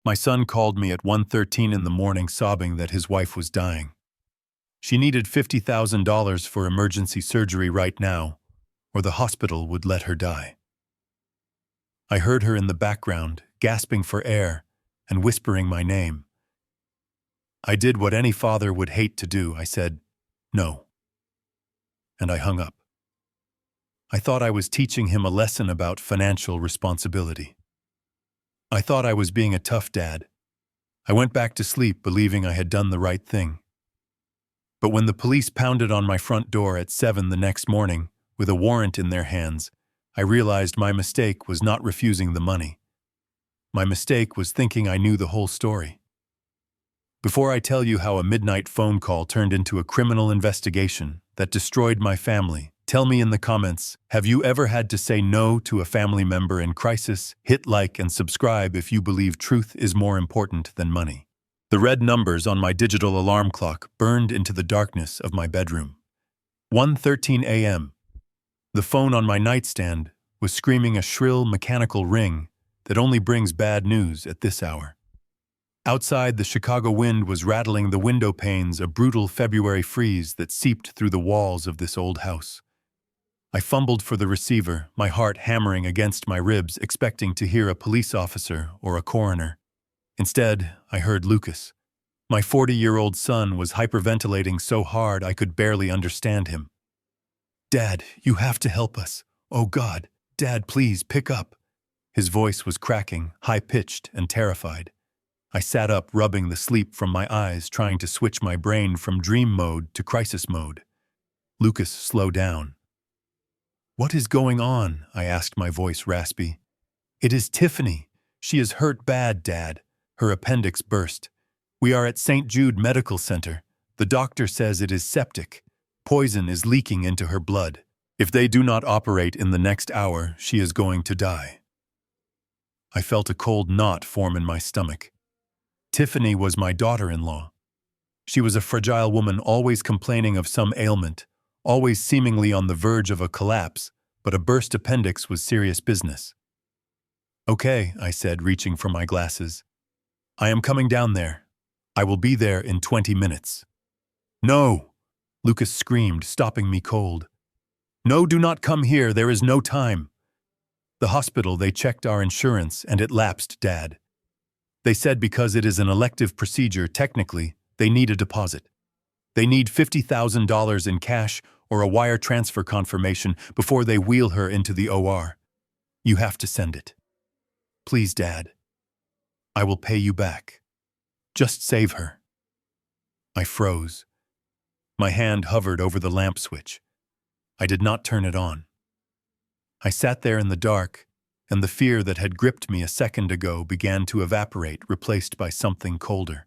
My son called me at 1:13 in the morning sobbing that his wife was dying. She needed $50,000 for emergency surgery right now, or the hospital would let her die. I heard her in the background, gasping for air and whispering my name. I did what any father would hate to do. I said, "No." And I hung up. I thought I was teaching him a lesson about financial responsibility. I thought I was being a tough dad. I went back to sleep believing I had done the right thing. But when the police pounded on my front door at 7 the next morning, with a warrant in their hands, I realized my mistake was not refusing the money. My mistake was thinking I knew the whole story. Before I tell you how a midnight phone call turned into a criminal investigation that destroyed my family, tell me in the comments, have you ever had to say no to a family member in crisis? Hit like and subscribe if you believe truth is more important than money. The red numbers on my digital alarm clock burned into the darkness of my bedroom. 1:13 a.m. The phone on my nightstand was screaming a shrill mechanical ring that only brings bad news at this hour. Outside, the Chicago wind was rattling the window panes, a brutal February freeze that seeped through the walls of this old house. I fumbled for the receiver, my heart hammering against my ribs, expecting to hear a police officer or a coroner. Instead, I heard Lucas. My 40-year-old son was hyperventilating so hard I could barely understand him. "Dad, you have to help us. Oh God, Dad, please pick up." His voice was cracking, high-pitched and terrified. I sat up, rubbing the sleep from my eyes, trying to switch my brain from dream mode to crisis mode. "Lucas, slow down." "What is going on?" I asked, my voice raspy. "It is Tiffany. She is hurt bad, Dad. Her appendix burst. We are at St. Jude Medical Center. The doctor says it is septic. Poison is leaking into her blood. If they do not operate in the next hour, she is going to die." I felt a cold knot form in my stomach. Tiffany was my daughter-in-law. She was a fragile woman, always complaining of some ailment, always seemingly on the verge of a collapse, but a burst appendix was serious business. "Okay," I said, reaching for my glasses. "I am coming down there. I will be there in 20 minutes. "No!" Lucas screamed, stopping me cold. "No, do not come here. There is no time." "The hospital, they checked our insurance and it lapsed, Dad. They said because it is an elective procedure, technically, they need a deposit. They need $50,000 in cash or a wire transfer confirmation before they wheel her into the OR. You have to send it. Please, Dad. I will pay you back. Just save her." I froze. My hand hovered over the lamp switch. I did not turn it on. I sat there in the dark, and the fear that had gripped me a second ago began to evaporate, replaced by something colder,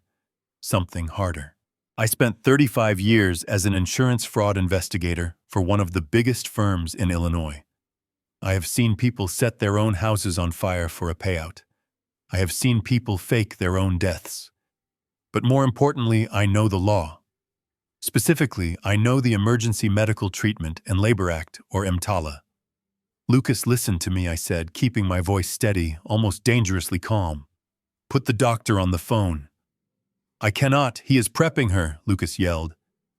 something harder. I spent 35 years as an insurance fraud investigator for one of the biggest firms in Illinois. I have seen people set their own houses on fire for a payout. I have seen people fake their own deaths. But more importantly, I know the law. Specifically, I know the Emergency Medical Treatment and Labor Act, or EMTALA. "Lucas, listen to me," I said, keeping my voice steady, almost dangerously calm. "Put the doctor on the phone." "I cannot. He is prepping her," Lucas yelled.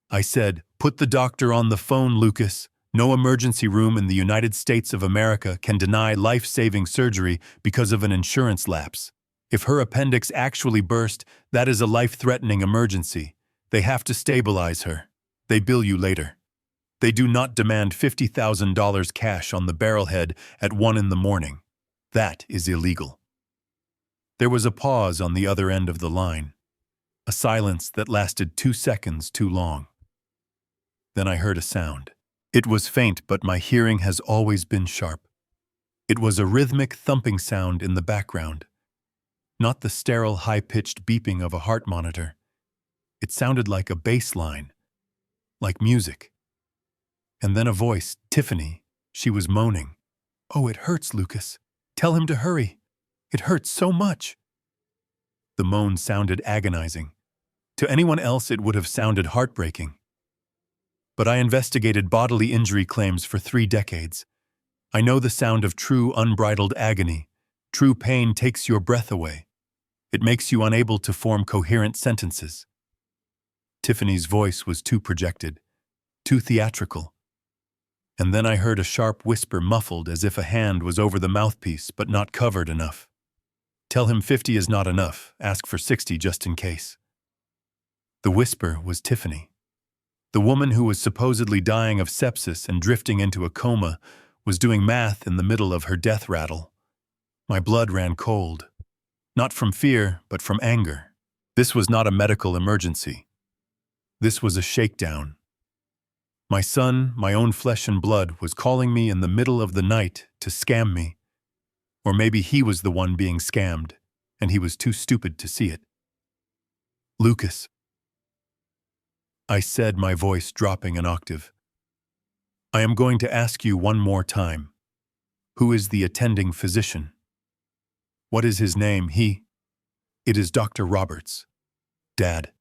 I said, "Put the doctor on the phone, Lucas. No emergency room in the United States of America can deny life-saving surgery because of an insurance lapse. If her appendix actually burst, that is a life-threatening emergency. They have to stabilize her. They bill you later. They do not demand $50,000 cash on the barrelhead at 1 in the morning. That is illegal." There was a pause on the other end of the line, a silence that lasted 2 seconds too long. Then I heard a sound. It was faint, but my hearing has always been sharp. It was a rhythmic thumping sound in the background, not the sterile, high-pitched beeping of a heart monitor. It sounded like a bass line, like music. And then a voice, Tiffany. She was moaning. "Oh, it hurts, Lucas. Tell him to hurry. It hurts so much." The moan sounded agonizing. To anyone else, it would have sounded heartbreaking. But I investigated bodily injury claims for 3 decades. I know the sound of true, unbridled agony. True pain takes your breath away. It makes you unable to form coherent sentences. Tiffany's voice was too projected, too theatrical. And then I heard a sharp whisper muffled as if a hand was over the mouthpiece but not covered enough. Tell him 50 is not enough, ask for 60 just in case. The whisper was Tiffany. The woman who was supposedly dying of sepsis and drifting into a coma was doing math in the middle of her death rattle. My blood ran cold. Not from fear, but from anger. This was not a medical emergency. This was a shakedown. My son, my own flesh and blood, was calling me in the middle of the night to scam me. Or maybe he was the one being scammed, and he was too stupid to see it. Lucas, I said, my voice dropping an octave. I am going to ask you one more time. Who is the attending physician? What is his name? It is Dr. Roberts. Dad.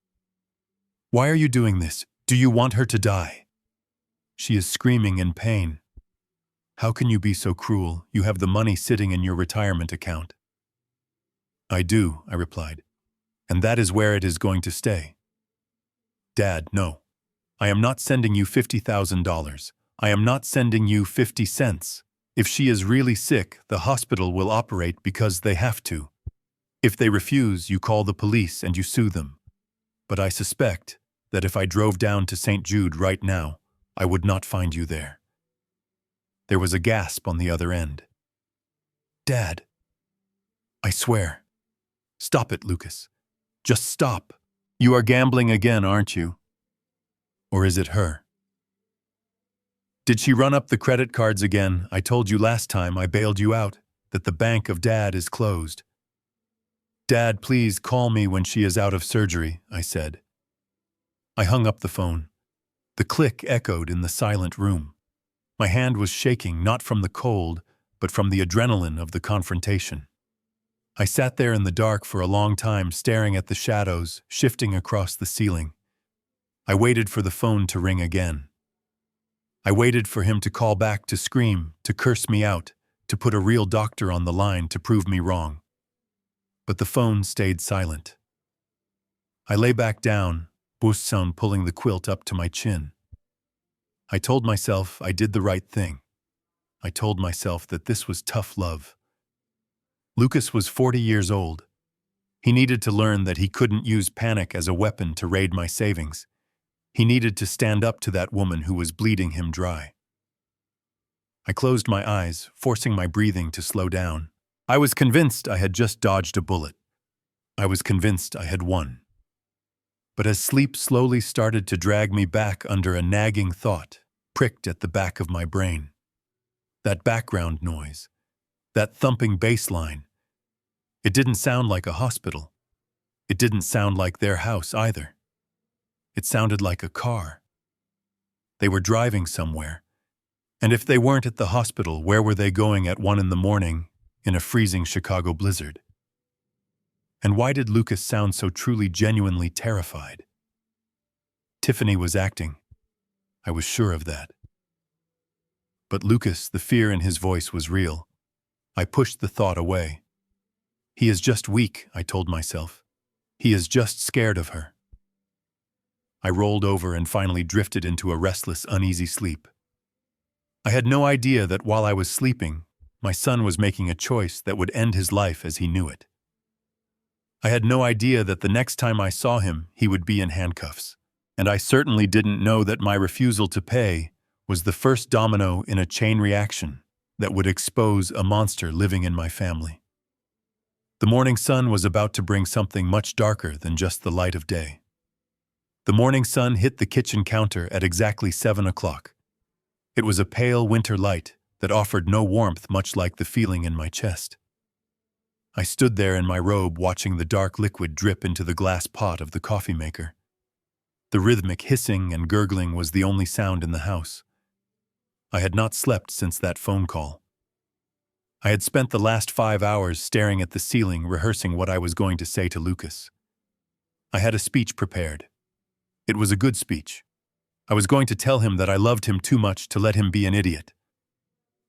Why are you doing this? Do you want her to die? She is screaming in pain. How can you be so cruel? You have the money sitting in your retirement account. I do, I replied. And that is where it is going to stay. Dad, no. I am not sending you $50,000. I am not sending you 50 cents. If she is really sick, the hospital will operate because they have to. If they refuse, you call the police and you sue them. But I suspect that if I drove down to St. Jude right now, I would not find you there. There was a gasp on the other end. Dad. I swear. Stop it, Lucas. Just stop. You are gambling again, aren't you? Or is it her? Did she run up the credit cards again? I told you last time I bailed you out that the bank of Dad is closed. Dad, please call me when she is out of surgery, I said. I hung up the phone. The click echoed in the silent room. My hand was shaking, not from the cold, but from the adrenaline of the confrontation. I sat there in the dark for a long time, staring at the shadows shifting across the ceiling. I waited for the phone to ring again. I waited for him to call back, to scream, to curse me out, to put a real doctor on the line to prove me wrong. But the phone stayed silent. I lay back down, Bussown pulling the quilt up to my chin. I told myself I did the right thing. I told myself that this was tough love. Lucas was 40 years old. He needed to learn that he couldn't use panic as a weapon to raid my savings. He needed to stand up to that woman who was bleeding him dry. I closed my eyes, forcing my breathing to slow down. I was convinced I had just dodged a bullet. I was convinced I had won. But as sleep slowly started to drag me back under a nagging thought, pricked at the back of my brain, that background noise, that thumping bass line, it didn't sound like a hospital. It didn't sound like their house either. It sounded like a car. They were driving somewhere. And if they weren't at the hospital, where were they going at 1 a.m. in a freezing Chicago blizzard? And why did Lucas sound so truly, genuinely terrified? Tiffany was acting. I was sure of that. But Lucas, the fear in his voice was real. I pushed the thought away. He is just weak, I told myself. He is just scared of her. I rolled over and finally drifted into a restless, uneasy sleep. I had no idea that while I was sleeping, my son was making a choice that would end his life as he knew it. I had no idea that the next time I saw him, he would be in handcuffs. And I certainly didn't know that my refusal to pay was the first domino in a chain reaction that would expose a monster living in my family. The morning sun was about to bring something much darker than just the light of day. The morning sun hit the kitchen counter at exactly 7 o'clock. It was a pale winter light that offered no warmth, much like the feeling in my chest. I stood there in my robe watching the dark liquid drip into the glass pot of the coffee maker. The rhythmic hissing and gurgling was the only sound in the house. I had not slept since that phone call. I had spent the last 5 hours staring at the ceiling, rehearsing what I was going to say to Lucas. I had a speech prepared. It was a good speech. I was going to tell him that I loved him too much to let him be an idiot.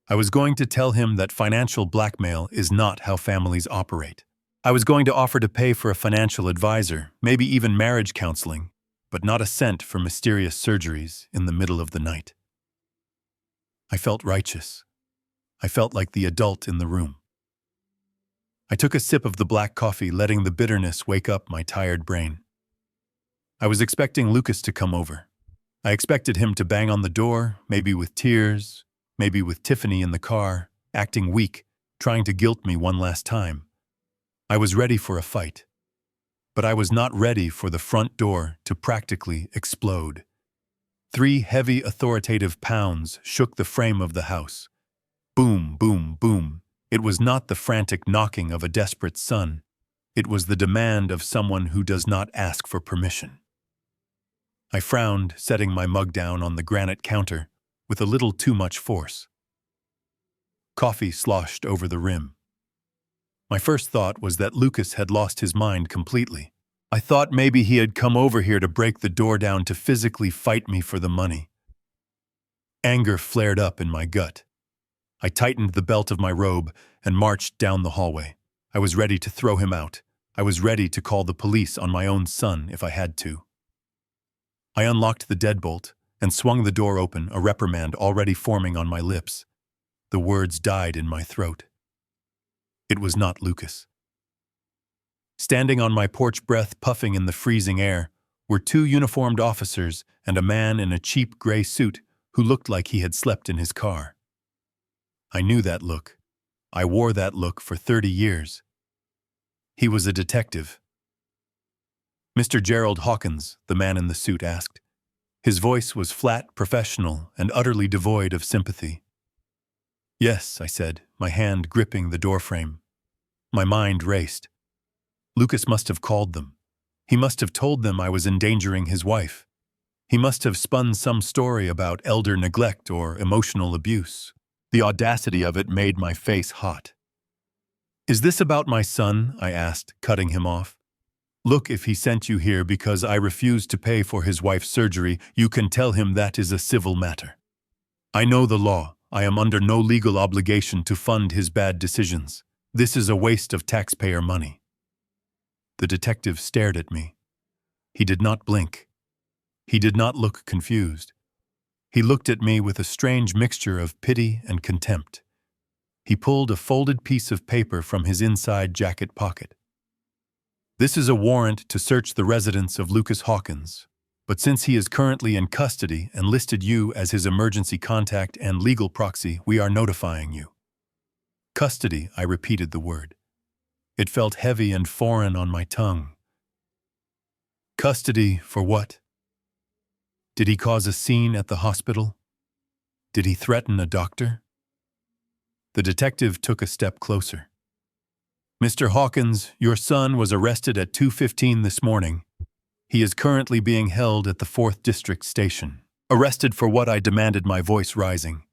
I was going to tell him that financial blackmail is not how families operate. I was going to offer to pay for a financial advisor, maybe even marriage counseling, but not a cent for mysterious surgeries in the middle of the night. I felt righteous. I felt like the adult in the room. I took a sip of the black coffee, letting the bitterness wake up my tired brain. I was expecting Lucas to come over. I expected him to bang on the door, maybe with tears, maybe with Tiffany in the car, acting weak, trying to guilt me one last time. I was ready for a fight. But I was not ready for the front door to practically explode. 3 heavy, authoritative pounds shook the frame of the house. Boom, boom, boom. It was not the frantic knocking of a desperate son. It was the demand of someone who does not ask for permission. I frowned, setting my mug down on the granite counter with a little too much force. Coffee sloshed over the rim. My first thought was that Lucas had lost his mind completely. I thought maybe he had come over here to break the door down to physically fight me for the money. Anger flared up in my gut. I tightened the belt of my robe and marched down the hallway. I was ready to throw him out. I was ready to call the police on my own son if I had to. I unlocked the deadbolt and swung the door open, a reprimand already forming on my lips. The words died in my throat. It was not Lucas. Standing on my porch, breath puffing in the freezing air, were 2 uniformed officers and a man in a cheap gray suit who looked like he had slept in his car. I knew that look. I wore that look for 30 years. He was a detective. "Mr. Gerald Hawkins," the man in the suit asked. His voice was flat, professional, and utterly devoid of sympathy. "Yes," I said, my hand gripping the doorframe. My mind raced. Lucas must have called them. He must have told them I was endangering his wife. He must have spun some story about elder neglect or emotional abuse. The audacity of it made my face hot. "Is this about my son?" I asked, cutting him off. "Look, if he sent you here because I refused to pay for his wife's surgery, you can tell him that is a civil matter. I know the law. I am under no legal obligation to fund his bad decisions. This is a waste of taxpayer money." The detective stared at me. He did not blink. He did not look confused. He looked at me with a strange mixture of pity and contempt. He pulled a folded piece of paper from his inside jacket pocket. "This is a warrant to search the residence of Lucas Hawkins, but since he is currently in custody and listed you as his emergency contact and legal proxy, we are notifying you." Custody, I repeated the word. It felt heavy and foreign on my tongue. Custody for what? Did he cause a scene at the hospital? Did he threaten a doctor? The detective took a step closer. "Mr. Hawkins, your son was arrested at 2:15 this morning. He is currently being held at the 4th District Station. Arrested for what?" I demanded, my voice rising.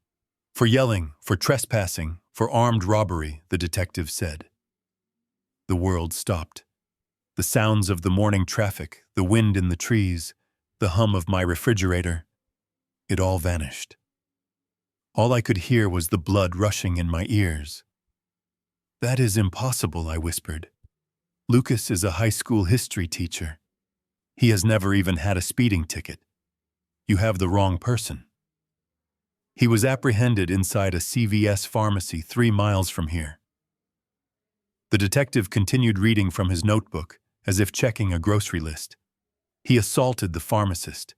"For yelling, for trespassing, for armed robbery," the detective said. The world stopped. The sounds of the morning traffic, the wind in the trees, the hum of my refrigerator, it all vanished. All I could hear was the blood rushing in my ears. "That is impossible," I whispered. "Lucas is a high school history teacher. He has never even had a speeding ticket. You have the wrong person." He was apprehended inside a CVS pharmacy 3 miles from here. The detective continued reading from his notebook, as if checking a grocery list. He assaulted the pharmacist.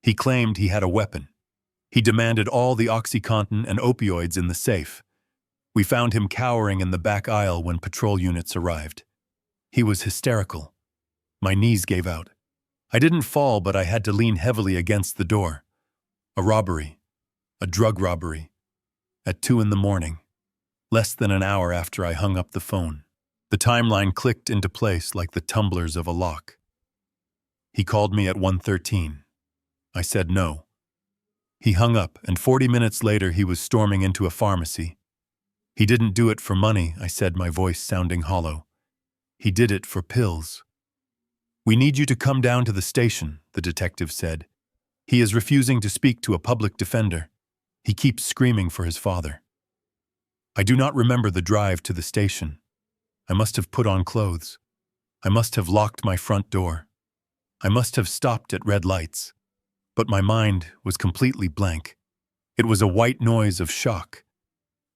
He claimed he had a weapon. He demanded all the OxyContin and opioids in the safe. We found him cowering in the back aisle when patrol units arrived. He was hysterical. My knees gave out. I didn't fall, but I had to lean heavily against the door. A robbery. A drug robbery. At 2 in the morning. Less than an hour after I hung up the phone. The timeline clicked into place like the tumblers of a lock. He called me at 1:13. I said no. He hung up, and 40 minutes later he was storming into a pharmacy. He didn't do it for money, I said, my voice sounding hollow. He did it for pills. We need you to come down to the station, the detective said. He is refusing to speak to a public defender. He keeps screaming for his father. I do not remember the drive to the station. I must have put on clothes. I must have locked my front door. I must have stopped at red lights. But my mind was completely blank. It was a white noise of shock.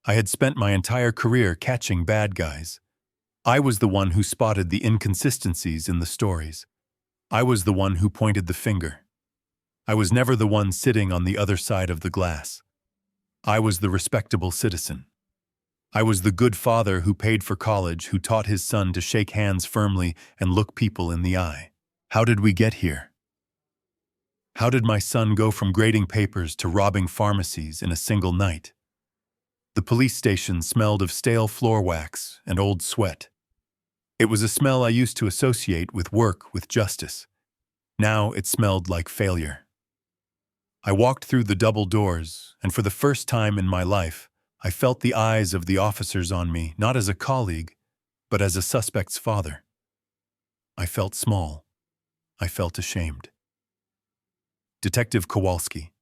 I had spent my entire career catching bad guys. I was the one who spotted the inconsistencies in the stories. I was the one who pointed the finger. I was never the one sitting on the other side of the glass. I was the respectable citizen. I was the good father who paid for college, who taught his son to shake hands firmly and look people in the eye. How did we get here? How did my son go from grading papers to robbing pharmacies in a single night? The police station smelled of stale floor wax and old sweat. It was a smell I used to associate with work, with justice. Now it smelled like failure. I walked through the double doors, and for the first time in my life, I felt the eyes of the officers on me, not as a colleague, but as a suspect's father. I felt small. I felt ashamed. Detective Kowalski.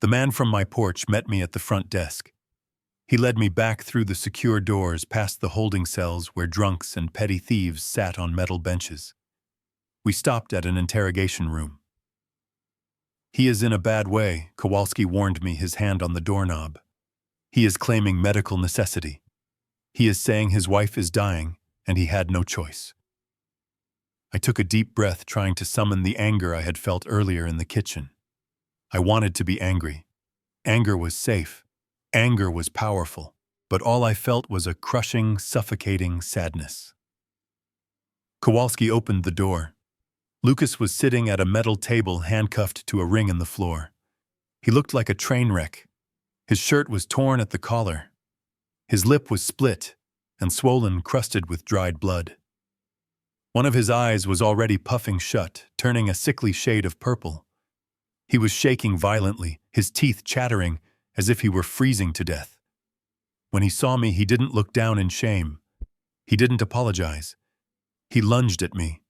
The man from my porch met me at the front desk. He led me back through the secure doors past the holding cells where drunks and petty thieves sat on metal benches. We stopped at an interrogation room. He is in a bad way, Kowalski warned me, his hand on the doorknob. He is claiming medical necessity. He is saying his wife is dying, and he had no choice. I took a deep breath, trying to summon the anger I had felt earlier in the kitchen. I wanted to be angry. Anger was safe. Anger was powerful. But all I felt was a crushing, suffocating sadness. Kowalski opened the door. Lucas was sitting at a metal table, handcuffed to a ring in the floor. He looked like a train wreck. His shirt was torn at the collar. His lip was split and swollen, crusted with dried blood. One of his eyes was already puffing shut, turning a sickly shade of purple. He was shaking violently, his teeth chattering as if he were freezing to death. When he saw me, he didn't look down in shame. He didn't apologize. He lunged at me.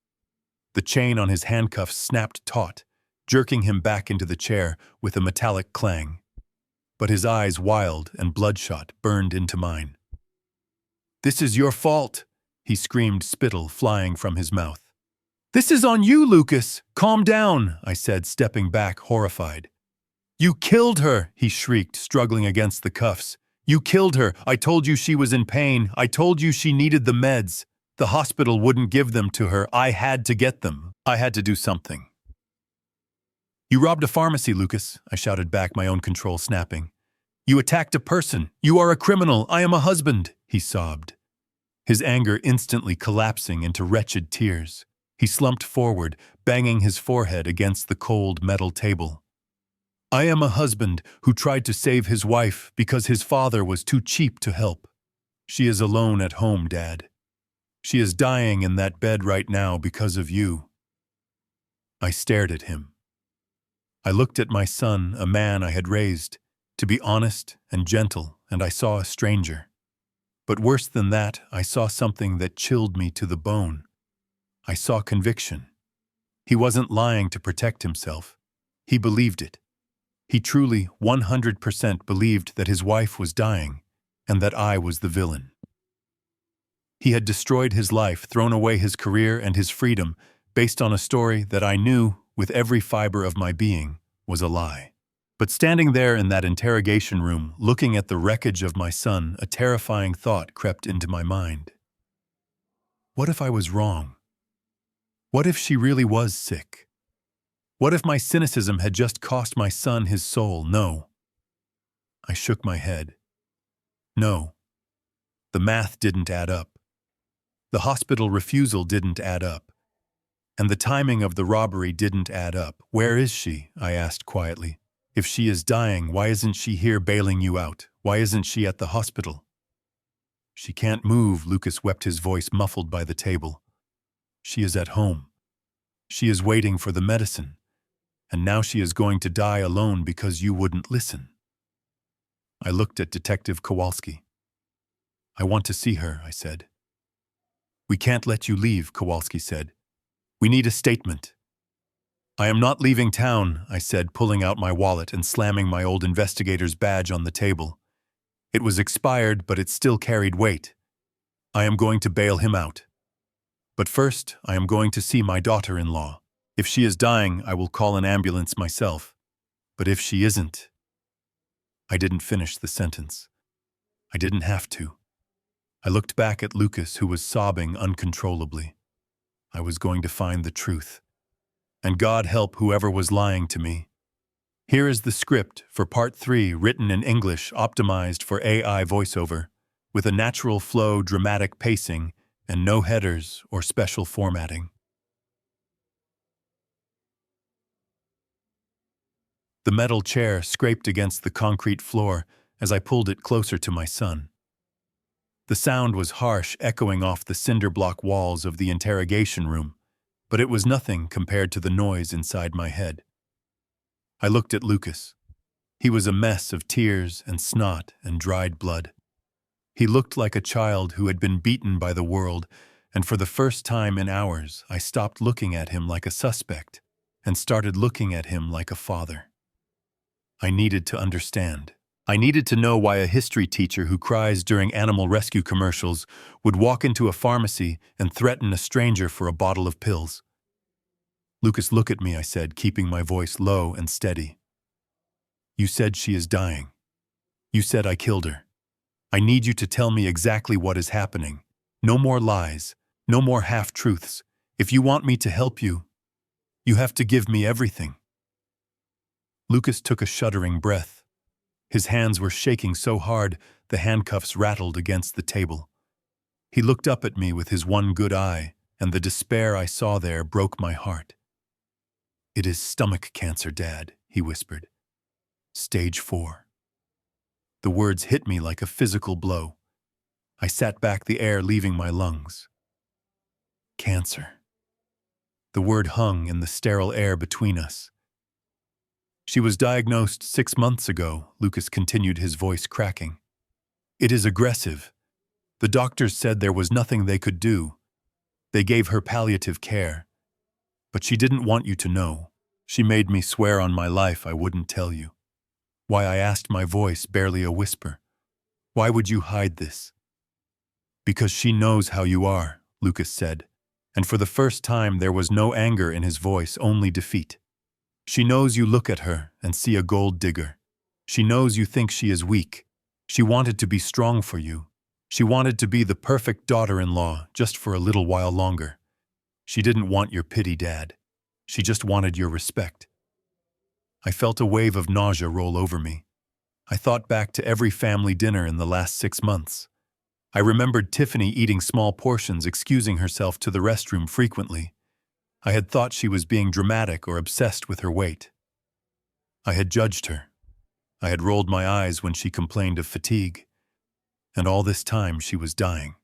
The chain on his handcuffs snapped taut, jerking him back into the chair with a metallic clang. But his eyes, wild and bloodshot, burned into mine. "This is your fault," he screamed, spittle flying from his mouth. "This is on you, Lucas! Calm down," I said, stepping back, horrified. "You killed her," he shrieked, struggling against the cuffs. "You killed her. I told you she was in pain. I told you she needed the meds. The hospital wouldn't give them to her. I had to get them. I had to do something." "You robbed a pharmacy, Lucas," I shouted back, my own control snapping. "You attacked a person. You are a criminal. I am a husband," he sobbed. His anger instantly collapsing into wretched tears. He slumped forward, banging his forehead against the cold metal table. "I am a husband who tried to save his wife because his father was too cheap to help. She is alone at home, Dad. She is dying in that bed right now because of you." I stared at him. I looked at my son, a man I had raised to be honest and gentle, and I saw a stranger. But worse than that, I saw something that chilled me to the bone. I saw conviction. He wasn't lying to protect himself. He believed it. He truly, 100% believed that his wife was dying, and that I was the villain. He had destroyed his life, thrown away his career and his freedom, based on a story that I knew, with every fiber of my being, was a lie. But standing there in that interrogation room, looking at the wreckage of my son, a terrifying thought crept into my mind. What if I was wrong? What if she really was sick? What if my cynicism had just cost my son his soul? No. I shook my head. No. The math didn't add up. The hospital refusal didn't add up. And the timing of the robbery didn't add up. "Where is she?" I asked quietly. "If she is dying, why isn't she here bailing you out? Why isn't she at the hospital?" "She can't move," Lucas wept, his voice muffled by the table. "She is at home. She is waiting for the medicine. And now she is going to die alone because you wouldn't listen." I looked at Detective Kowalski. "I want to see her," I said. "We can't let you leave," Kowalski said. "We need a statement." "I am not leaving town," I said, pulling out my wallet and slamming my old investigator's badge on the table. It was expired, but it still carried weight. I am going to bail him out. But first, I am going to see my daughter-in-law. If she is dying, I will call an ambulance myself. But if she isn't—" I didn't finish the sentence. I didn't have to. I looked back at Lucas, who was sobbing uncontrollably. I was going to find the truth. And God help whoever was lying to me. Here is the script for Part 3, written in English, optimized for AI voiceover, with a natural flow, dramatic pacing, and no headers or special formatting. The metal chair scraped against the concrete floor as I pulled it closer to my son. The sound was harsh, echoing off the cinder block walls of the interrogation room, but it was nothing compared to the noise inside my head. I looked at Lucas. He was a mess of tears and snot and dried blood. He looked like a child who had been beaten by the world, and for the first time in hours, I stopped looking at him like a suspect and started looking at him like a father. I needed to understand. I needed to know why a history teacher who cries during animal rescue commercials would walk into a pharmacy and threaten a stranger for a bottle of pills. "Lucas, look at me," I said, keeping my voice low and steady. "You said she is dying. You said I killed her. I need you to tell me exactly what is happening. No more lies, no more half-truths. If you want me to help you, you have to give me everything." Lucas took a shuddering breath. His hands were shaking so hard the handcuffs rattled against the table. He looked up at me with his one good eye, and the despair I saw there broke my heart. "It is stomach cancer, Dad," he whispered. "Stage 4. The words hit me like a physical blow. I sat back, the air leaving my lungs. Cancer. The word hung in the sterile air between us. "She was diagnosed 6 months ago," Lucas continued, his voice cracking. "It is aggressive. The doctors said there was nothing they could do. They gave her palliative care. But she didn't want you to know. She made me swear on my life I wouldn't tell you. Why?" I asked, my voice barely a whisper. "Why would you hide this?" "Because she knows how you are," Lucas said, and for the first time there was no anger in his voice, only defeat. "She knows you look at her and see a gold digger. She knows you think she is weak. She wanted to be strong for you. She wanted to be the perfect daughter-in-law just for a little while longer. She didn't want your pity, Dad. She just wanted your respect." I felt a wave of nausea roll over me. I thought back to every family dinner in the last 6 months. I remembered Tiffany eating small portions, excusing herself to the restroom frequently. I had thought she was being dramatic or obsessed with her weight. I had judged her. I had rolled my eyes when she complained of fatigue. And all this time she was dying.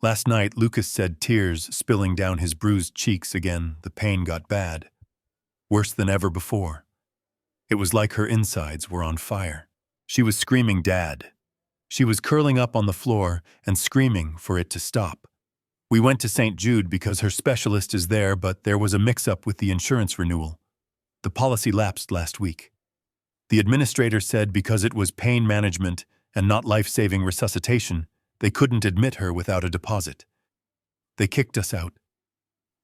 Last night, Lucas said, tears spilling down his bruised cheeks again. The pain got bad. Worse than ever before. It was like her insides were on fire. She was screaming, "Dad." She was curling up on the floor and screaming for it to stop. We went to St. Jude because her specialist is there, but there was a mix-up with the insurance renewal. The policy lapsed last week. The administrator said because it was pain management and not life-saving resuscitation, they couldn't admit her without a deposit. They kicked us out.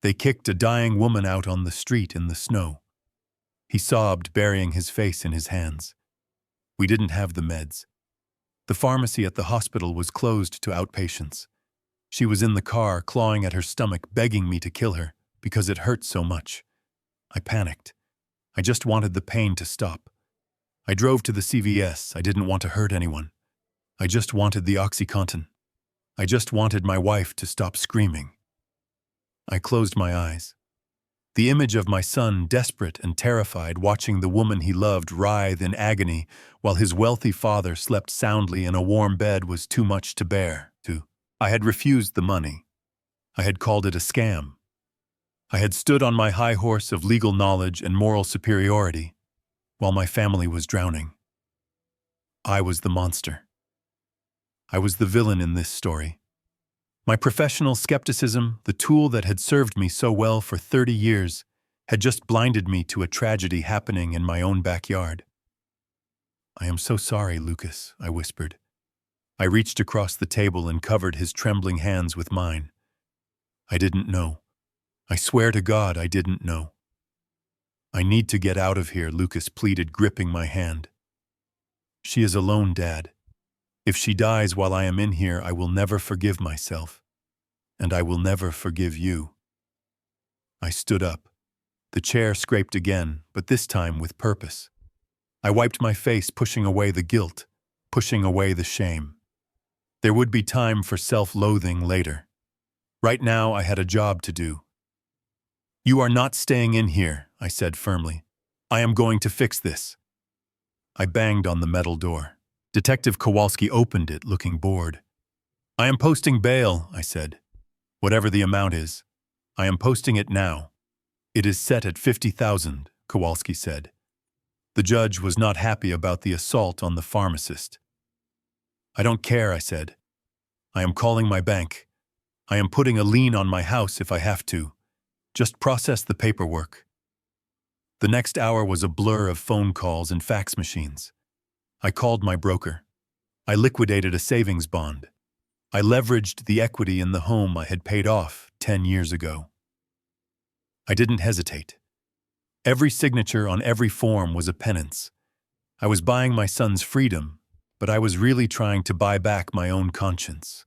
They kicked a dying woman out on the street in the snow. He sobbed, burying his face in his hands. We didn't have the meds. The pharmacy at the hospital was closed to outpatients. She was in the car, clawing at her stomach, begging me to kill her because it hurt so much. I panicked. I just wanted the pain to stop. I drove to the CVS. I didn't want to hurt anyone. I just wanted the OxyContin. I just wanted my wife to stop screaming. I closed my eyes. The image of my son, desperate and terrified, watching the woman he loved writhe in agony while his wealthy father slept soundly in a warm bed, was too much to bear. I had refused the money. I had called it a scam. I had stood on my high horse of legal knowledge and moral superiority while my family was drowning. I was the monster. I was the villain in this story. My professional skepticism, the tool that had served me so well for 30 years, had just blinded me to a tragedy happening in my own backyard. "I am so sorry, Lucas," I whispered. I reached across the table and covered his trembling hands with mine. I didn't know. I swear to God I didn't know. I need to get out of here, Lucas pleaded, gripping my hand. She is alone, Dad. If she dies while I am in here, I will never forgive myself. And I will never forgive you. I stood up. The chair scraped again, but this time with purpose. I wiped my face, pushing away the guilt, pushing away the shame. There would be time for self-loathing later. Right now, I had a job to do. You are not staying in here, I said firmly. I am going to fix this. I banged on the metal door. Detective Kowalski opened it, looking bored. I am posting bail, I said. Whatever the amount is, I am posting it now. It is set at $50,000, Kowalski said. The judge was not happy about the assault on the pharmacist. I don't care, I said. I am calling my bank. I am putting a lien on my house if I have to. Just process the paperwork. The next hour was a blur of phone calls and fax machines. I called my broker. I liquidated a savings bond. I leveraged the equity in the home I had paid off 10 years ago. I didn't hesitate. Every signature on every form was a penance. I was buying my son's freedom, but I was really trying to buy back my own conscience.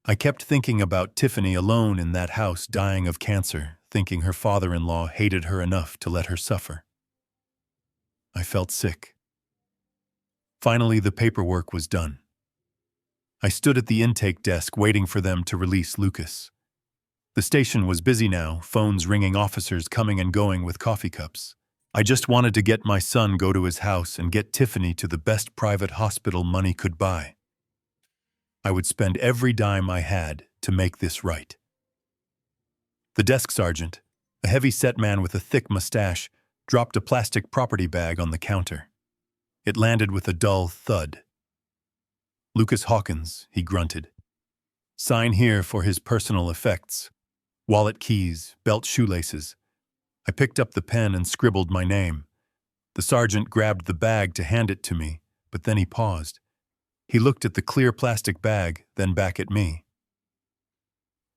I kept thinking about Tiffany alone in that house dying of cancer, thinking her father-in-law hated her enough to let her suffer. I felt sick. Finally, the paperwork was done. I stood at the intake desk waiting for them to release Lucas. The station was busy now, phones ringing, officers coming and going with coffee cups. I just wanted to get my son go to his house and get Tiffany to the best private hospital money could buy. I would spend every dime I had to make this right. The desk sergeant, a heavy-set man with a thick mustache, dropped a plastic property bag on the counter. It landed with a dull thud. Lucas Hawkins, he grunted. Sign here for his personal effects. Wallet, keys, belt shoelaces. I picked up the pen and scribbled my name. The sergeant grabbed the bag to hand it to me, but then he paused. He looked at the clear plastic bag, then back at me.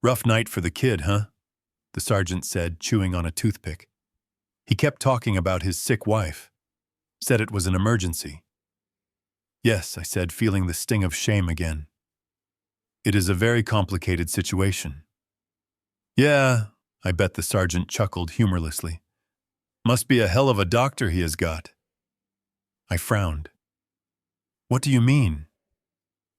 Rough night for the kid, huh? The sergeant said, chewing on a toothpick. He kept talking about his sick wife. Said it was an emergency. Yes, I said, feeling the sting of shame again. It is a very complicated situation. Yeah, I bet the sergeant chuckled humorlessly. Must be a hell of a doctor he has got. I frowned. What do you mean?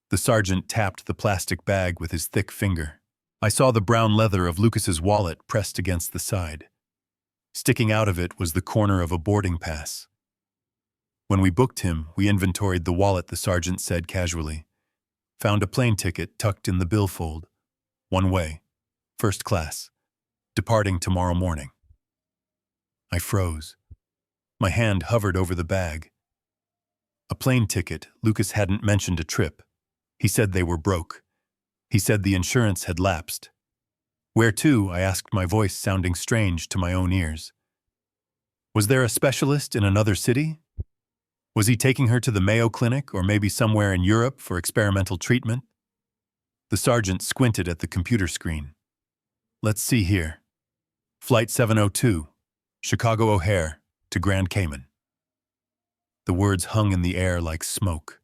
The sergeant tapped the plastic bag with his thick finger. I saw the brown leather of Lucas's wallet pressed against the side. Sticking out of it was the corner of a boarding pass. When we booked him, we inventoried the wallet, the sergeant said casually. Found a plane ticket tucked in the billfold. One way. First class. Departing tomorrow morning. I froze. My hand hovered over the bag. A plane ticket. Lucas hadn't mentioned a trip. He said they were broke. He said the insurance had lapsed. Where to? I asked, my voice sounding strange to my own ears. Was there a specialist in another city? Was he taking her to the Mayo Clinic or maybe somewhere in Europe for experimental treatment? The sergeant squinted at the computer screen. Let's see here. Flight 702, Chicago O'Hare to Grand Cayman. The words hung in the air like smoke.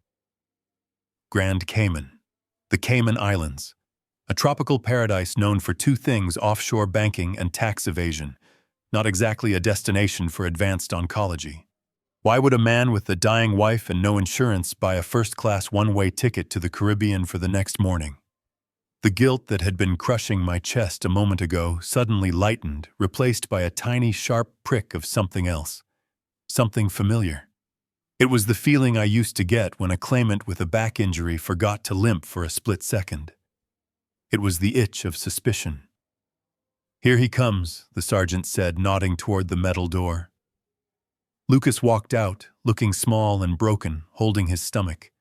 Grand Cayman, the Cayman Islands, a tropical paradise known for two things: offshore banking and tax evasion, not exactly a destination for advanced oncology. Why would a man with a dying wife and no insurance buy a first-class one-way ticket to the Caribbean for the next morning? The guilt that had been crushing my chest a moment ago suddenly lightened, replaced by a tiny, sharp prick of something else. Something familiar. It was the feeling I used to get when a claimant with a back injury forgot to limp for a split second. It was the itch of suspicion. Here he comes, the sergeant said, nodding toward the metal door. Lucas walked out, looking small and broken, holding his stomach.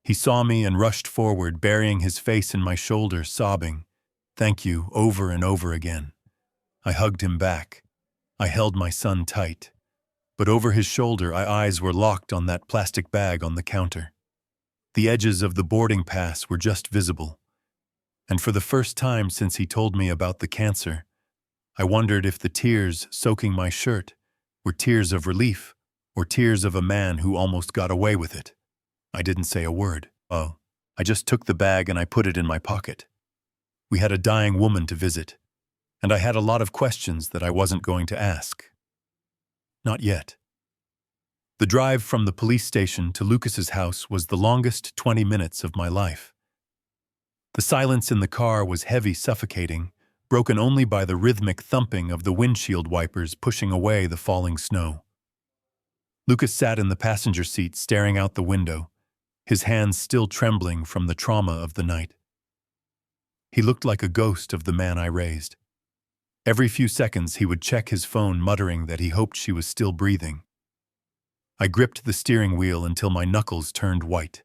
He saw me and rushed forward, burying his face in my shoulder, sobbing, "Thank you," over and over again. I hugged him back. I held my son tight. But over his shoulder, our eyes were locked on that plastic bag on the counter. The edges of the boarding pass were just visible, and for the first time since he told me about the cancer, I wondered if the tears soaking my shirt were tears of relief or tears of a man who almost got away with it. I didn't say a word. Oh, I just took the bag and I put it in my pocket. We had a dying woman to visit, and I had a lot of questions that I wasn't going to ask. Not yet. The drive from the police station to Lucas's house was the longest 20 minutes of my life. The silence in the car was heavy, suffocating, broken only by the rhythmic thumping of the windshield wipers pushing away the falling snow. Lucas sat in the passenger seat staring out the window, his hands still trembling from the trauma of the night. He looked like a ghost of the man I raised. Every few seconds he would check his phone, muttering that he hoped she was still breathing. I gripped the steering wheel until my knuckles turned white.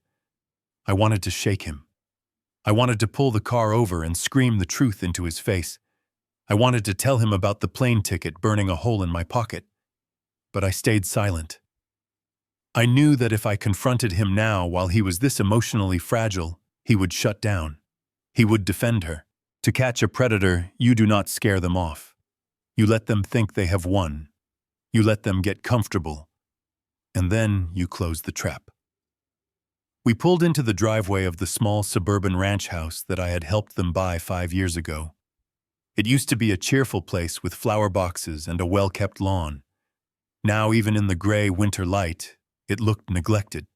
I wanted to shake him. I wanted to pull the car over and scream the truth into his face. I wanted to tell him about the plane ticket burning a hole in my pocket. But I stayed silent. I knew that if I confronted him now while he was this emotionally fragile, he would shut down. He would defend her. To catch a predator, you do not scare them off. You let them think they have won. You let them get comfortable. And then you close the trap. We pulled into the driveway of the small suburban ranch house that I had helped them buy 5 years ago. It used to be a cheerful place with flower boxes and a well-kept lawn. Now, even in the gray winter light, it looked neglected.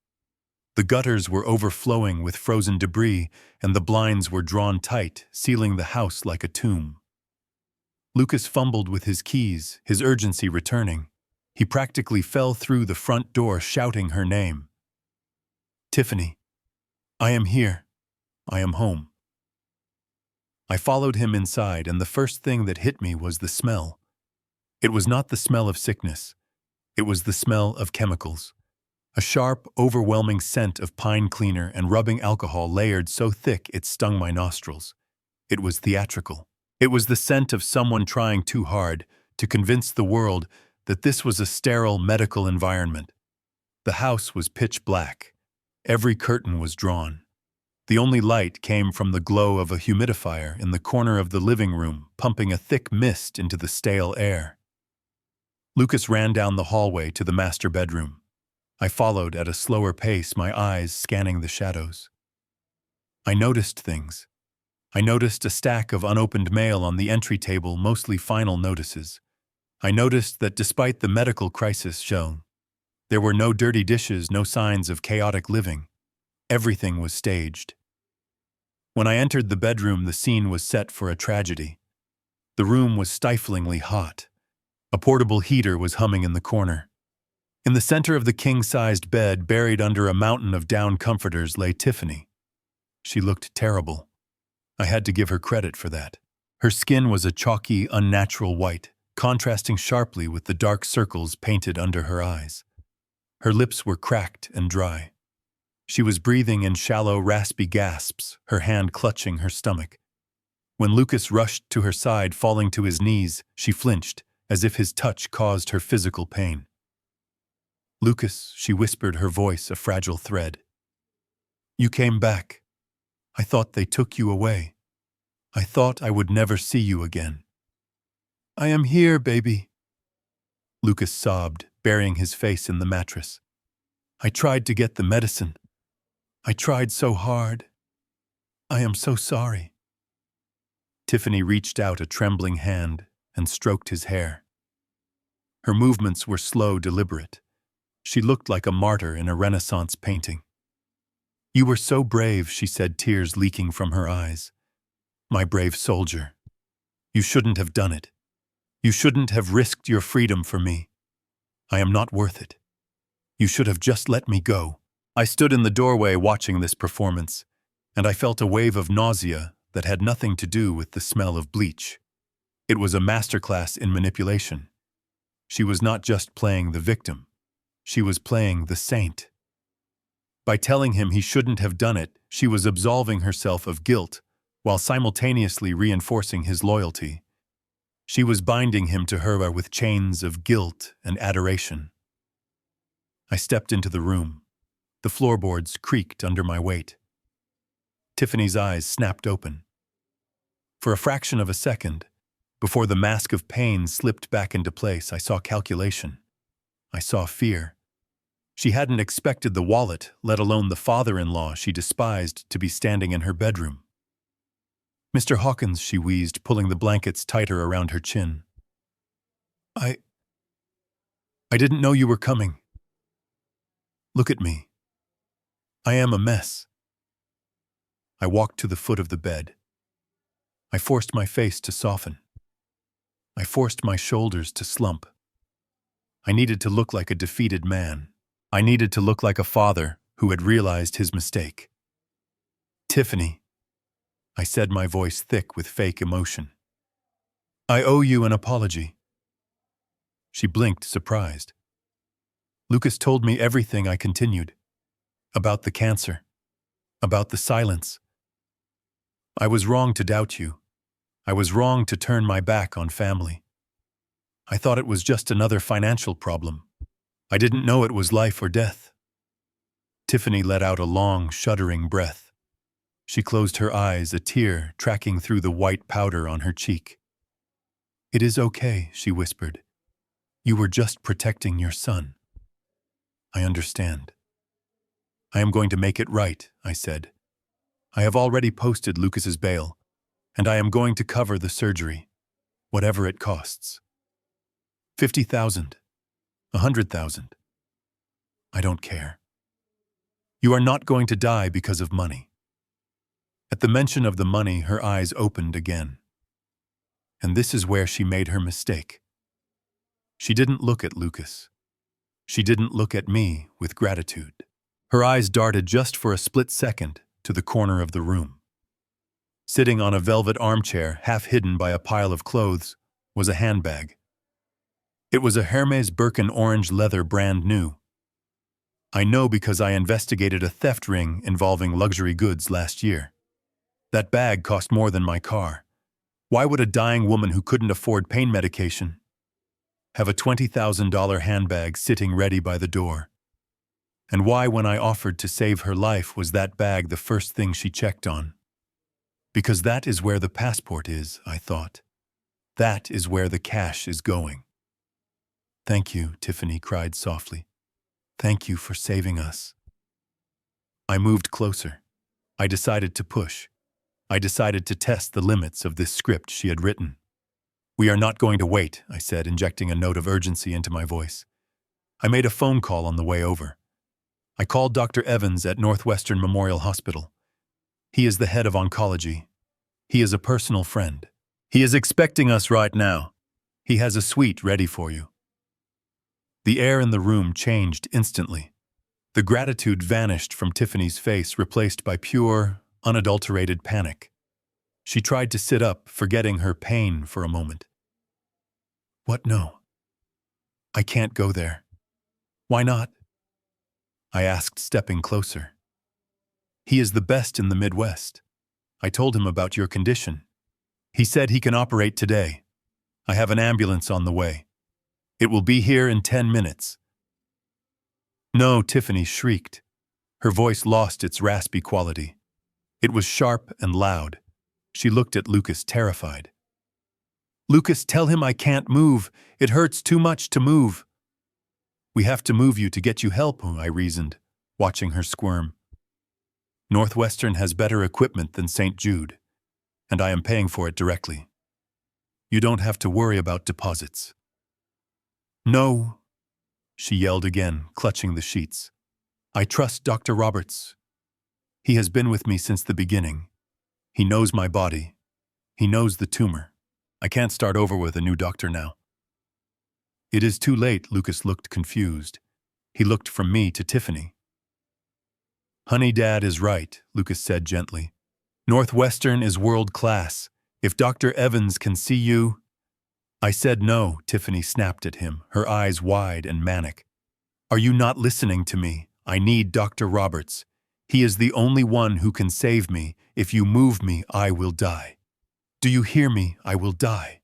The gutters were overflowing with frozen debris, and the blinds were drawn tight, sealing the house like a tomb. Lucas fumbled with his keys, his urgency returning. He practically fell through the front door shouting her name. "Tiffany, I am here. I am home." I followed him inside, and the first thing that hit me was the smell. It was not the smell of sickness. It was the smell of chemicals. A sharp, overwhelming scent of pine cleaner and rubbing alcohol layered so thick it stung my nostrils. It was theatrical. It was the scent of someone trying too hard to convince the world that this was a sterile medical environment. The house was pitch black. Every curtain was drawn. The only light came from the glow of a humidifier in the corner of the living room, pumping a thick mist into the stale air. Lucas ran down the hallway to the master bedroom. I followed at a slower pace, my eyes scanning the shadows. I noticed things. I noticed a stack of unopened mail on the entry table, mostly final notices. I noticed that despite the medical crisis shown, there were no dirty dishes, no signs of chaotic living. Everything was staged. When I entered the bedroom, the scene was set for a tragedy. The room was stiflingly hot. A portable heater was humming in the corner. In the center of the king-sized bed, buried under a mountain of down comforters, lay Tiffany. She looked terrible. I had to give her credit for that. Her skin was a chalky, unnatural white, contrasting sharply with the dark circles painted under her eyes. Her lips were cracked and dry. She was breathing in shallow, raspy gasps, her hand clutching her stomach. When Lucas rushed to her side, falling to his knees, she flinched, as if his touch caused her physical pain. "Lucas," she whispered, her voice a fragile thread. "You came back. I thought they took you away. I thought I would never see you again." "I am here, baby," Lucas sobbed, burying his face in the mattress. "I tried to get the medicine. I tried so hard. I am so sorry." Tiffany reached out a trembling hand and stroked his hair. Her movements were slow, deliberate. She looked like a martyr in a Renaissance painting. "You were so brave," she said, tears leaking from her eyes. "My brave soldier. You shouldn't have done it. You shouldn't have risked your freedom for me. I am not worth it. You should have just let me go." I stood in the doorway watching this performance, and I felt a wave of nausea that had nothing to do with the smell of bleach. It was a masterclass in manipulation. She was not just playing the victim. She was playing the saint. By telling him he shouldn't have done it, she was absolving herself of guilt, while simultaneously reinforcing his loyalty. She was binding him to her with chains of guilt and adoration. I stepped into the room. The floorboards creaked under my weight. Tiffany's eyes snapped open. For a fraction of a second, before the mask of pain slipped back into place, I saw calculation. I saw fear. She hadn't expected the wallet, let alone the father-in-law she despised, to be standing in her bedroom. "Mr. Hawkins," she wheezed, pulling the blankets tighter around her chin. I didn't know you were coming. Look at me. I am a mess." I walked to the foot of the bed. I forced my face to soften. I forced my shoulders to slump. I needed to look like a defeated man. I needed to look like a father who had realized his mistake. "Tiffany," I said, my voice thick with fake emotion. "I owe you an apology." She blinked, surprised. "Lucas told me everything," I continued. "About the cancer. About the silence. I was wrong to doubt you. I was wrong to turn my back on family. I thought it was just another financial problem. I didn't know it was life or death." Tiffany let out a long, shuddering breath. She closed her eyes, a tear tracking through the white powder on her cheek. "It is okay," she whispered. "You were just protecting your son." "I understand." "I am going to make it right," I said. "I have already posted Lucas's bail, and I am going to cover the surgery, whatever it costs. 50,000, 100,000. I don't care. You are not going to die because of money." At the mention of the money, her eyes opened again. And this is where she made her mistake. She didn't look at Lucas. She didn't look at me with gratitude. Her eyes darted just for a split second to the corner of the room. Sitting on a velvet armchair, half hidden by a pile of clothes, was a handbag. It was a Hermes Birkin orange leather, brand new. I know because I investigated a theft ring involving luxury goods last year. That bag cost more than my car. Why would a dying woman who couldn't afford pain medication have a $20,000 handbag sitting ready by the door? And why, when I offered to save her life, was that bag the first thing she checked on? Because that is where the passport is, I thought. That is where the cash is going. "Thank you," Tiffany cried softly. "Thank you for saving us." I moved closer. I decided to push. I decided to test the limits of this script she had written. "We are not going to wait," I said, injecting a note of urgency into my voice. I made a phone call on the way over. I called Dr. Evans at Northwestern Memorial Hospital. He is the head of oncology. He is a personal friend. He is expecting us right now. He has a suite ready for you." The air in the room changed instantly. The gratitude vanished from Tiffany's face, replaced by pure, unadulterated panic. She tried to sit up, forgetting her pain for a moment. "What? No. I can't go there." "Why not?" I asked, stepping closer. "He is the best in the Midwest. I told him about your condition. He said he can operate today. I have an ambulance on the way. It will be here in 10 minutes. "No," Tiffany shrieked. Her voice lost its raspy quality. It was sharp and loud. She looked at Lucas, terrified. "Lucas, tell him I can't move. It hurts too much to move." "We have to move you to get you help," I reasoned, watching her squirm. "Northwestern has better equipment than St. Jude, and I am paying for it directly. You don't have to worry about deposits." "No," she yelled again, clutching the sheets. "I trust Dr. Roberts. He has been with me since the beginning. He knows my body. He knows the tumor. I can't start over with a new doctor now." "It is too late." Lucas looked confused. He looked from me to Tiffany. "Honey, Dad is right," Lucas said gently. "Northwestern is world-class. If Dr. Evans can see you—" I said no. Tiffany snapped at him, her eyes wide and manic. "Are you not listening to me? I need Dr. Roberts. He is the only one who can save me. If you move me, I will die. Do you hear me? I will die."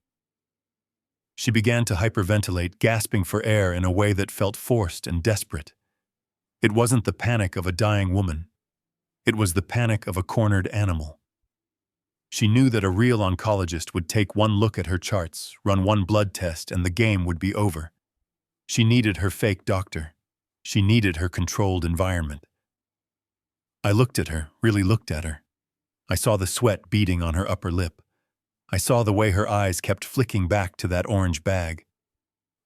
She began to hyperventilate, gasping for air in a way that felt forced and desperate. It wasn't the panic of a dying woman. It was the panic of a cornered animal. She knew that a real oncologist would take one look at her charts, run one blood test, and the game would be over. She needed her fake doctor. She needed her controlled environment. I looked at her, really looked at her. I saw the sweat beading on her upper lip. I saw the way her eyes kept flicking back to that orange bag.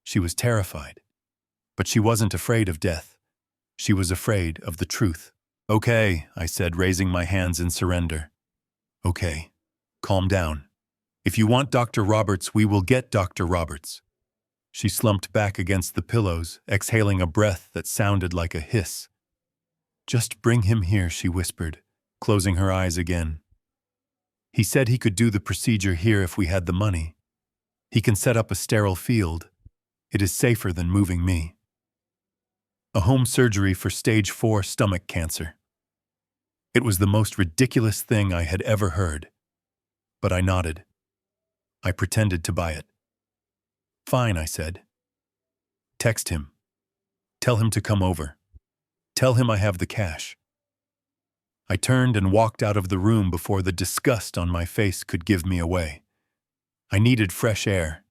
She was terrified. But she wasn't afraid of death. She was afraid of the truth. "Okay," I said, raising my hands in surrender. "Okay. Calm down. If you want Dr. Roberts, we will get Dr. Roberts." She slumped back against the pillows, exhaling a breath that sounded like a hiss. "Just bring him here," she whispered, closing her eyes again. "He said he could do the procedure here if we had the money. He can set up a sterile field. It is safer than moving me." A home surgery for stage 4 stomach cancer. It was the most ridiculous thing I had ever heard. But I nodded. I pretended to buy it. "Fine," I said. "Text him. Tell him to come over. Tell him I have the cash." I turned and walked out of the room before the disgust on my face could give me away. I needed fresh air,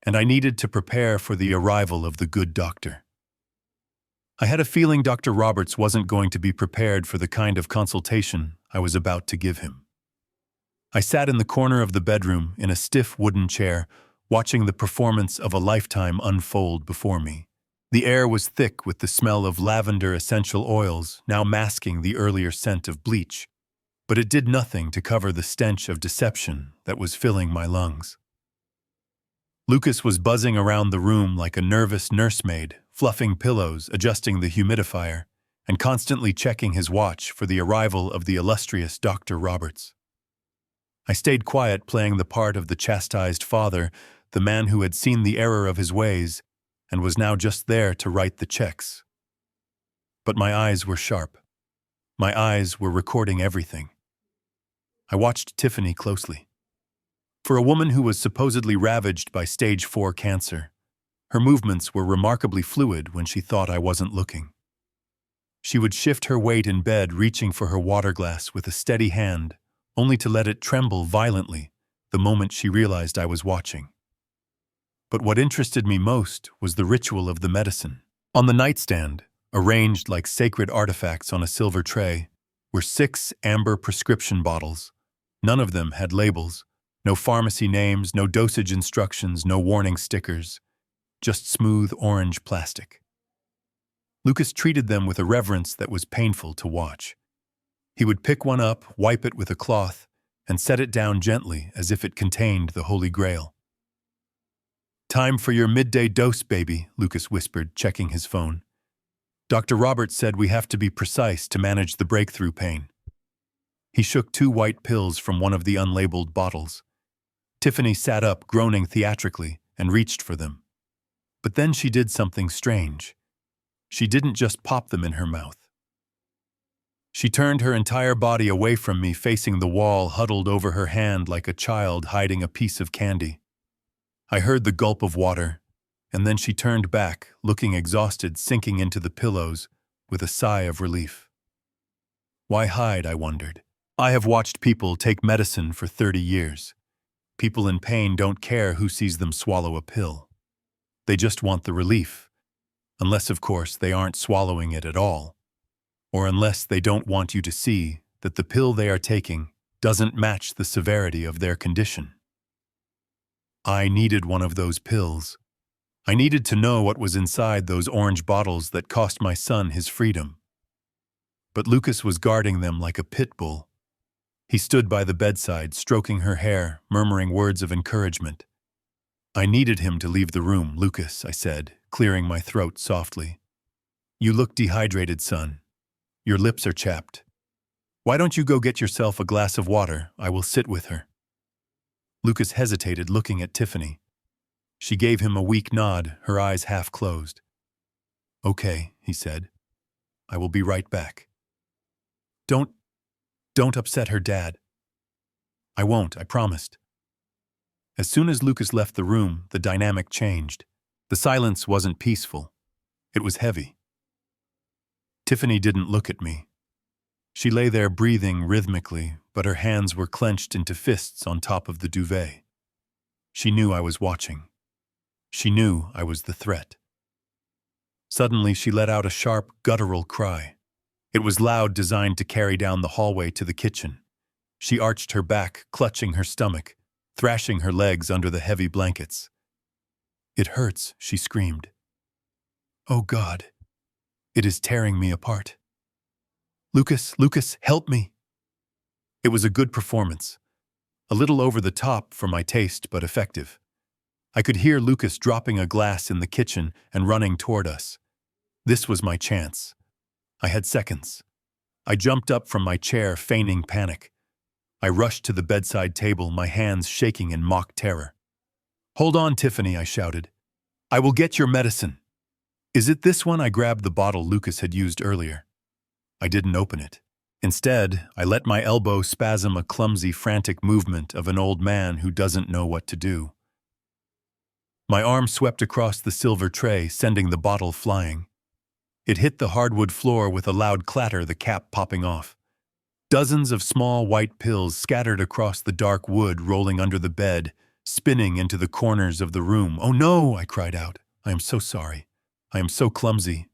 and I needed to prepare for the arrival of the good doctor. I had a feeling Dr. Roberts wasn't going to be prepared for the kind of consultation I was about to give him. I sat in the corner of the bedroom in a stiff wooden chair, watching the performance of a lifetime unfold before me. The air was thick with the smell of lavender essential oils, now masking the earlier scent of bleach, but it did nothing to cover the stench of deception that was filling my lungs. Lucas was buzzing around the room like a nervous nursemaid, fluffing pillows, adjusting the humidifier, and constantly checking his watch for the arrival of the illustrious Dr. Roberts. I stayed quiet, playing the part of the chastised father, the man who had seen the error of his ways and was now just there to write the checks. But my eyes were sharp. My eyes were recording everything. I watched Tiffany closely. For a woman who was supposedly ravaged by stage 4 cancer, her movements were remarkably fluid when she thought I wasn't looking. She would shift her weight in bed, reaching for her water glass with a steady hand, only to let it tremble violently the moment she realized I was watching. But what interested me most was the ritual of the medicine. On the nightstand, arranged like sacred artifacts on a silver tray, were 6 amber prescription bottles. None of them had labels, no pharmacy names, no dosage instructions, no warning stickers, just smooth orange plastic. Lucas treated them with a reverence that was painful to watch. He would pick one up, wipe it with a cloth, and set it down gently as if it contained the Holy Grail. "Time for your midday dose, baby," Lucas whispered, checking his phone. "Dr. Roberts said we have to be precise to manage the breakthrough pain." He shook 2 white pills from one of the unlabeled bottles. Tiffany sat up, groaning theatrically, and reached for them. But then she did something strange. She didn't just pop them in her mouth. She turned her entire body away from me, facing the wall, huddled over her hand like a child hiding a piece of candy. I heard the gulp of water, and then she turned back, looking exhausted, sinking into the pillows with a sigh of relief. Why hide, I wondered. I have watched people take medicine for 30 years. People in pain don't care who sees them swallow a pill. They just want the relief, unless, of course, they aren't swallowing it at all, or unless they don't want you to see that the pill they are taking doesn't match the severity of their condition. I needed one of those pills. I needed to know what was inside those orange bottles that cost my son his freedom. But Lucas was guarding them like a pit bull. He stood by the bedside, stroking her hair, murmuring words of encouragement. "I needed him to leave the room, Lucas," I said, clearing my throat softly. "You look dehydrated, son. Your lips are chapped. Why don't you go get yourself a glass of water? I will sit with her." Lucas hesitated, looking at Tiffany. She gave him a weak nod, her eyes half closed. "Okay," he said. "I will be right back." Don't upset her, Dad." "I won't, I promised." As soon as Lucas left the room, the dynamic changed. The silence wasn't peaceful. It was heavy. Tiffany didn't look at me. She lay there breathing rhythmically, but her hands were clenched into fists on top of the duvet. She knew I was watching. She knew I was the threat. Suddenly, she let out a sharp, guttural cry. It was loud, designed to carry down the hallway to the kitchen. She arched her back, clutching her stomach, thrashing her legs under the heavy blankets. "It hurts," she screamed. "Oh God, it is tearing me apart. Lucas, help me." It was a good performance. A little over the top for my taste, but effective. I could hear Lucas dropping a glass in the kitchen and running toward us. This was my chance. I had seconds. I jumped up from my chair, feigning panic. I rushed to the bedside table, my hands shaking in mock terror. "Hold on, Tiffany," I shouted. "I will get your medicine." "Is it this one?" I grabbed the bottle Lucas had used earlier. I didn't open it. Instead, I let my elbow spasm, a clumsy, frantic movement of an old man who doesn't know what to do. My arm swept across the silver tray, sending the bottle flying. It hit the hardwood floor with a loud clatter, the cap popping off. Dozens of small white pills scattered across the dark wood, rolling under the bed, spinning into the corners of the room. "Oh no!" I cried out. "I am so sorry. I am so clumsy."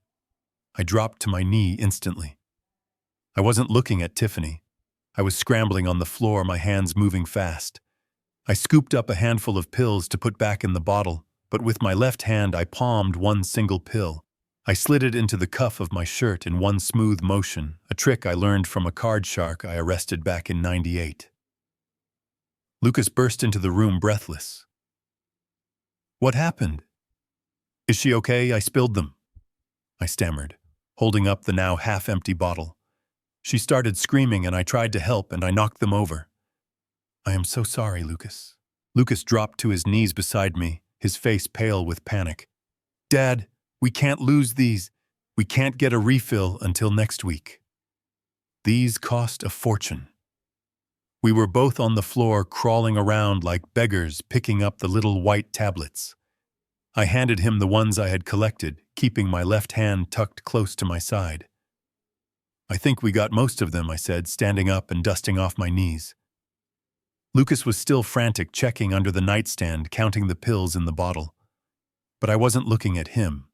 I dropped to my knee instantly. I wasn't looking at Tiffany. I was scrambling on the floor, my hands moving fast. I scooped up a handful of pills to put back in the bottle, but with my left hand I palmed one single pill. I slid it into the cuff of my shirt in one smooth motion, a trick I learned from a card shark I arrested back in '98. Lucas burst into the room, breathless. "What happened?" "Is she okay? I spilled them," I stammered, holding up the now half-empty bottle. She started screaming and I tried to help, and I knocked them over. "I am so sorry, Lucas." Lucas dropped to his knees beside me, his face pale with panic. "Dad, we can't lose these. We can't get a refill until next week. These cost a fortune." We were both on the floor, crawling around like beggars, picking up the little white tablets. I handed him the ones I had collected, keeping my left hand tucked close to my side. "I think we got most of them," I said, standing up and dusting off my knees. Lucas was still frantic, checking under the nightstand, counting the pills in the bottle. But I wasn't looking at him.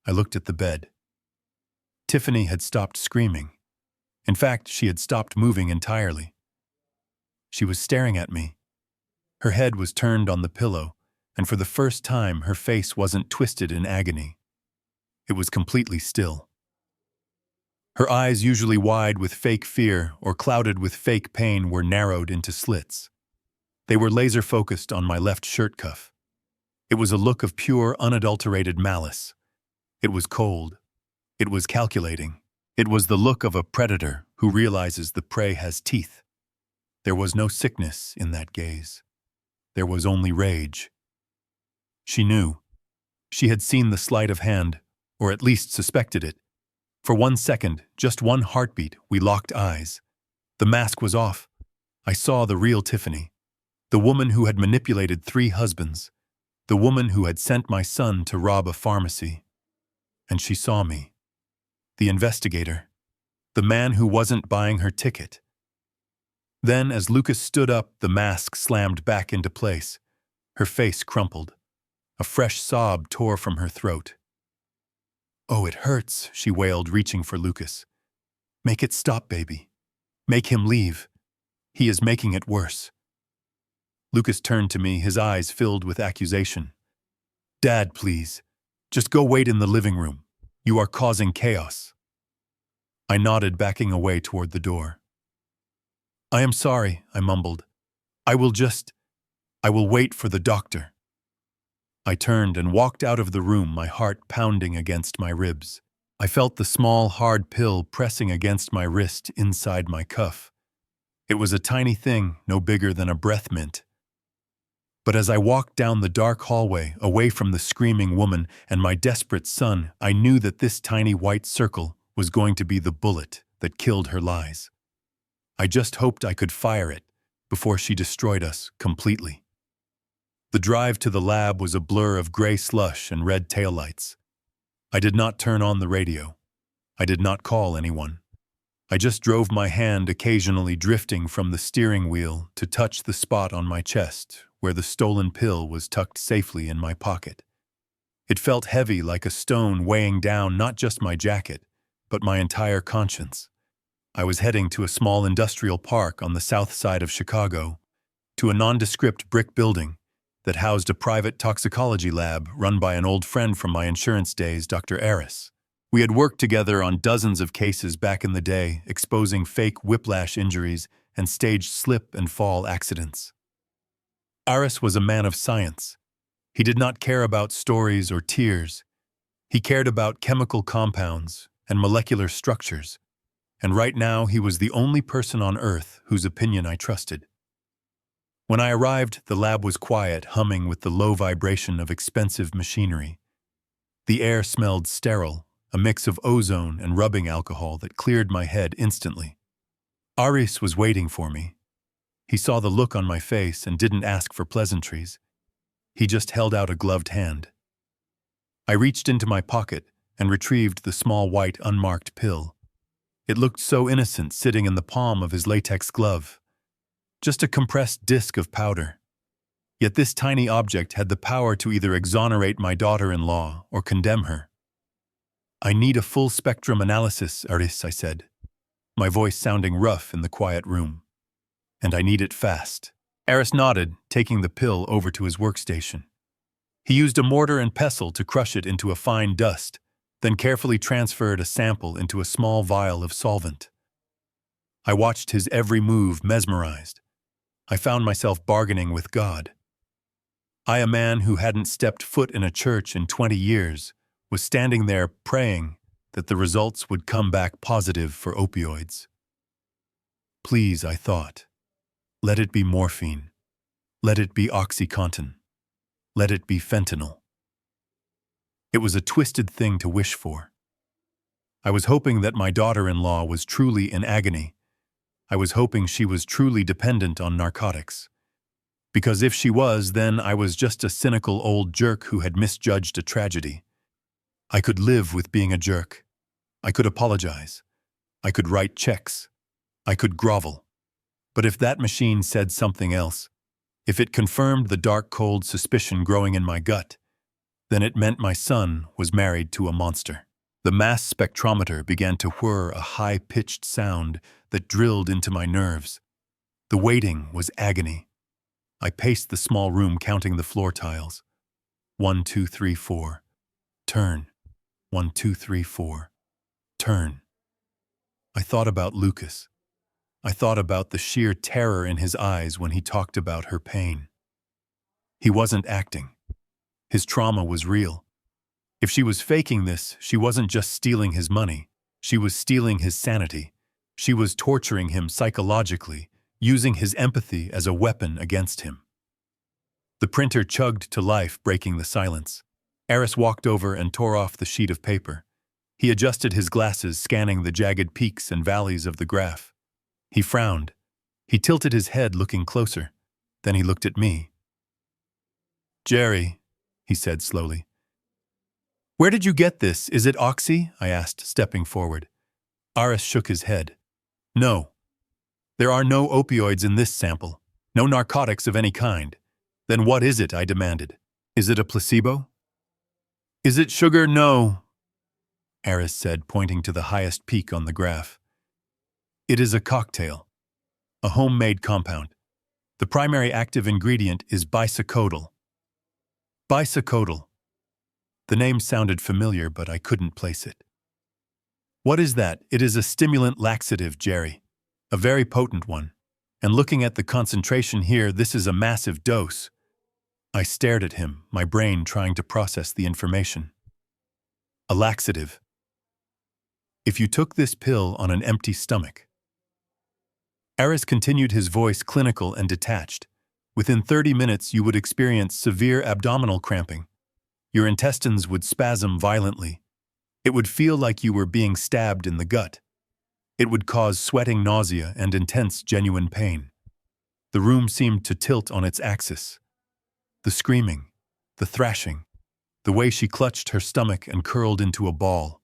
I looked at the bed. Tiffany had stopped screaming. In fact, she had stopped moving entirely. She was staring at me. Her head was turned on the pillow, and for the first time her face wasn't twisted in agony. It was completely still. Her eyes, usually wide with fake fear or clouded with fake pain, were narrowed into slits. They were laser-focused on my left shirt cuff. It was a look of pure, unadulterated malice. It was cold. It was calculating. It was the look of a predator who realizes the prey has teeth. There was no sickness in that gaze. There was only rage. She knew. She had seen the sleight of hand, or at least suspected it. For 1 second, just one heartbeat, we locked eyes. The mask was off. I saw the real Tiffany. The woman who had manipulated 3 husbands. The woman who had sent my son to rob a pharmacy. And she saw me. The investigator. The man who wasn't buying her ticket. Then, as Lucas stood up, the mask slammed back into place. Her face crumpled. A fresh sob tore from her throat. "Oh, it hurts," she wailed, reaching for Lucas. "Make it stop, baby. Make him leave. He is making it worse." Lucas turned to me, his eyes filled with accusation. "Dad, please. Just go wait in the living room. You are causing chaos." I nodded, backing away toward the door. "I am sorry," I mumbled. I will wait for the doctor." I turned and walked out of the room, my heart pounding against my ribs. I felt the small, hard pill pressing against my wrist inside my cuff. It was a tiny thing, no bigger than a breath mint. But as I walked down the dark hallway, away from the screaming woman and my desperate son, I knew that this tiny white circle was going to be the bullet that killed her lies. I just hoped I could fire it before she destroyed us completely. The drive to the lab was a blur of gray slush and red taillights. I did not turn on the radio. I did not call anyone. I just drove my hand occasionally drifting from the steering wheel to touch the spot on my chest where the stolen pill was tucked safely in my pocket. It felt heavy like a stone weighing down not just my jacket, but my entire conscience. I was heading to a small industrial park on the south side of Chicago, to a nondescript brick building that housed a private toxicology lab run by an old friend from my insurance days, Dr. Aris. We had worked together on dozens of cases back in the day, exposing fake whiplash injuries and staged slip and fall accidents. Aris was a man of science. He did not care about stories or tears. He cared about chemical compounds and molecular structures, and right now he was the only person on Earth whose opinion I trusted. When I arrived, the lab was quiet, humming with the low vibration of expensive machinery. The air smelled sterile, a mix of ozone and rubbing alcohol that cleared my head instantly. Aris was waiting for me. He saw the look on my face and didn't ask for pleasantries. He just held out a gloved hand. I reached into my pocket and retrieved the small white unmarked pill. It looked so innocent sitting in the palm of his latex glove. Just a compressed disk of powder. Yet this tiny object had the power to either exonerate my daughter-in-law or condemn her. "I need a full-spectrum analysis, Aris," I said, my voice sounding rough in the quiet room. "And I need it fast." Aris nodded, taking the pill over to his workstation. He used a mortar and pestle to crush it into a fine dust, then carefully transferred a sample into a small vial of solvent. I watched his every move, mesmerized. I found myself bargaining with God. I, a man who hadn't stepped foot in a church in 20 years, was standing there praying that the results would come back positive for opioids. Please, I thought, let it be morphine. Let it be OxyContin. Let it be fentanyl. It was a twisted thing to wish for. I was hoping that my daughter-in-law was truly in agony. I was hoping she was truly dependent on narcotics. Because if she was, then I was just a cynical old jerk who had misjudged a tragedy. I could live with being a jerk. I could apologize. I could write checks. I could grovel. But if that machine said something else, if it confirmed the dark, cold suspicion growing in my gut, then it meant my son was married to a monster. The mass spectrometer began to whir a high-pitched sound that drilled into my nerves. The waiting was agony. I paced the small room counting the floor tiles. 1, 2, 3, 4. Turn. 1, 2, 3, 4. Turn. I thought about Lucas. I thought about the sheer terror in his eyes when he talked about her pain. He wasn't acting. His trauma was real. If she was faking this, she wasn't just stealing his money. She was stealing his sanity. She was torturing him psychologically, using his empathy as a weapon against him. The printer chugged to life, breaking the silence. Aris walked over and tore off the sheet of paper. He adjusted his glasses, scanning the jagged peaks and valleys of the graph. He frowned. He tilted his head, looking closer. Then he looked at me. "Jerry," he said slowly. "Where did you get this? Is it oxy?" I asked, stepping forward. Aris shook his head. "No. There are no opioids in this sample. No narcotics of any kind. Then what is it?" I demanded. "Is it a placebo?" "Is it sugar?" "No," Aris said, pointing to the highest peak on the graph. "It is a cocktail. A homemade compound. The primary active ingredient is bisacodyl." Bisacodyl. The name sounded familiar, but I couldn't place it. "What is that?" "It is a stimulant laxative, Jerry. A very potent one. And looking at the concentration here, this is a massive dose." I stared at him, my brain trying to process the information. A laxative. If you took this pill on an empty stomach. Aris continued, his voice clinical and detached. Within 30 minutes, you would experience severe abdominal cramping. Your intestines would spasm violently. It would feel like you were being stabbed in the gut. It would cause sweating, nausea, and intense, genuine pain. The room seemed to tilt on its axis. The screaming, the thrashing, the way she clutched her stomach and curled into a ball.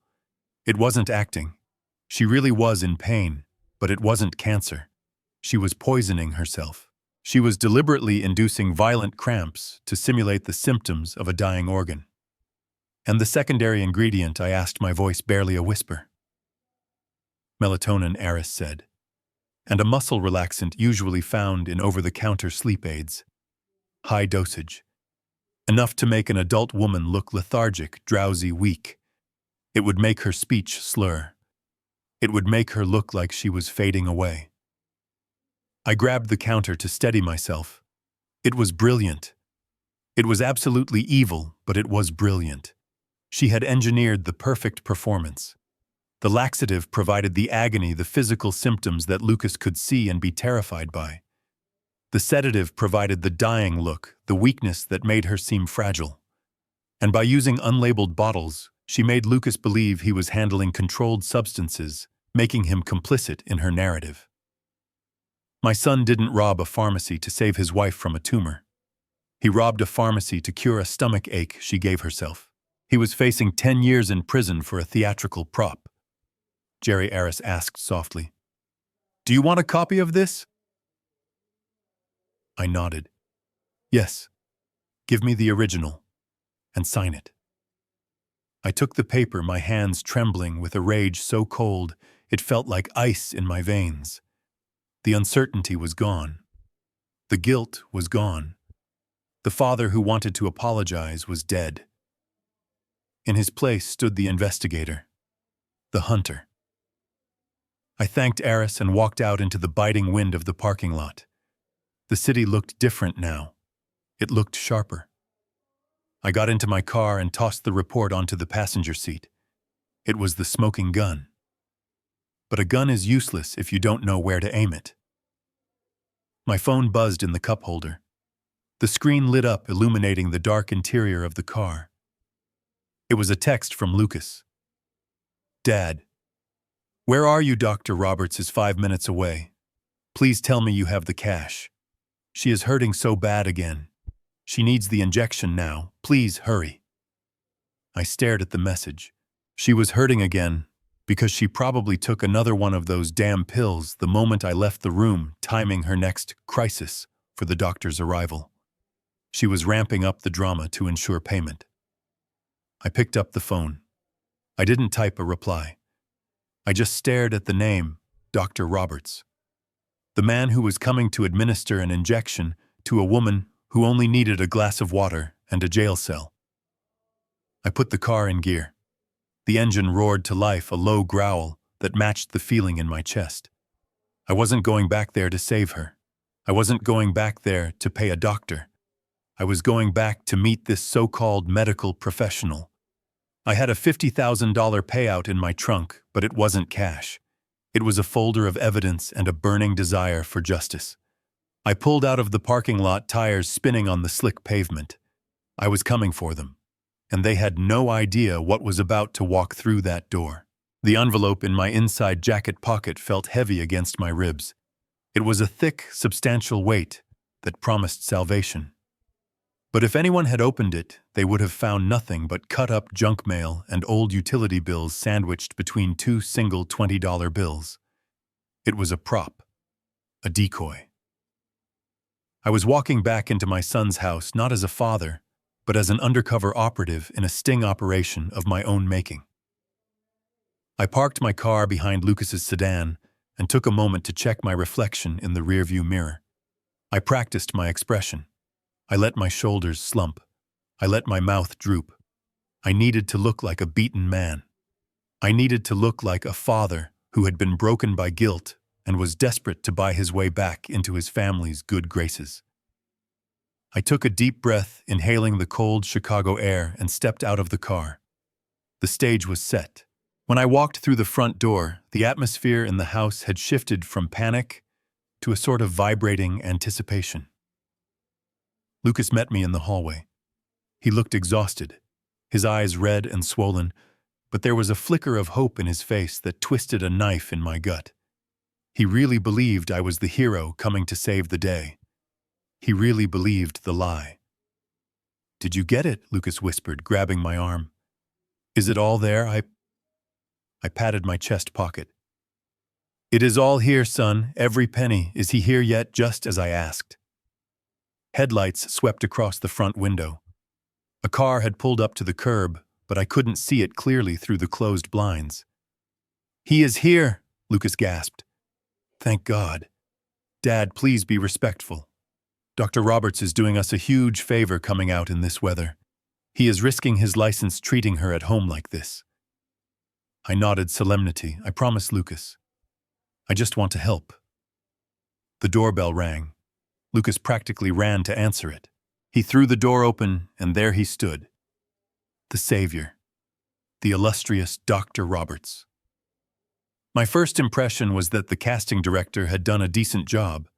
It wasn't acting. She really was in pain, but it wasn't cancer. She was poisoning herself. She was deliberately inducing violent cramps to simulate the symptoms of a dying organ. And the secondary ingredient, I asked, my voice barely a whisper. Melatonin, Eris said, and a muscle relaxant usually found in over-the-counter sleep aids. High dosage. Enough to make an adult woman look lethargic, drowsy, weak. It would make her speech slur. It would make her look like she was fading away. I grabbed the counter to steady myself. It was brilliant. It was absolutely evil, but it was brilliant. She had engineered the perfect performance. The laxative provided the agony, the physical symptoms that Lucas could see and be terrified by. The sedative provided the dying look, the weakness that made her seem fragile. And by using unlabeled bottles, she made Lucas believe he was handling controlled substances, making him complicit in her narrative. My son didn't rob a pharmacy to save his wife from a tumor. He robbed a pharmacy to cure a stomach ache she gave herself. He was facing 10 years in prison for a theatrical prop. Jerry Eris asked softly, "Do you want a copy of this?" I nodded. "Yes. Give me the original, and sign it." I took the paper, my hands trembling with a rage so cold it felt like ice in my veins. The uncertainty was gone. The guilt was gone. The father who wanted to apologize was dead. In his place stood the investigator, the hunter. I thanked Eris and walked out into the biting wind of the parking lot. The city looked different now. It looked sharper. I got into my car and tossed the report onto the passenger seat. It was the smoking gun. But a gun is useless if you don't know where to aim it. My phone buzzed in the cup holder. The screen lit up, illuminating the dark interior of the car. It was a text from Lucas. "Dad, where are you? Dr. Roberts is 5 minutes away. Please tell me you have the cash. She is hurting so bad again. She needs the injection now. Please hurry." I stared at the message. She was hurting again because she probably took another one of those damn pills the moment I left the room, timing her next crisis for the doctor's arrival. She was ramping up the drama to ensure payment. I picked up the phone. I didn't type a reply. I just stared at the name, Dr. Roberts. The man who was coming to administer an injection to a woman who only needed a glass of water and a jail cell. I put the car in gear. The engine roared to life, a low growl that matched the feeling in my chest. I wasn't going back there to save her. I wasn't going back there to pay a doctor. I was going back to meet this so-called medical professional. I had a $50,000 payout in my trunk, but it wasn't cash. It was a folder of evidence and a burning desire for justice. I pulled out of the parking lot, tires spinning on the slick pavement. I was coming for them, and they had no idea what was about to walk through that door. The envelope in my inside jacket pocket felt heavy against my ribs. It was a thick, substantial weight that promised salvation. But if anyone had opened it, they would have found nothing but cut-up junk mail and old utility bills sandwiched between two single $20 bills. It was a prop, a decoy. I was walking back into my son's house not as a father, but as an undercover operative in a sting operation of my own making. I parked my car behind Lucas's sedan and took a moment to check my reflection in the rearview mirror. I practiced my expression. I let my shoulders slump. I let my mouth droop. I needed to look like a beaten man. I needed to look like a father who had been broken by guilt and was desperate to buy his way back into his family's good graces. I took a deep breath, inhaling the cold Chicago air, and stepped out of the car. The stage was set. When I walked through the front door, the atmosphere in the house had shifted from panic to a sort of vibrating anticipation. Lucas met me in the hallway. He looked exhausted, his eyes red and swollen, but there was a flicker of hope in his face that twisted a knife in my gut. He really believed I was the hero coming to save the day. He really believed the lie. "Did you get it?" Lucas whispered, grabbing my arm. "Is it all there?" I patted my chest pocket. "It is all here, son, every penny. Is he here yet?" just as I asked. Headlights swept across the front window. A car had pulled up to the curb, but I couldn't see it clearly through the closed blinds. "He is here," Lucas gasped. "Thank God. Dad, please be respectful. Dr. Roberts is doing us a huge favor coming out in this weather. He is risking his license treating her at home like this." I nodded solemnity. "I promise, Lucas. I just want to help." The doorbell rang. Lucas practically ran to answer it. He threw the door open, and there he stood. The savior. The illustrious Dr. Roberts. My first impression was that the casting director had done a decent job.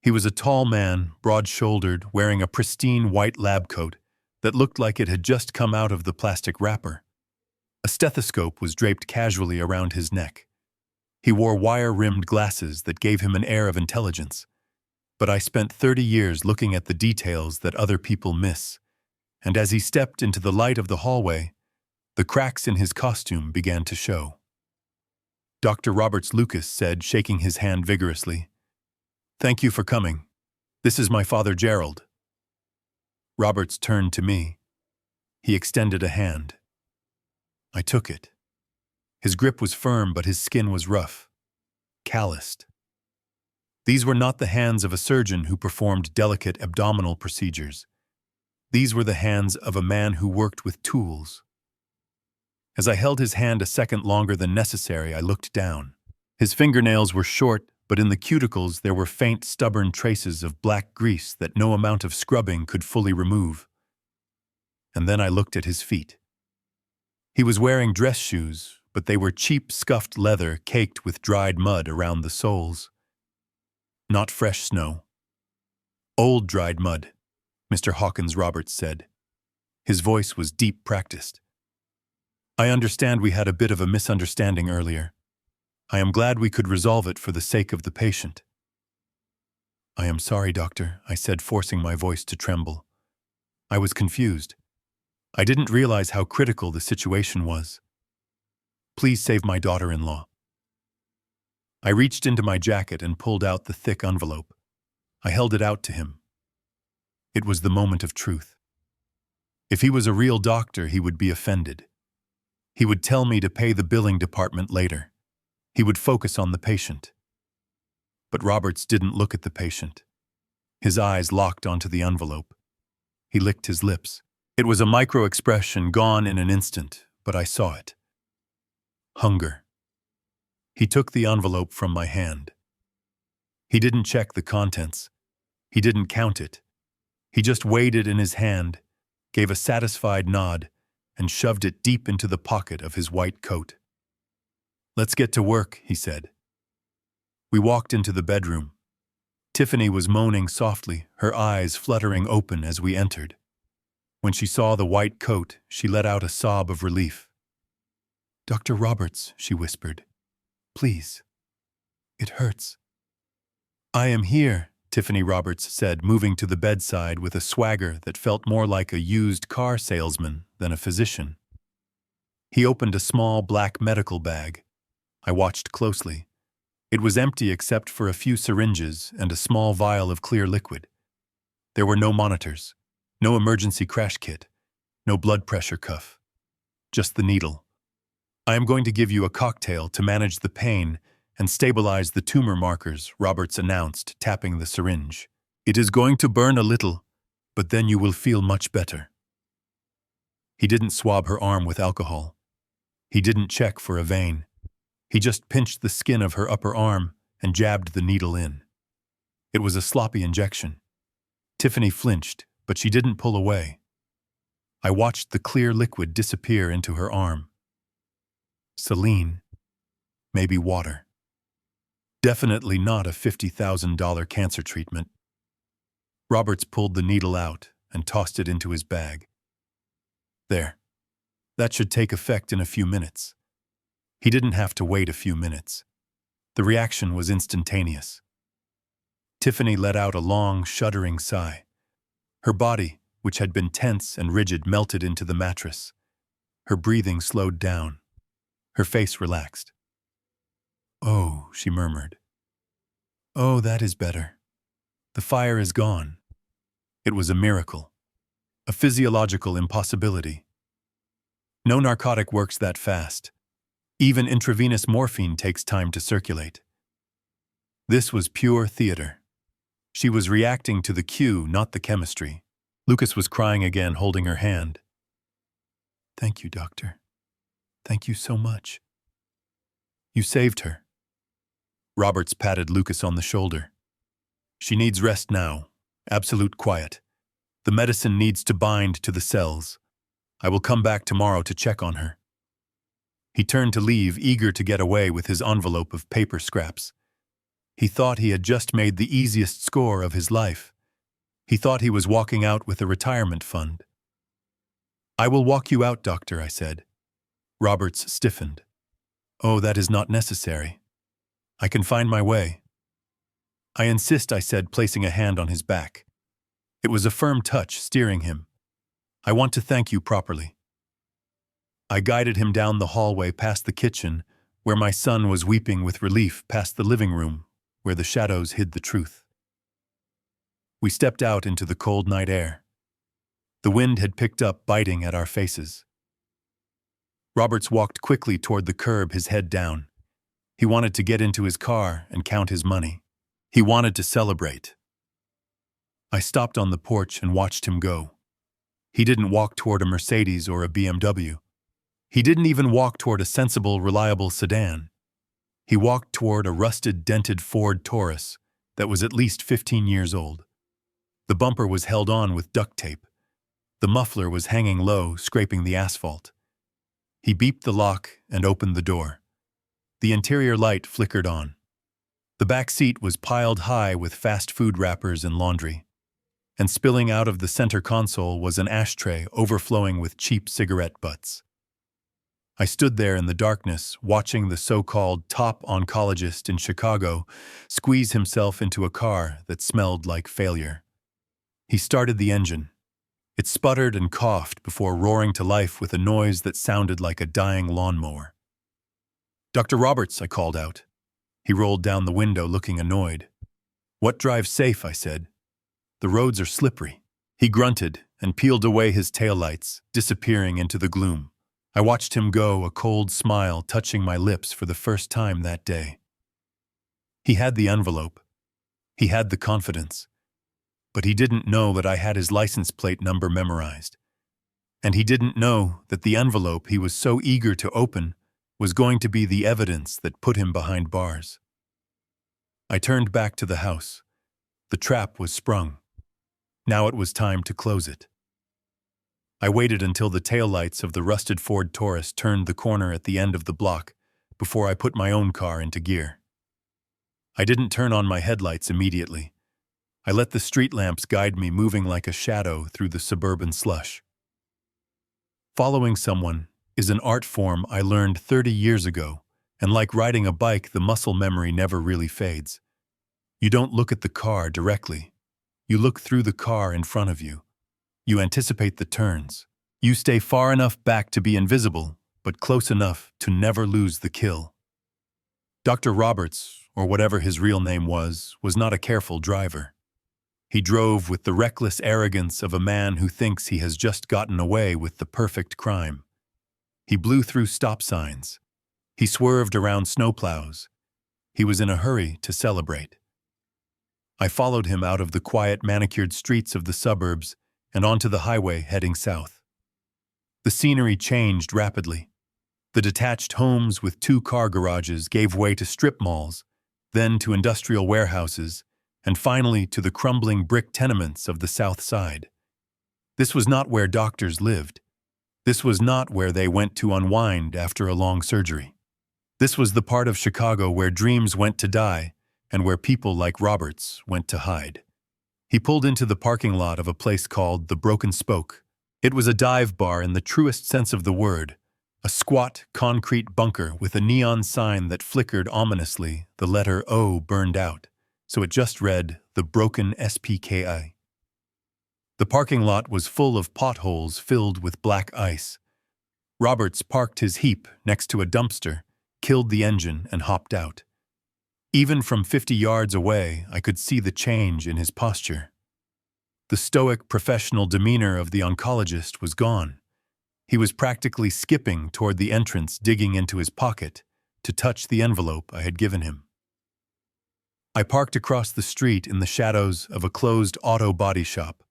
He was a tall man, broad-shouldered, wearing a pristine white lab coat that looked like it had just come out of the plastic wrapper. A stethoscope was draped casually around his neck. He wore wire-rimmed glasses that gave him an air of intelligence. But I spent 30 years looking at the details that other people miss, and as he stepped into the light of the hallway, the cracks in his costume began to show. "Dr. Roberts," Lucas said, shaking his hand vigorously. "Thank you for coming. This is my father, Gerald." Roberts turned to me. He extended a hand. I took it. His grip was firm, but his skin was rough, calloused. These were not the hands of a surgeon who performed delicate abdominal procedures. These were the hands of a man who worked with tools. As I held his hand a second longer than necessary, I looked down. His fingernails were short, but in the cuticles there were faint, stubborn traces of black grease that no amount of scrubbing could fully remove. And then I looked at his feet. He was wearing dress shoes, but they were cheap, scuffed leather caked with dried mud around the soles. Not fresh snow. "Old dried mud," Mr. Hawkins Roberts said. His voice was deep, practiced. "I understand we had a bit of a misunderstanding earlier. I am glad we could resolve it for the sake of the patient." "I am sorry, doctor," I said, forcing my voice to tremble. I was confused. I didn't realize how critical the situation was. "Please save my daughter-in-law." I reached into my jacket and pulled out the thick envelope. I held it out to him. It was the moment of truth. If he was a real doctor, he would be offended. He would tell me to pay the billing department later. He would focus on the patient. But Roberts didn't look at the patient. His eyes locked onto the envelope. He licked his lips. It was a micro-expression gone in an instant, but I saw it. Hunger. He took the envelope from my hand. He didn't check the contents. He didn't count it. He just weighed it in his hand, gave a satisfied nod, and shoved it deep into the pocket of his white coat. "Let's get to work," he said. We walked into the bedroom. Tiffany was moaning softly, her eyes fluttering open as we entered. When she saw the white coat, she let out a sob of relief. "Dr. Roberts," she whispered. "Please. It hurts." "I am here," Tiffany Roberts said, moving to the bedside with a swagger that felt more like a used car salesman than a physician. He opened a small black medical bag. I watched closely. It was empty except for a few syringes and a small vial of clear liquid. There were no monitors, no emergency crash kit, no blood pressure cuff. Just the needle. "I am going to give you a cocktail to manage the pain and stabilize the tumor markers," Roberts announced, tapping the syringe. "It is going to burn a little, but then you will feel much better." He didn't swab her arm with alcohol. He didn't check for a vein. He just pinched the skin of her upper arm and jabbed the needle in. It was a sloppy injection. Tiffany flinched, but she didn't pull away. I watched the clear liquid disappear into her arm. Saline. Maybe water. Definitely not a $50,000 cancer treatment. Roberts pulled the needle out and tossed it into his bag. "There. That should take effect in a few minutes." He didn't have to wait a few minutes. The reaction was instantaneous. Tiffany let out a long, shuddering sigh. Her body, which had been tense and rigid, melted into the mattress. Her breathing slowed down. Her face relaxed. "Oh," she murmured. "Oh, that is better. The fire is gone." It was a miracle. A physiological impossibility. No narcotic works that fast. Even intravenous morphine takes time to circulate. This was pure theater. She was reacting to the cue, not the chemistry. Lucas was crying again, holding her hand. "Thank you, doctor. Thank you so much. You saved her." Roberts patted Lucas on the shoulder. "She needs rest now. Absolute quiet. The medicine needs to bind to the cells. I will come back tomorrow to check on her." He turned to leave, eager to get away with his envelope of paper scraps. He thought he had just made the easiest score of his life. He thought he was walking out with a retirement fund. "I will walk you out, doctor," I said. Roberts stiffened. "Oh, that is not necessary. I can find my way." "I insist," I said, placing a hand on his back. It was a firm touch, steering him. "I want to thank you properly." I guided him down the hallway past the kitchen, where my son was weeping with relief, past the living room, where the shadows hid the truth. We stepped out into the cold night air. The wind had picked up, biting at our faces. Roberts walked quickly toward the curb, his head down. He wanted to get into his car and count his money. He wanted to celebrate. I stopped on the porch and watched him go. He didn't walk toward a Mercedes or a BMW. He didn't even walk toward a sensible, reliable sedan. He walked toward a rusted, dented Ford Taurus that was at least 15 years old. The bumper was held on with duct tape. The muffler was hanging low, scraping the asphalt. He beeped the lock and opened the door. The interior light flickered on. The back seat was piled high with fast food wrappers and laundry. And spilling out of the center console was an ashtray overflowing with cheap cigarette butts. I stood there in the darkness, watching the so-called top oncologist in Chicago squeeze himself into a car that smelled like failure. He started the engine. It sputtered and coughed before roaring to life with a noise that sounded like a dying lawnmower. "Dr. Roberts," I called out. He rolled down the window, looking annoyed. "What drives safe?" I said. "The roads are slippery." He grunted and peeled away his taillights, disappearing into the gloom. I watched him go, a cold smile touching my lips for the first time that day. He had the envelope. He had the confidence. But he didn't know that I had his license plate number memorized. And he didn't know that the envelope he was so eager to open was going to be the evidence that put him behind bars. I turned back to the house. The trap was sprung. Now it was time to close it. I waited until the taillights of the rusted Ford Taurus turned the corner at the end of the block before I put my own car into gear. I didn't turn on my headlights immediately. I let the street lamps guide me, moving like a shadow through the suburban slush. Following someone is an art form I learned 30 years ago, and like riding a bike, the muscle memory never really fades. You don't look at the car directly. You look through the car in front of you. You anticipate the turns. You stay far enough back to be invisible, but close enough to never lose the kill. Dr. Roberts, or whatever his real name was not a careful driver. He drove with the reckless arrogance of a man who thinks he has just gotten away with the perfect crime. He blew through stop signs. He swerved around snowplows. He was in a hurry to celebrate. I followed him out of the quiet, manicured streets of the suburbs and onto the highway heading south. The scenery changed rapidly. The detached homes with 2 car garages gave way to strip malls, then to industrial warehouses, and finally to the crumbling brick tenements of the South Side. This was not where doctors lived. This was not where they went to unwind after a long surgery. This was the part of Chicago where dreams went to die and where people like Roberts went to hide. He pulled into the parking lot of a place called the Broken Spoke. It was a dive bar in the truest sense of the word, a squat, concrete bunker with a neon sign that flickered ominously, the letter O burned out, so it just read, "The Broken SPKI." The parking lot was full of potholes filled with black ice. Roberts parked his heap next to a dumpster, killed the engine, and hopped out. Even from 50 yards away, I could see the change in his posture. The stoic, professional demeanor of the oncologist was gone. He was practically skipping toward the entrance, digging into his pocket to touch the envelope I had given him. I parked across the street in the shadows of a closed auto body shop.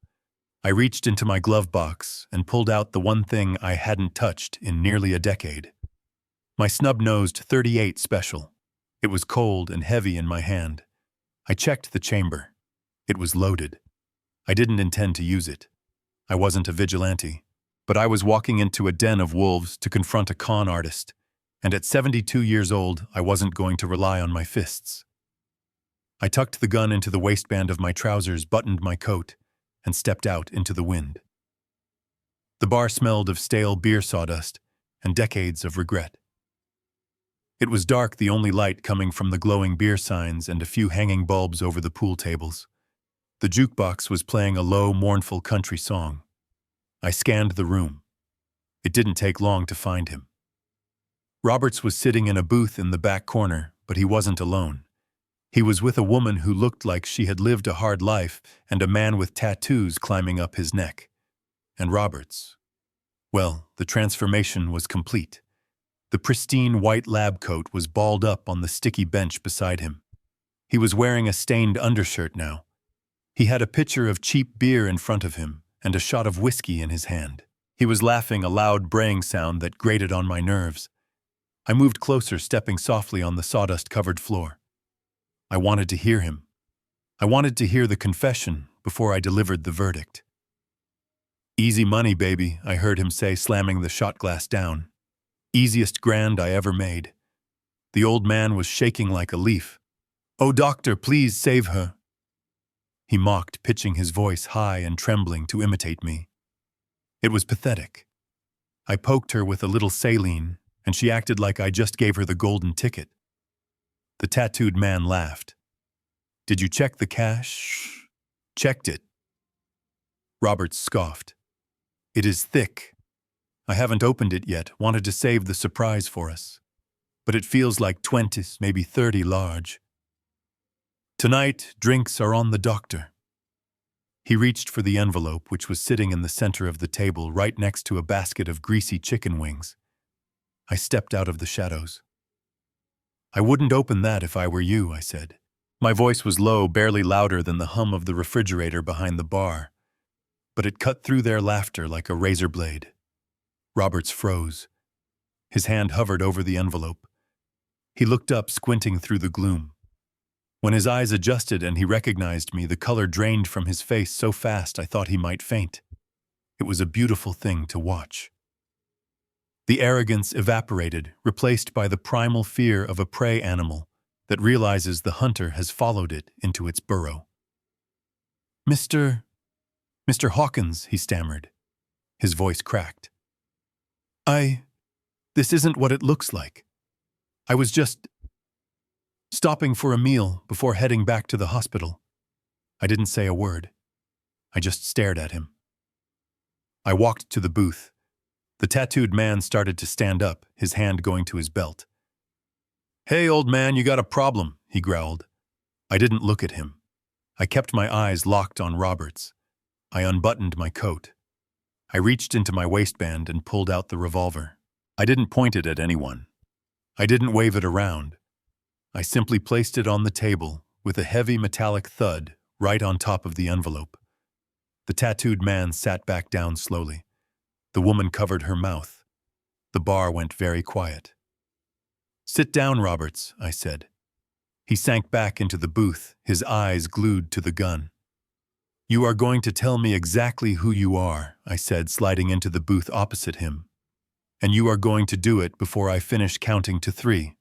I reached into my glove box and pulled out the one thing I hadn't touched in nearly a decade. My snub-nosed .38 special. It was cold and heavy in my hand. I checked the chamber. It was loaded. I didn't intend to use it. I wasn't a vigilante, but I was walking into a den of wolves to confront a con artist, and at 72 years old, I wasn't going to rely on my fists. I tucked the gun into the waistband of my trousers, buttoned my coat, and stepped out into the wind. The bar smelled of stale beer sawdust and decades of regret. It was dark, the only light coming from the glowing beer signs and a few hanging bulbs over the pool tables. The jukebox was playing a low, mournful country song. I scanned the room. It didn't take long to find him. Roberts was sitting in a booth in the back corner, but he wasn't alone. He was with a woman who looked like she had lived a hard life and a man with tattoos climbing up his neck. And Roberts. Well, the transformation was complete. The pristine white lab coat was balled up on the sticky bench beside him. He was wearing a stained undershirt now. He had a pitcher of cheap beer in front of him and a shot of whiskey in his hand. He was laughing, a loud braying sound that grated on my nerves. I moved closer, stepping softly on the sawdust-covered floor. I wanted to hear him. I wanted to hear the confession before I delivered the verdict. "Easy money, baby," I heard him say, slamming the shot glass down. "Easiest grand I ever made." The old man was shaking like a leaf. "Oh, doctor, please save her," he mocked, pitching his voice high and trembling to imitate me. It was pathetic. I poked her with a little saline, and she acted like I just gave her the golden ticket. The tattooed man laughed. "Did you check the cash?" "Checked it." Roberts scoffed. "It is thick. I haven't opened it yet, wanted to save the surprise for us. But it feels like 20, maybe 30 large. Tonight, drinks are on the doctor." He reached for the envelope, which was sitting in the center of the table, right next to a basket of greasy chicken wings. I stepped out of the shadows. "I wouldn't open that if I were you," I said. My voice was low, barely louder than the hum of the refrigerator behind the bar, but it cut through their laughter like a razor blade. Roberts froze. His hand hovered over the envelope. He looked up, squinting through the gloom. When his eyes adjusted and he recognized me, the color drained from his face so fast I thought he might faint. It was a beautiful thing to watch. The arrogance evaporated, replaced by the primal fear of a prey animal that realizes the hunter has followed it into its burrow. Mr. Hawkins," he stammered. His voice cracked. This isn't what it looks like. I was just stopping for a meal before heading back to the hospital." I didn't say a word. I just stared at him. I walked to the booth. The tattooed man started to stand up, his hand going to his belt. "Hey, old man, you got a problem," he growled. I didn't look at him. I kept my eyes locked on Roberts. I unbuttoned my coat. I reached into my waistband and pulled out the revolver. I didn't point it at anyone. I didn't wave it around. I simply placed it on the table with a heavy metallic thud right on top of the envelope. The tattooed man sat back down slowly. The woman covered her mouth. The bar went very quiet. "Sit down, Roberts," I said. He sank back into the booth, his eyes glued to the gun. "You are going to tell me exactly who you are," I said, sliding into the booth opposite him. "And you are going to do it before I finish counting to 3.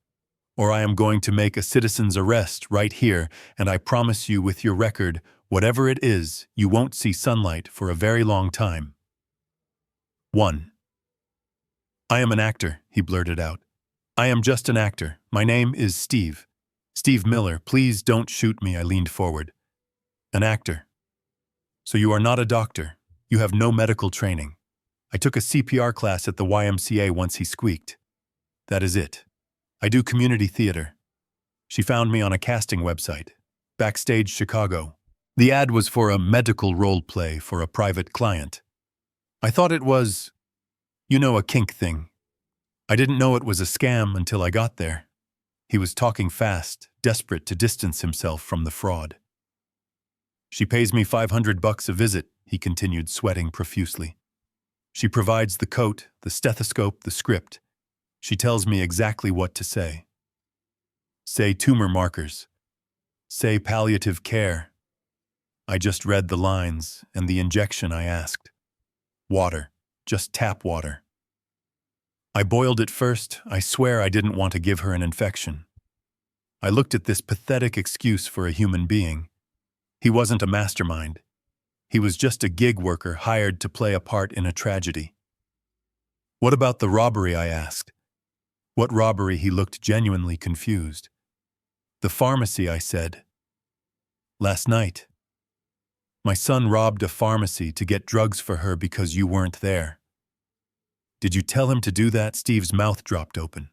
Or I am going to make a citizen's arrest right here, and I promise you with your record, whatever it is, you won't see sunlight for a very long time." 1. "I am an actor," he blurted out. "I am just an actor. My name is Steve. Steve Miller. Please don't shoot me," I leaned forward. "An actor. So you are not a doctor. You have no medical training. I took a CPR class at the YMCA once he squeaked. That is it. I do community theater. She found me on a casting website, Backstage Chicago. The ad was for a medical role play for a private client. I thought it was, a kink thing. I didn't know it was a scam until I got there. He was talking fast, desperate to distance himself from the fraud. She pays me $500 a visit, he continued, sweating profusely. She provides the coat, the stethoscope, the script. She tells me exactly what to say. Say tumor markers. Say palliative care. I just read the lines and the injection I asked. Water. Just tap water. I boiled it first. I swear I didn't want to give her an infection. I looked at this pathetic excuse for a human being. He wasn't a mastermind. He was just a gig worker hired to play a part in a tragedy. What about the robbery, I asked. What robbery? He looked genuinely confused. The pharmacy, I said. Last night. My son robbed a pharmacy to get drugs for her because you weren't there. Did you tell him to do that? Steve's mouth dropped open.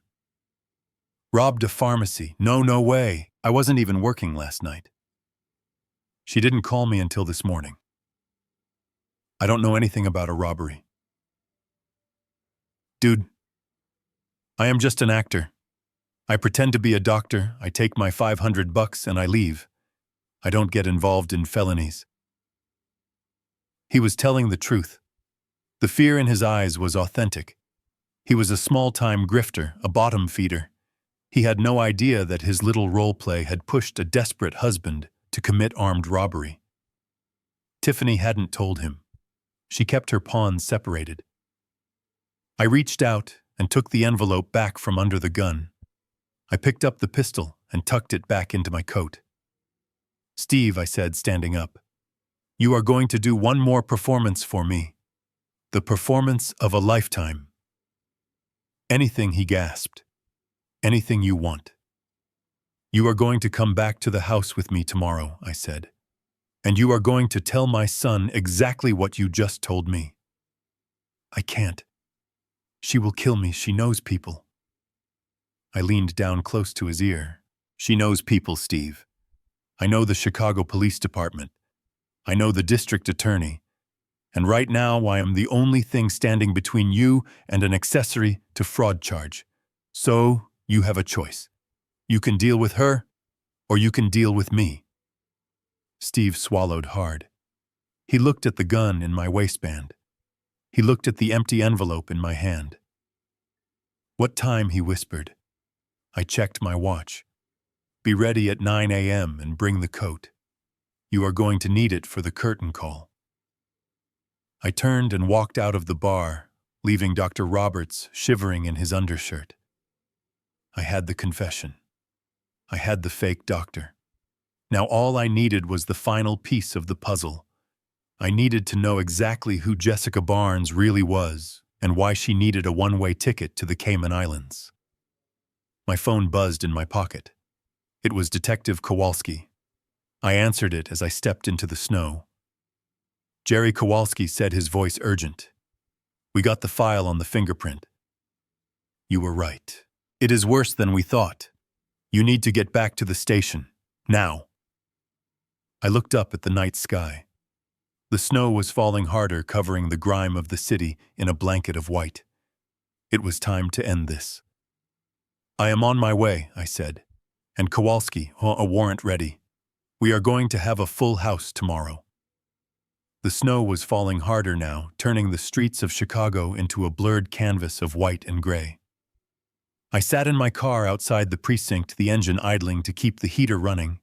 Robbed a pharmacy? No way. I wasn't even working last night. She didn't call me until this morning. I don't know anything about a robbery. Dude, I am just an actor. I pretend to be a doctor, I take my $500 and I leave. I don't get involved in felonies. He was telling the truth. The fear in his eyes was authentic. He was a small-time grifter, a bottom feeder. He had no idea that his little role play had pushed a desperate husband to commit armed robbery. Tiffany hadn't told him. She kept her pawns separated. I reached out and took the envelope back from under the gun. I picked up the pistol and tucked it back into my coat. Steve, I said, standing up, you are going to do one more performance for me. The performance of a lifetime. Anything, he gasped. Anything you want. You are going to come back to the house with me tomorrow, I said. And you are going to tell my son exactly what you just told me. I can't. She will kill me. She knows people. I leaned down close to his ear. She knows people, Steve. I know the Chicago Police Department. I know the district attorney. And right now I am the only thing standing between you and an accessory to fraud charge. So you have a choice. You can deal with her, or you can deal with me. Steve swallowed hard. He looked at the gun in my waistband. He looked at the empty envelope in my hand. What time? He whispered. I checked my watch. Be ready at 9 a.m. and bring the coat. You are going to need it for the curtain call. I turned and walked out of the bar, leaving Dr. Roberts shivering in his undershirt. I had the confession. I had the fake doctor. Now all I needed was the final piece of the puzzle. I needed to know exactly who Jessica Barnes really was and why she needed a one-way ticket to the Cayman Islands. My phone buzzed in my pocket. It was Detective Kowalski. I answered it as I stepped into the snow. Jerry Kowalski said, his voice urgent. We got the file on the fingerprint. You were right. It is worse than we thought. You need to get back to the station. Now. I looked up at the night sky. The snow was falling harder, covering the grime of the city in a blanket of white. It was time to end this. I am on my way, I said. And Kowalski, a warrant ready. We are going to have a full house tomorrow. The snow was falling harder now, turning the streets of Chicago into a blurred canvas of white and gray. I sat in my car outside the precinct, the engine idling to keep the heater running,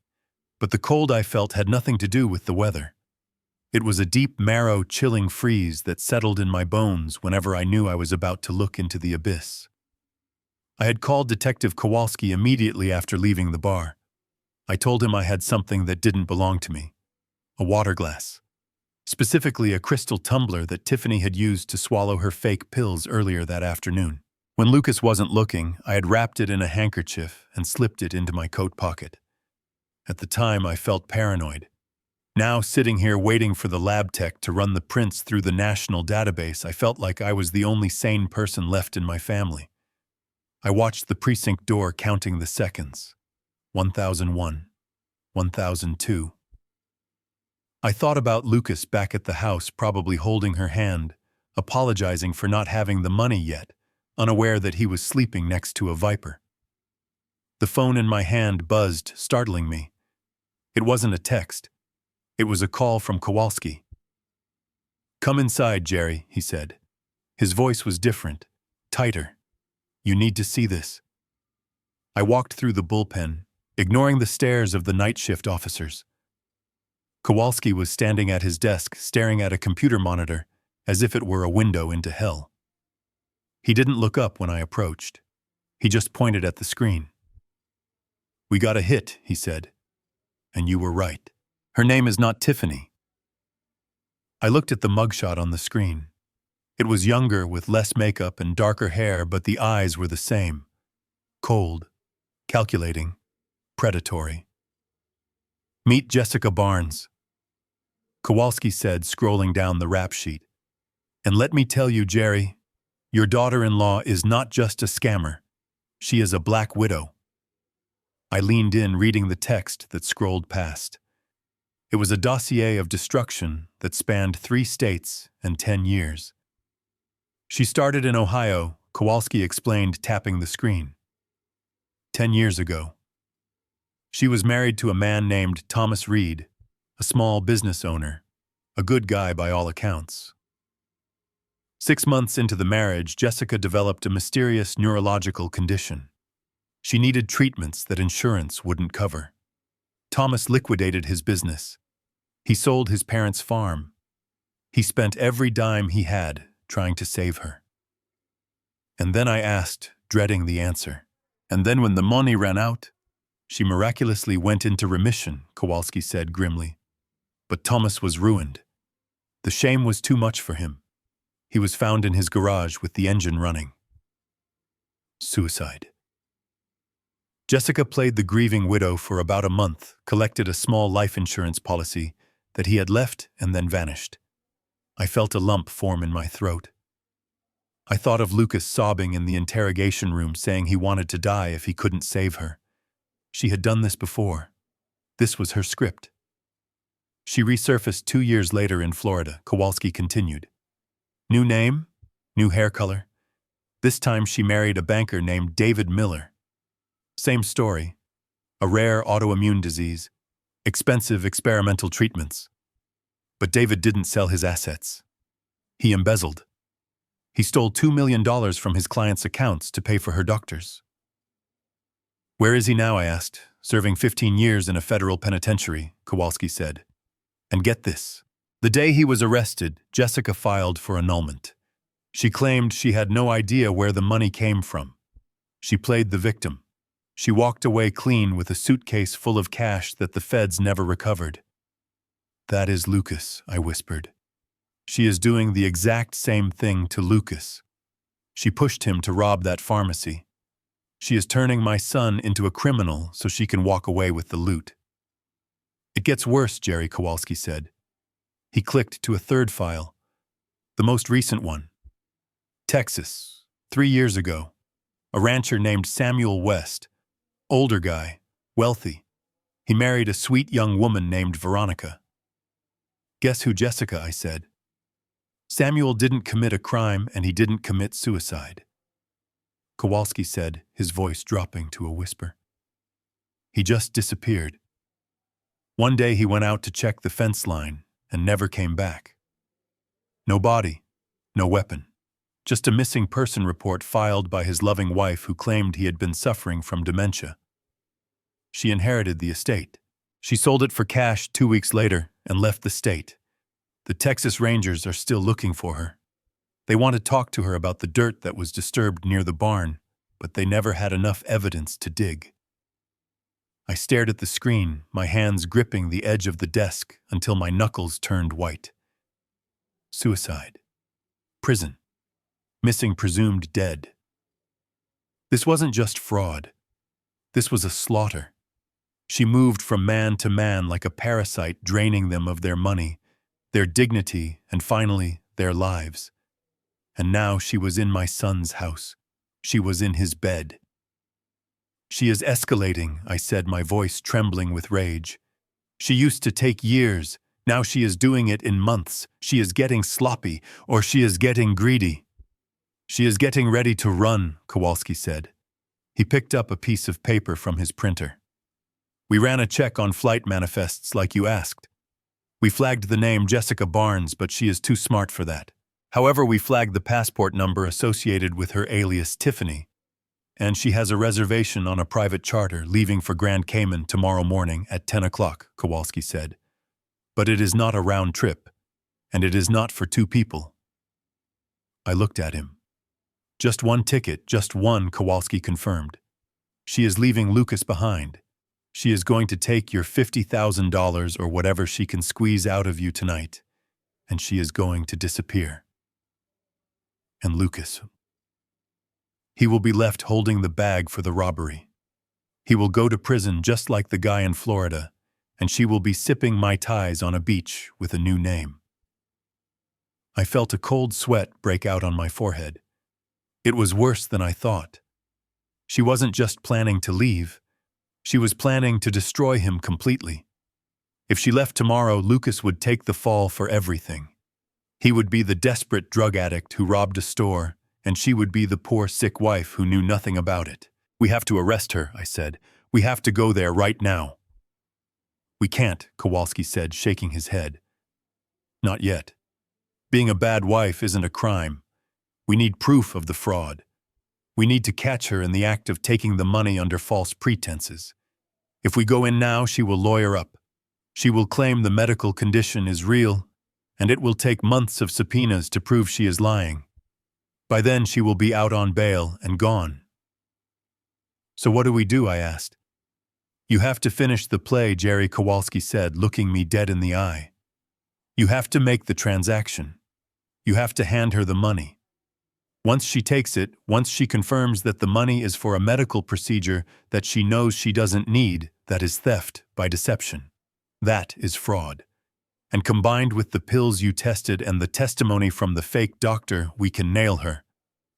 but the cold I felt had nothing to do with the weather. It was a deep, marrow, chilling freeze that settled in my bones whenever I knew I was about to look into the abyss. I had called Detective Kowalski immediately after leaving the bar. I told him I had something that didn't belong to me. A water glass. Specifically a crystal tumbler that Tiffany had used to swallow her fake pills earlier that afternoon. When Lucas wasn't looking, I had wrapped it in a handkerchief and slipped it into my coat pocket. At the time, I felt paranoid. Now, sitting here waiting for the lab tech to run the prints through the national database, I felt like I was the only sane person left in my family. I watched the precinct door counting the seconds. 1001. 1002. I thought about Lucas back at the house, probably holding her hand, apologizing for not having the money yet, unaware that he was sleeping next to a viper. The phone in my hand buzzed, startling me. It wasn't a text. It was a call from Kowalski. "Come inside, Jerry," he said. His voice was different, tighter. "You need to see this." I walked through the bullpen, ignoring the stares of the night shift officers. Kowalski was standing at his desk, staring at a computer monitor, as if it were a window into hell. He didn't look up when I approached. He just pointed at the screen. "We got a hit," he said. "And you were right. Her name is not Tiffany." I looked at the mugshot on the screen. It was younger, with less makeup and darker hair, but the eyes were the same. Cold, calculating, predatory. "Meet Jessica Barnes," Kowalski said, scrolling down the rap sheet. "And let me tell you, Jerry, your daughter-in-law is not just a scammer. She is a black widow." I leaned in, reading the text that scrolled past. It was a dossier of destruction that spanned 3 states and 10 years. "She started in Ohio," Kowalski explained, tapping the screen. 10 years ago. She was married to a man named Thomas Reed, a small business owner, a good guy by all accounts. 6 months into the marriage, Jessica developed a mysterious neurological condition. She needed treatments that insurance wouldn't cover. Thomas liquidated his business. He sold his parents' farm. He spent every dime he had trying to save her. And then I asked, dreading the answer. "And then when the money ran out, she miraculously went into remission," Kowalski said grimly. But Thomas was ruined. The shame was too much for him. He was found in his garage with the engine running. Suicide. Jessica played the grieving widow for about a month, collected a small life insurance policy that he had left, and then vanished. I felt a lump form in my throat. I thought of Lucas sobbing in the interrogation room, saying he wanted to die if he couldn't save her. She had done this before. This was her script. She resurfaced 2 years later in Florida, Kowalski continued. New name, new hair color. This time she married a banker named David Miller. Same story. A rare autoimmune disease. Expensive experimental treatments. But David didn't sell his assets. He embezzled. He stole $2 million from his client's accounts to pay for her doctors. "Where is he now?" I asked. "Serving 15 years in a federal penitentiary," Kowalski said. And get this. The day he was arrested, Jessica filed for annulment. She claimed she had no idea where the money came from. She played the victim. She walked away clean with a suitcase full of cash that the feds never recovered. "That is Lucas," I whispered. "She is doing the exact same thing to Lucas. She pushed him to rob that pharmacy. She is turning my son into a criminal so she can walk away with the loot." "It gets worse," Jerry, Kowalski said. He clicked to a third file, the most recent one. Texas, 3 years ago. A rancher named Samuel West. Older guy, wealthy. He married a sweet young woman named Veronica. "Guess who Jessica?" I said. "Samuel didn't commit a crime, and he didn't commit suicide," Kowalski said, his voice dropping to a whisper. "He just disappeared. One day he went out to check the fence line and never came back. No body, no weapon, just a missing person report filed by his loving wife who claimed he had been suffering from dementia. She inherited the estate. She sold it for cash 2 weeks later and left the state. The Texas Rangers are still looking for her. They want to talk to her about the dirt that was disturbed near the barn, but they never had enough evidence to dig." I stared at the screen, my hands gripping the edge of the desk until my knuckles turned white. Suicide. Prison. Missing presumed dead. This wasn't just fraud. This was a slaughter. She moved from man to man like a parasite, draining them of their money, their dignity, and finally, their lives. And now she was in my son's house. She was in his bed. She is escalating, I said, my voice trembling with rage. She used to take years. Now she is doing it in months. She is getting sloppy, or she is getting greedy. She is getting ready to run, Kowalski said. He picked up a piece of paper from his printer. We ran a check on flight manifests like you asked. We flagged the name Jessica Barnes, but she is too smart for that. However, we flagged the passport number associated with her alias Tiffany, and she has a reservation on a private charter leaving for Grand Cayman tomorrow morning at 10 o'clock, Kowalski said. But it is not a round trip, and it is not for 2 people. I looked at him. Just one ticket, just one, Kowalski confirmed. She is leaving Lucas behind. She is going to take your $50,000 or whatever she can squeeze out of you tonight, and she is going to disappear. And Lucas, he will be left holding the bag for the robbery. He will go to prison just like the guy in Florida, and she will be sipping Mai Tais on a beach with a new name. I felt a cold sweat break out on my forehead. It was worse than I thought. She wasn't just planning to leave. She was planning to destroy him completely. If she left tomorrow, Lucas would take the fall for everything. He would be the desperate drug addict who robbed a store, and she would be the poor sick wife who knew nothing about it. We have to arrest her, I said. We have to go there right now. We can't, Kowalski said, shaking his head. Not yet. Being a bad wife isn't a crime. We need proof of the fraud. We need to catch her in the act of taking the money under false pretenses. If we go in now, she will lawyer up. She will claim the medical condition is real, and it will take months of subpoenas to prove she is lying. By then, she will be out on bail and gone. So what do we do, I asked. You have to finish the play, Jerry, Kowalski said, looking me dead in the eye. You have to make the transaction. You have to hand her the money. Once she takes it, once she confirms that the money is for a medical procedure that she knows she doesn't need, that is theft by deception. That is fraud. And combined with the pills you tested and the testimony from the fake doctor, we can nail her.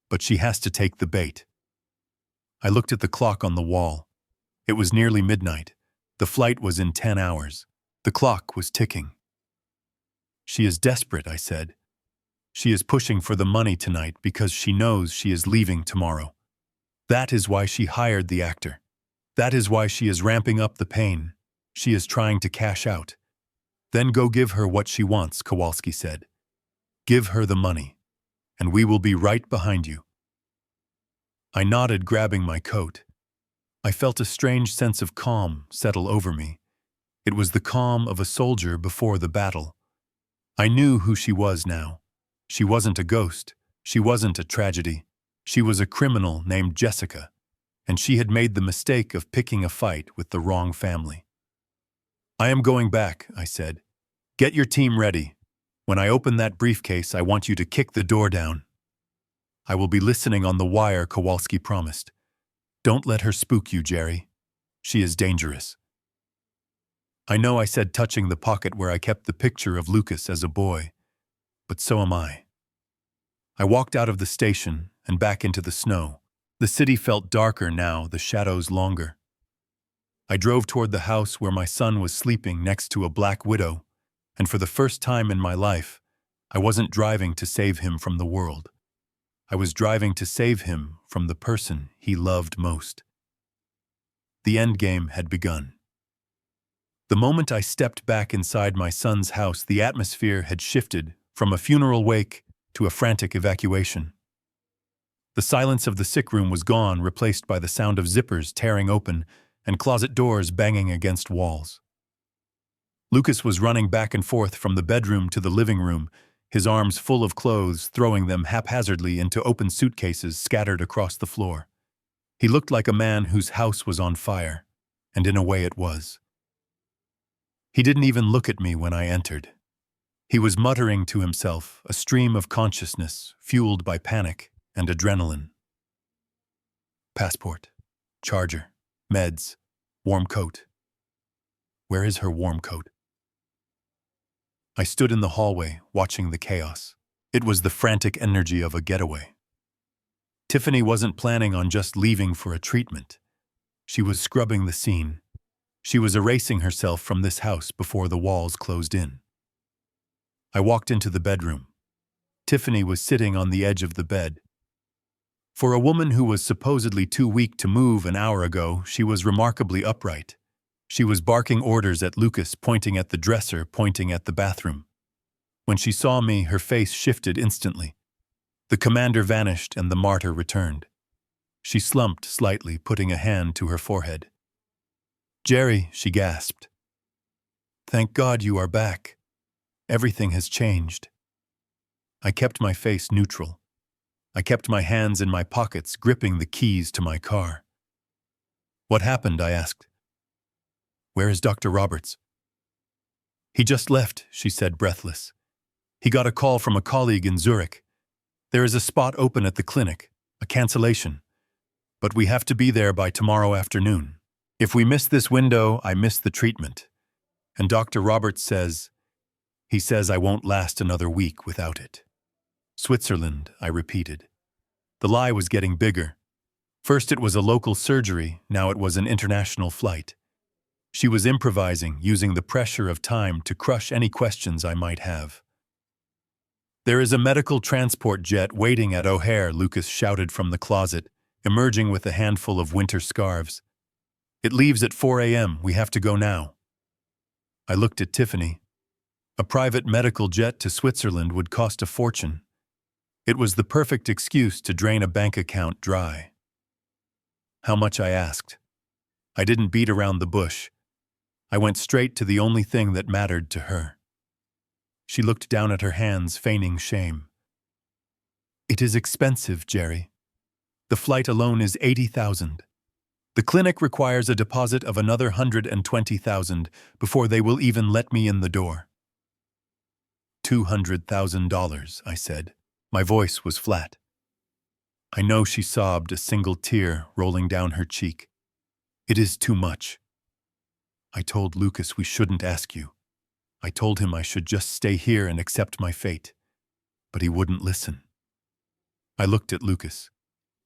But she has to take the bait. I looked at the clock on the wall. It was nearly midnight. The flight was in 10 hours. The clock was ticking. She is desperate, I said. She is pushing for the money tonight because she knows she is leaving tomorrow. That is why she hired the actor. That is why she is ramping up the pain. She is trying to cash out. Then go give her what she wants, Kowalski said. Give her the money, and we will be right behind you. I nodded, grabbing my coat. I felt a strange sense of calm settle over me. It was the calm of a soldier before the battle. I knew who she was now. She wasn't a ghost. She wasn't a tragedy. She was a criminal named Jessica, and she had made the mistake of picking a fight with the wrong family. I am going back, I said. Get your team ready. When I open that briefcase, I want you to kick the door down. I will be listening on the wire, Kowalski promised. Don't let her spook you, Jerry. She is dangerous. I know, I said, touching the pocket where I kept the picture of Lucas as a boy. But so am I. I walked out of the station and back into the snow. The city felt darker now, the shadows longer. I drove toward the house where my son was sleeping next to a black widow, and for the first time in my life, I wasn't driving to save him from the world. I was driving to save him from the person he loved most. The endgame had begun. The moment I stepped back inside my son's house, the atmosphere had shifted from a funeral wake to a frantic evacuation. The silence of the sick room was gone, replaced by the sound of zippers tearing open and closet doors banging against walls. Lucas was running back and forth from the bedroom to the living room, his arms full of clothes, throwing them haphazardly into open suitcases scattered across the floor. He looked like a man whose house was on fire, and in a way it was. He didn't even look at me when I entered. He was muttering to himself, a stream of consciousness fueled by panic and adrenaline. Passport, charger, meds, warm coat. Where is her warm coat? I stood in the hallway, watching the chaos. It was the frantic energy of a getaway. Tiffany wasn't planning on just leaving for a treatment. She was scrubbing the scene. She was erasing herself from this house before the walls closed in. I walked into the bedroom. Tiffany was sitting on the edge of the bed. For a woman who was supposedly too weak to move an hour ago, she was remarkably upright. She was barking orders at Lucas, pointing at the dresser, pointing at the bathroom. When she saw me, her face shifted instantly. The commander vanished and the martyr returned. She slumped slightly, putting a hand to her forehead. "Jerry," she gasped. "Thank God you are back. Everything has changed." I kept my face neutral. I kept my hands in my pockets, gripping the keys to my car. "What happened?" I asked. "Where is Dr. Roberts?" "He just left," she said, breathless. "He got a call from a colleague in Zurich. There is a spot open at the clinic, a cancellation. But we have to be there by tomorrow afternoon. If we miss this window, I miss the treatment. And Dr. Roberts says, he says I won't last another week without it." "Switzerland," I repeated. The lie was getting bigger. First it was a local surgery, now it was an international flight. She was improvising, using the pressure of time to crush any questions I might have. "There is a medical transport jet waiting at O'Hare," Lucas shouted from the closet, emerging with a handful of winter scarves. "It leaves at 4 a.m. We have to go now." I looked at Tiffany. A private medical jet to Switzerland would cost a fortune. It was the perfect excuse to drain a bank account dry. "How much?" I asked. I didn't beat around the bush. I went straight to the only thing that mattered to her. She looked down at her hands, feigning shame. "It is expensive, Jerry. The flight alone is $80,000. The clinic requires a deposit of another $120,000 before they will even let me in the door." $200,000, I said. My voice was flat. I know, she sobbed, a single tear rolling down her cheek. "It is too much. I told Lucas we shouldn't ask you. I told him I should just stay here and accept my fate. But he wouldn't listen." I looked at Lucas.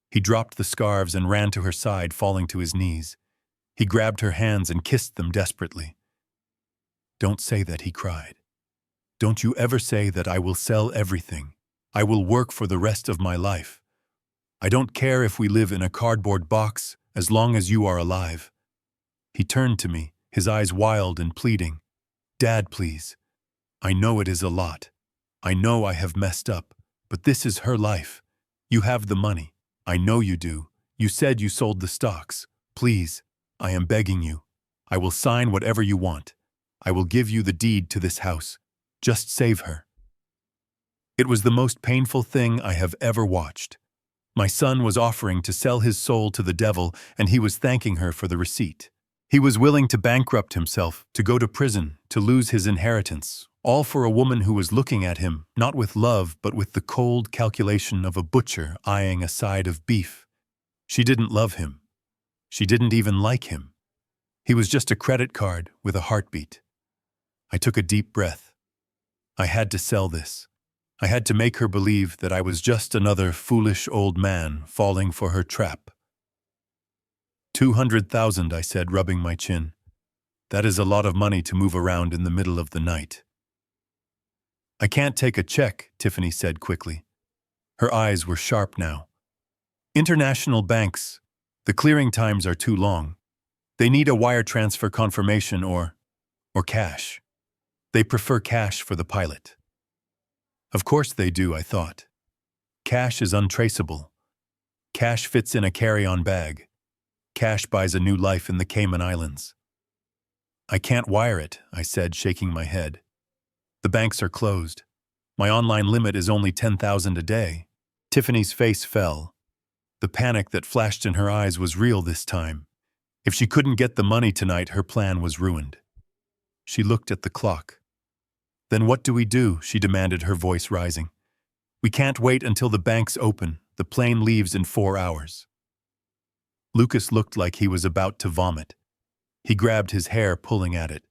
He dropped the scarves and ran to her side, falling to his knees. He grabbed her hands and kissed them desperately. "Don't say that," he cried. "Don't you ever say that. I will sell everything. I will work for the rest of my life. I don't care if we live in a cardboard box, as long as you are alive." He turned to me, his eyes wild and pleading. "Dad, please. I know it is a lot. I know I have messed up, but this is her life. You have the money. I know you do. You said you sold the stocks. Please, I am begging you. I will sign whatever you want. I will give you the deed to this house. Just save her." It was the most painful thing I have ever watched. My son was offering to sell his soul to the devil, and he was thanking her for the receipt. He was willing to bankrupt himself, to go to prison, to lose his inheritance, all for a woman who was looking at him, not with love, but with the cold calculation of a butcher eyeing a side of beef. She didn't love him. She didn't even like him. He was just a credit card with a heartbeat. I took a deep breath. I had to sell this. I had to make her believe that I was just another foolish old man falling for her trap. $200,000, I said, rubbing my chin. That is a lot of money to move around in the middle of the night. "I can't take a check," Tiffany said quickly. Her eyes were sharp now. "International banks, the clearing times are too long. They need a wire transfer confirmation or cash. They prefer cash for the pilot." Of course they do, I thought. Cash is untraceable. Cash fits in a carry-on bag. Cash buys a new life in the Cayman Islands. "I can't wire it," I said, shaking my head. "The banks are closed. My online limit is only $10,000 a day." Tiffany's face fell. The panic that flashed in her eyes was real this time. If she couldn't get the money tonight, her plan was ruined. She looked at the clock. "Then what do we do?" she demanded, her voice rising. "We can't wait until the banks open. The plane leaves in 4 hours. Lucas looked like he was about to vomit. He grabbed his hair, pulling at it.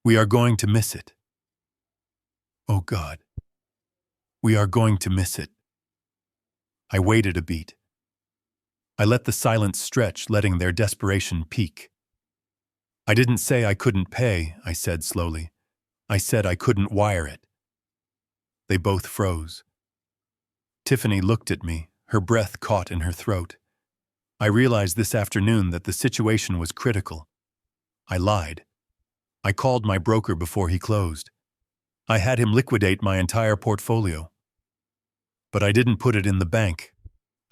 We are going to miss it. Oh God, we are going to miss it. I waited a beat. I let the silence stretch, letting their desperation peak. I didn't say I couldn't pay, I said slowly. I said I couldn't wire it. They both froze. Tiffany looked at me, her breath caught in her throat. I realized this afternoon that the situation was critical. I lied. I called my broker before he closed. I had him liquidate my entire portfolio. But I didn't put it in the bank.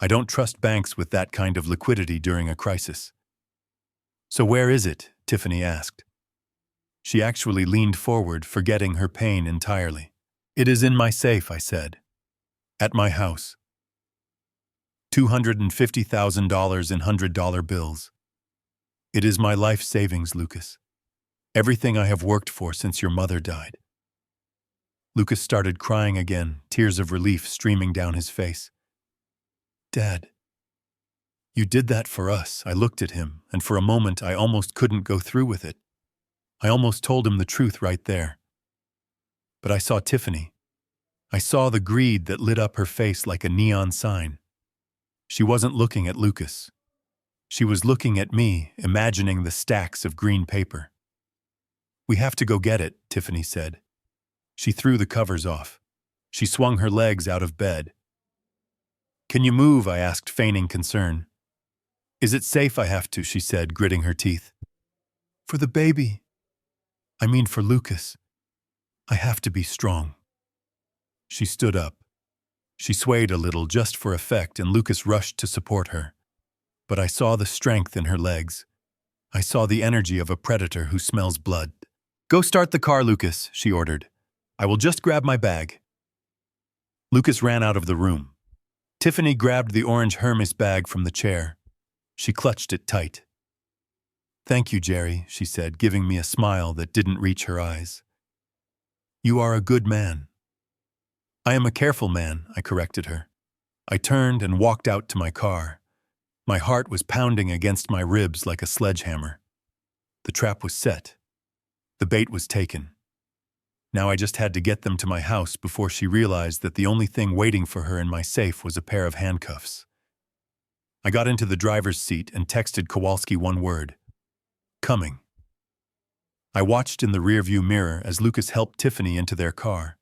I don't trust banks with that kind of liquidity during a crisis. So where is it? Tiffany asked. She actually leaned forward, forgetting her pain entirely. It is in my safe, I said. At my house. $250,000 in $100 bills. It is my life savings, Lucas. Everything I have worked for since your mother died. Lucas started crying again, tears of relief streaming down his face. Dad, you did that for us. I looked at him, and for a moment I almost couldn't go through with it. I almost told him the truth right there. But I saw Tiffany. I saw the greed that lit up her face like a neon sign. She wasn't looking at Lucas. She was looking at me, imagining the stacks of green paper. We have to go get it, Tiffany said. She threw the covers off. She swung her legs out of bed. Can you move? I asked, feigning concern. Is it safe I have to? She said, gritting her teeth. For the baby. I mean for Lucas. I have to be strong. She stood up. She swayed a little just for effect, and Lucas rushed to support her. But I saw the strength in her legs. I saw the energy of a predator who smells blood. Go start the car, Lucas, she ordered. I will just grab my bag. Lucas ran out of the room. Tiffany grabbed the orange Hermes bag from the chair. She clutched it tight. Thank you, Jerry, she said, giving me a smile that didn't reach her eyes. You are a good man. I am a careful man, I corrected her. I turned and walked out to my car. My heart was pounding against my ribs like a sledgehammer. The trap was set. The bait was taken. Now I just had to get them to my house before she realized that the only thing waiting for her in my safe was a pair of handcuffs. I got into the driver's seat and texted Kowalski one word. Coming. I watched in the rearview mirror as Lucas helped Tiffany into their car.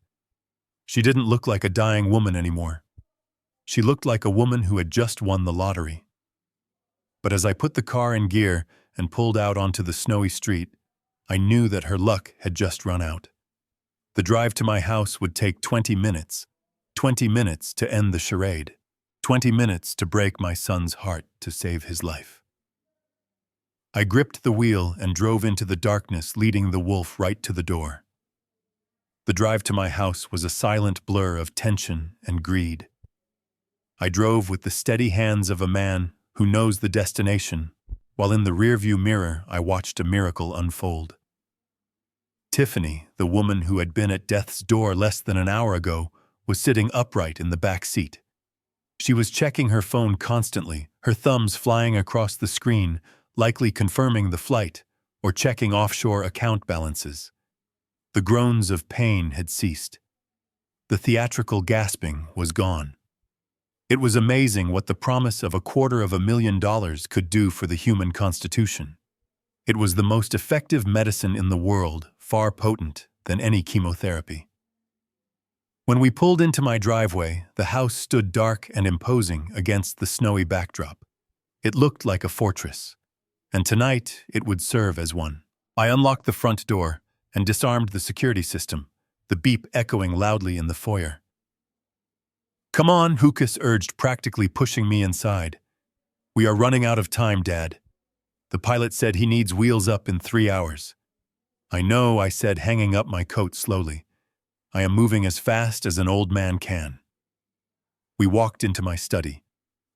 She didn't look like a dying woman anymore. She looked like a woman who had just won the lottery. But as I put the car in gear and pulled out onto the snowy street, I knew that her luck had just run out. The drive to my house would take 20 minutes. 20 minutes to end the charade. 20 minutes to break my son's heart to save his life. I gripped the wheel and drove into the darkness, leading the wolf right to the door. The drive to my house was a silent blur of tension and greed. I drove with the steady hands of a man who knows the destination, while in the rearview mirror I watched a miracle unfold. Tiffany, the woman who had been at death's door less than an hour ago, was sitting upright in the back seat. She was checking her phone constantly, her thumbs flying across the screen, likely confirming the flight or checking offshore account balances. The groans of pain had ceased. The theatrical gasping was gone. It was amazing what the promise of $250,000 could do for the human constitution. It was the most effective medicine in the world, far potent than any chemotherapy. When we pulled into my driveway, the house stood dark and imposing against the snowy backdrop. It looked like a fortress, and tonight it would serve as one. I unlocked the front door and disarmed the security system, the beep echoing loudly in the foyer. Come on, Lucas urged, practically pushing me inside. We are running out of time, Dad. The pilot said he needs wheels up in 3 hours. I know, I said, hanging up my coat slowly. I am moving as fast as an old man can. We walked into my study.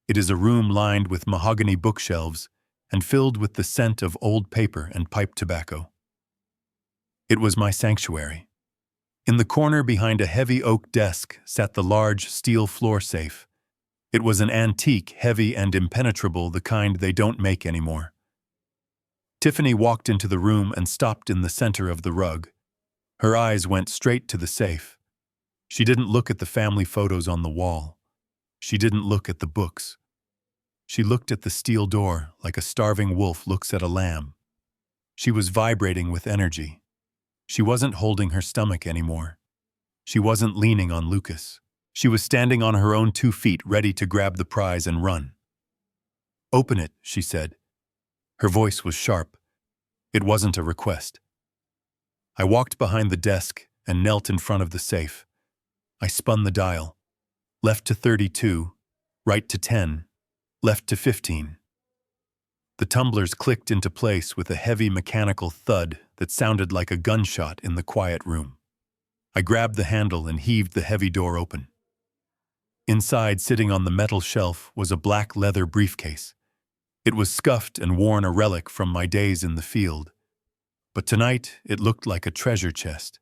It is a room lined with mahogany bookshelves and filled with the scent of old paper and pipe tobacco. It was my sanctuary. In the corner behind a heavy oak desk sat the large steel floor safe. It was an antique, heavy and impenetrable, the kind they don't make anymore. Tiffany walked into the room and stopped in the center of the rug. Her eyes went straight to the safe. She didn't look at the family photos on the wall. She didn't look at the books. She looked at the steel door like a starving wolf looks at a lamb. She was vibrating with energy. She wasn't holding her stomach anymore. She wasn't leaning on Lucas. She was standing on her own 2 feet, ready to grab the prize and run. "Open it," she said. Her voice was sharp. It wasn't a request. I walked behind the desk and knelt in front of the safe. I spun the dial. Left to 32, right to 10, left to 15. The tumblers clicked into place with a heavy mechanical thud that sounded like a gunshot in the quiet room. I grabbed the handle and heaved the heavy door open. Inside, sitting on the metal shelf, was a black leather briefcase. It was scuffed and worn, a relic from my days in the field. But tonight, it looked like a treasure chest.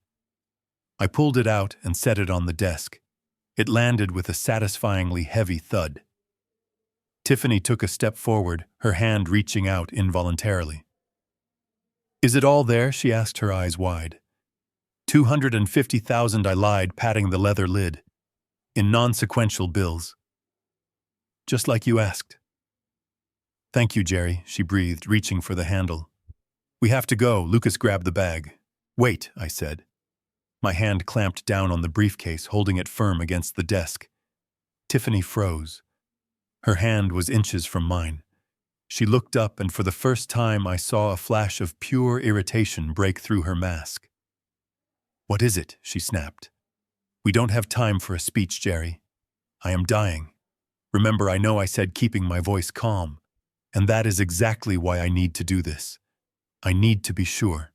I pulled it out and set it on the desk. It landed with a satisfyingly heavy thud. Tiffany took a step forward, her hand reaching out involuntarily. "Is it all there?" she asked, her eyes wide. $250,000, I lied, patting the leather lid. "In non-sequential bills." "Just like you asked." "Thank you, Jerry," she breathed, reaching for the handle. "We have to go." Lucas grabbed the bag. "Wait," I said. My hand clamped down on the briefcase, holding it firm against the desk. Tiffany froze. Her hand was inches from mine. She looked up, and for the first time I saw a flash of pure irritation break through her mask. "What is it?" she snapped. "We don't have time for a speech, Jerry. I am dying. Remember, I know I said keeping my voice calm, and that is exactly why I need to do this. I need to be sure."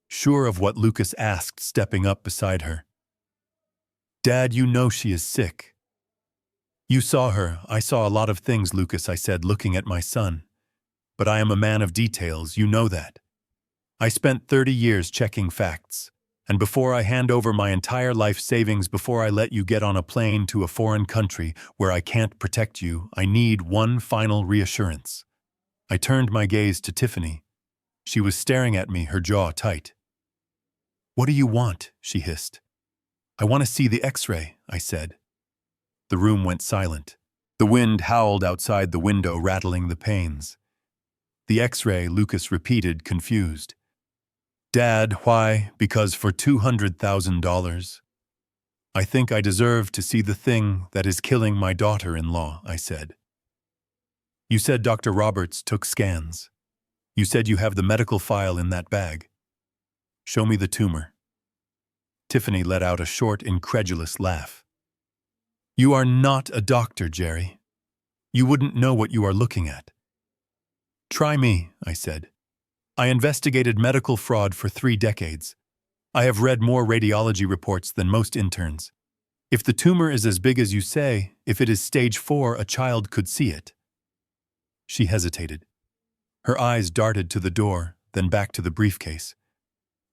Sure of what? Lucas asked, stepping up beside her. "Dad, you know she is sick." "You saw her." "I saw a lot of things, Lucas," I said, looking at my son. "But I am a man of details, you know that. I spent 30 years checking facts, and before I hand over my entire life savings, before I let you get on a plane to a foreign country where I can't protect you, I need one final reassurance." I turned my gaze to Tiffany. She was staring at me, her jaw tight. "What do you want?" she hissed. "I want to see the X-ray," I said. The room went silent. The wind howled outside the window, rattling the panes. "The X-ray," Lucas repeated, confused. "Dad, why? Because for $200,000. I think I deserve to see the thing that is killing my daughter-in-law," I said. "You said Dr. Roberts took scans. You said you have the medical file in that bag. Show me the tumor." Tiffany let out a short, incredulous laugh. "You are not a doctor, Jerry. You wouldn't know what you are looking at." "Try me," I said. "I investigated medical fraud for 3 decades. I have read more radiology reports than most interns. If the tumor is as big as you say, if it is stage 4, a child could see it." She hesitated. Her eyes darted to the door, then back to the briefcase.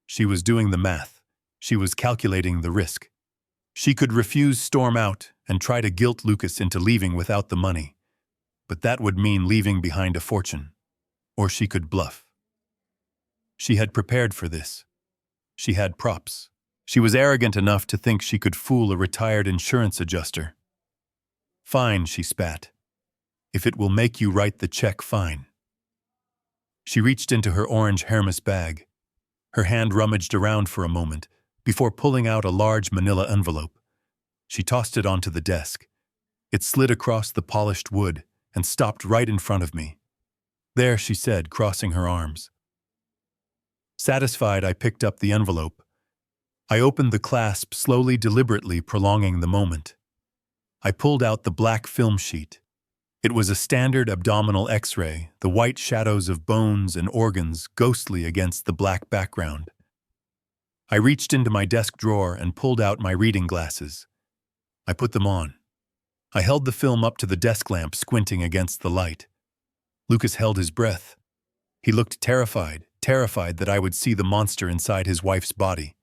She was doing the math. She was calculating the risk. She could refuse, storm out, and try to guilt Lucas into leaving without the money. But that would mean leaving behind a fortune. Or she could bluff. She had prepared for this. She had props. She was arrogant enough to think she could fool a retired insurance adjuster. "Fine," she spat. "If it will make you write the check, fine." She reached into her orange Hermes bag. Her hand rummaged around for a moment before pulling out a large manila envelope. She tossed it onto the desk. It slid across the polished wood and stopped right in front of me. "There," she said, crossing her arms. Satisfied, I picked up the envelope. I opened the clasp slowly, deliberately, prolonging the moment. I pulled out the black film sheet. It was a standard abdominal X-ray, the white shadows of bones and organs ghostly against the black background. I reached into my desk drawer and pulled out my reading glasses. I put them on. I held the film up to the desk lamp, squinting against the light. Lucas held his breath. He looked terrified that I would see the monster inside his wife's body.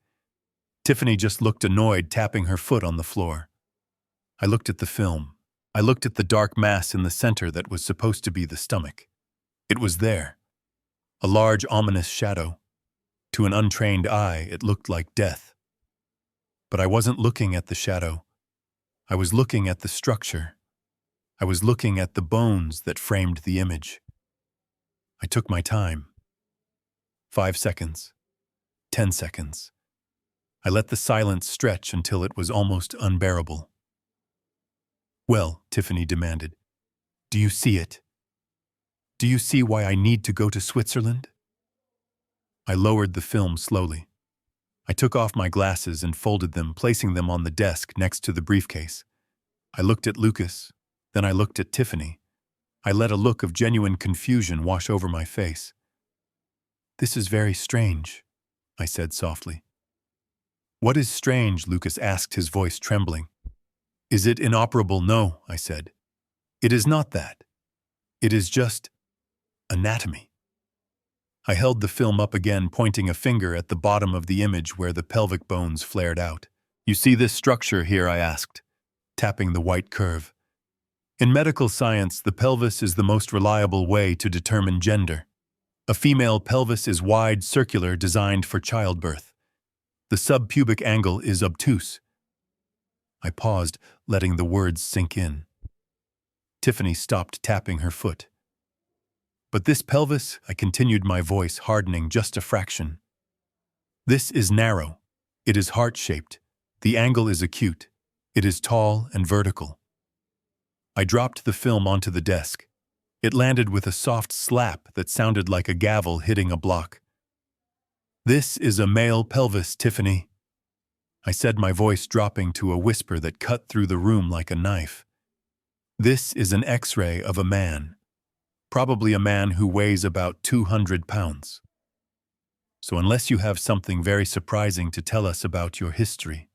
Tiffany just looked annoyed, tapping her foot on the floor. I looked at the film. I looked at the dark mass in the center that was supposed to be the stomach. It was there. A large, ominous shadow. To an untrained eye, it looked like death. But I wasn't looking at the shadow. I was looking at the structure. I was looking at the bones that framed the image. I took my time. 5 seconds. 10 seconds. I let the silence stretch until it was almost unbearable. "Well," Tiffany demanded, "do you see it? Do you see why I need to go to Switzerland?" I lowered the film slowly. I took off my glasses and folded them, placing them on the desk next to the briefcase. I looked at Lucas, then I looked at Tiffany. I let a look of genuine confusion wash over my face. "This is very strange," I said softly. "What is strange?" Lucas asked, his voice trembling. "Is it inoperable?" "No," I said. "It is not that. It is just anatomy." I held the film up again, pointing a finger at the bottom of the image where the pelvic bones flared out. "You see this structure here?" I asked, tapping the white curve. "In medical science, the pelvis is the most reliable way to determine gender. A female pelvis is wide, circular, designed for childbirth. The subpubic angle is obtuse." I paused, letting the words sink in. Tiffany stopped tapping her foot. "But this pelvis," I continued, my voice hardening just a fraction. "This is narrow. It is heart-shaped. The angle is acute. It is tall and vertical." I dropped the film onto the desk. It landed with a soft slap that sounded like a gavel hitting a block. "This is a male pelvis, Tiffany," I said, my voice dropping to a whisper that cut through the room like a knife. "This is an X-ray of a man. Probably a man who weighs about 200 pounds. So unless you have something very surprising to tell us about your history,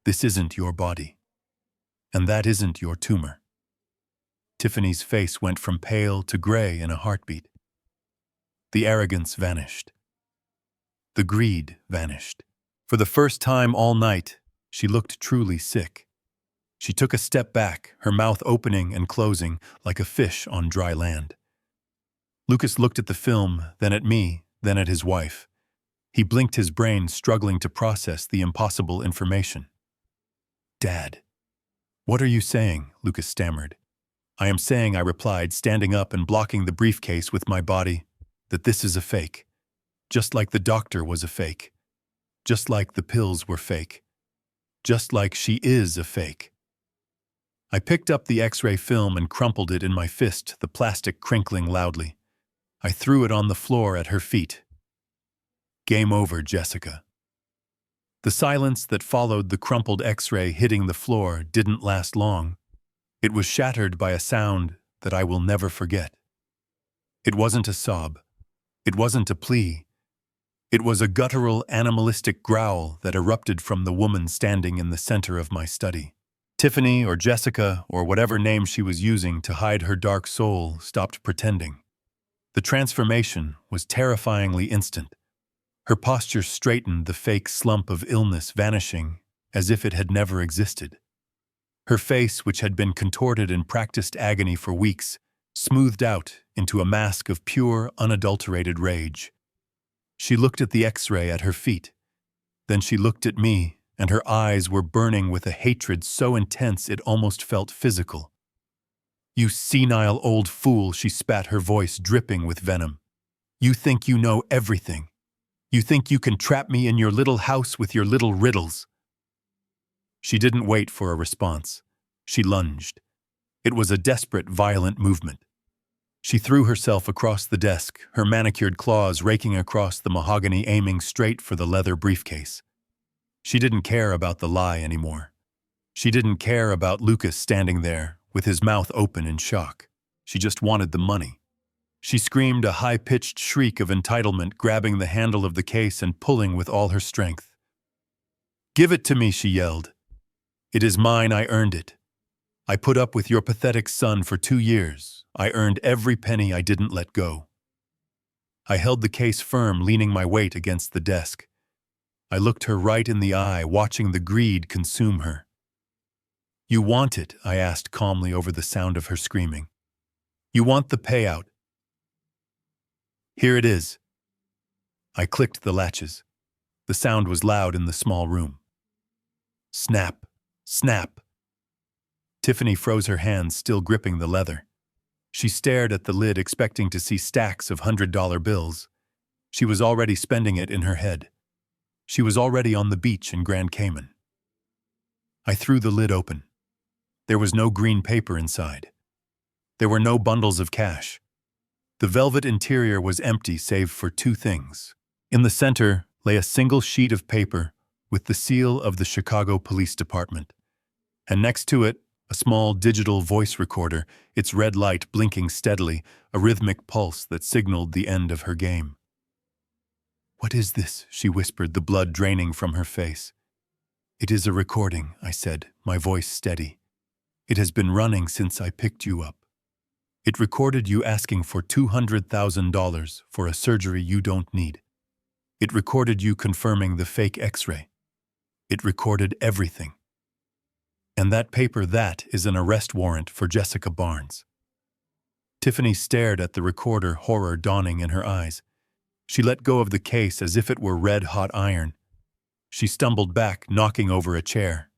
this isn't your body. And that isn't your tumor." Tiffany's face went from pale to gray in a heartbeat. The arrogance vanished. The greed vanished. For the first time all night, she looked truly sick. She took a step back, her mouth opening and closing like a fish on dry land. Lucas looked at the film, then at me, then at his wife. He blinked, his brain struggling to process the impossible information. "Dad, what are you saying?" Lucas stammered. "I am saying," I replied, standing up and blocking the briefcase with my body, "that this is a fake. Just like the doctor was a fake. Just like the pills were fake. Just like she is a fake." I picked up the X-ray film and crumpled it in my fist, the plastic crinkling loudly. I threw it on the floor at her feet. "Game over, Jessica." The silence that followed the crumpled X-ray hitting the floor didn't last long. It was shattered by a sound that I will never forget. It wasn't a sob. It wasn't a plea. It was a guttural, animalistic growl that erupted from the woman standing in the center of my study. Tiffany, or Jessica, or whatever name she was using to hide her dark soul, stopped pretending. The transformation was terrifyingly instant. Her posture straightened, the fake slump of illness vanishing as if it had never existed. Her face, which had been contorted in practiced agony for weeks, smoothed out into a mask of pure, unadulterated rage. She looked at the X-ray at her feet. Then she looked at me, and her eyes were burning with a hatred so intense it almost felt physical. "You senile old fool," she spat, her voice dripping with venom. "You think you know everything. You think you can trap me in your little house with your little riddles." She didn't wait for a response. She lunged. It was a desperate, violent movement. She threw herself across the desk, her manicured claws raking across the mahogany, aiming straight for the leather briefcase. She didn't care about the lie anymore. She didn't care about Lucas standing there, with his mouth open in shock. She just wanted the money. She screamed a high-pitched shriek of entitlement, grabbing the handle of the case and pulling with all her strength. "Give it to me," she yelled. "It is mine. I earned it. I put up with your pathetic son for 2 years. I earned every penny I didn't let go." I held the case firm, leaning my weight against the desk. I looked her right in the eye, watching the greed consume her. "You want it?" I asked calmly over the sound of her screaming. "You want the payout?" Here it is. I clicked the latches. The sound was loud in the small room. Snap, snap. Tiffany froze her hands, still gripping the leather. She stared at the lid, expecting to see stacks of $100 bills. She was already spending it in her head. She was already on the beach in Grand Cayman. I threw the lid open. There was no green paper inside. There were no bundles of cash. The velvet interior was empty save for two things. In the center lay a single sheet of paper with the seal of the Chicago Police Department. And next to it, a small digital voice recorder, its red light blinking steadily, a rhythmic pulse that signaled the end of her game. "What is this?" she whispered, the blood draining from her face. "It is a recording," I said, my voice steady. "It has been running since I picked you up. It recorded you asking for $200,000 for a surgery you don't need. It recorded you confirming the fake X-ray. It recorded everything. And that paper, that is an arrest warrant for Jessica Barnes." Tiffany stared at the recorder, horror dawning in her eyes. She let go of the case as if it were red-hot iron. She stumbled back, knocking over a chair.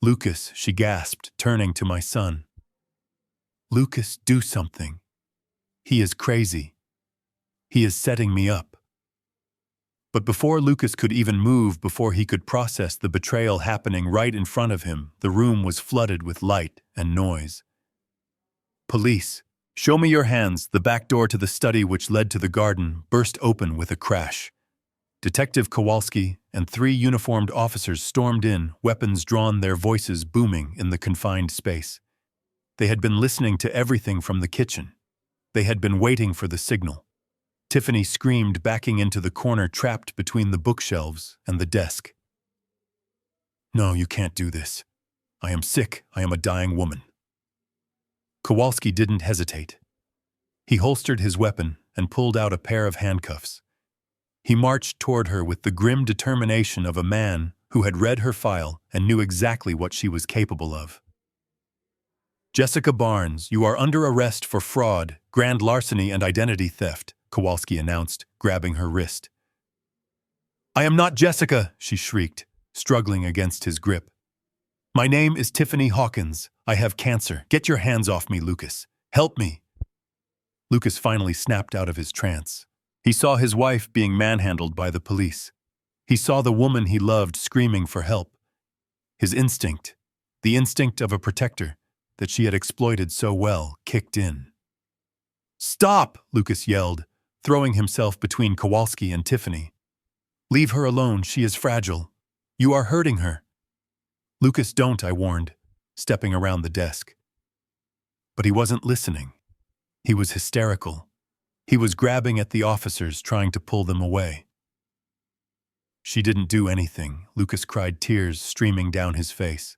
"Lucas," she gasped, turning to my son. "Lucas, do something. He is crazy. He is setting me up." But before Lucas could even move, before he could process the betrayal happening right in front of him, the room was flooded with light and noise. "Police, show me your hands." The back door to the study, which led to the garden, burst open with a crash. Detective Kowalski and 3 uniformed officers stormed in, weapons drawn, their voices booming in the confined space. They had been listening to everything from the kitchen. They had been waiting for the signal. Tiffany screamed, backing into the corner, trapped between the bookshelves and the desk. "No, you can't do this. I am sick. I am a dying woman." Kowalski didn't hesitate. He holstered his weapon and pulled out a pair of handcuffs. He marched toward her with the grim determination of a man who had read her file and knew exactly what she was capable of. "Jessica Barnes, you are under arrest for fraud, grand larceny, and identity theft," Kowalski announced, grabbing her wrist. "I am not Jessica," she shrieked, struggling against his grip. "My name is Tiffany Hawkins. I have cancer. Get your hands off me, Lucas. Help me." Lucas finally snapped out of his trance. He saw his wife being manhandled by the police. He saw the woman he loved screaming for help. His instinct, the instinct of a protector that she had exploited so well, kicked in. "Stop!" Lucas yelled, throwing himself between Kowalski and Tiffany. "Leave her alone. She is fragile. You are hurting her." "Lucas, don't," I warned, stepping around the desk. But he wasn't listening. He was hysterical. He was grabbing at the officers, trying to pull them away. "She didn't do anything," Lucas cried, tears streaming down his face.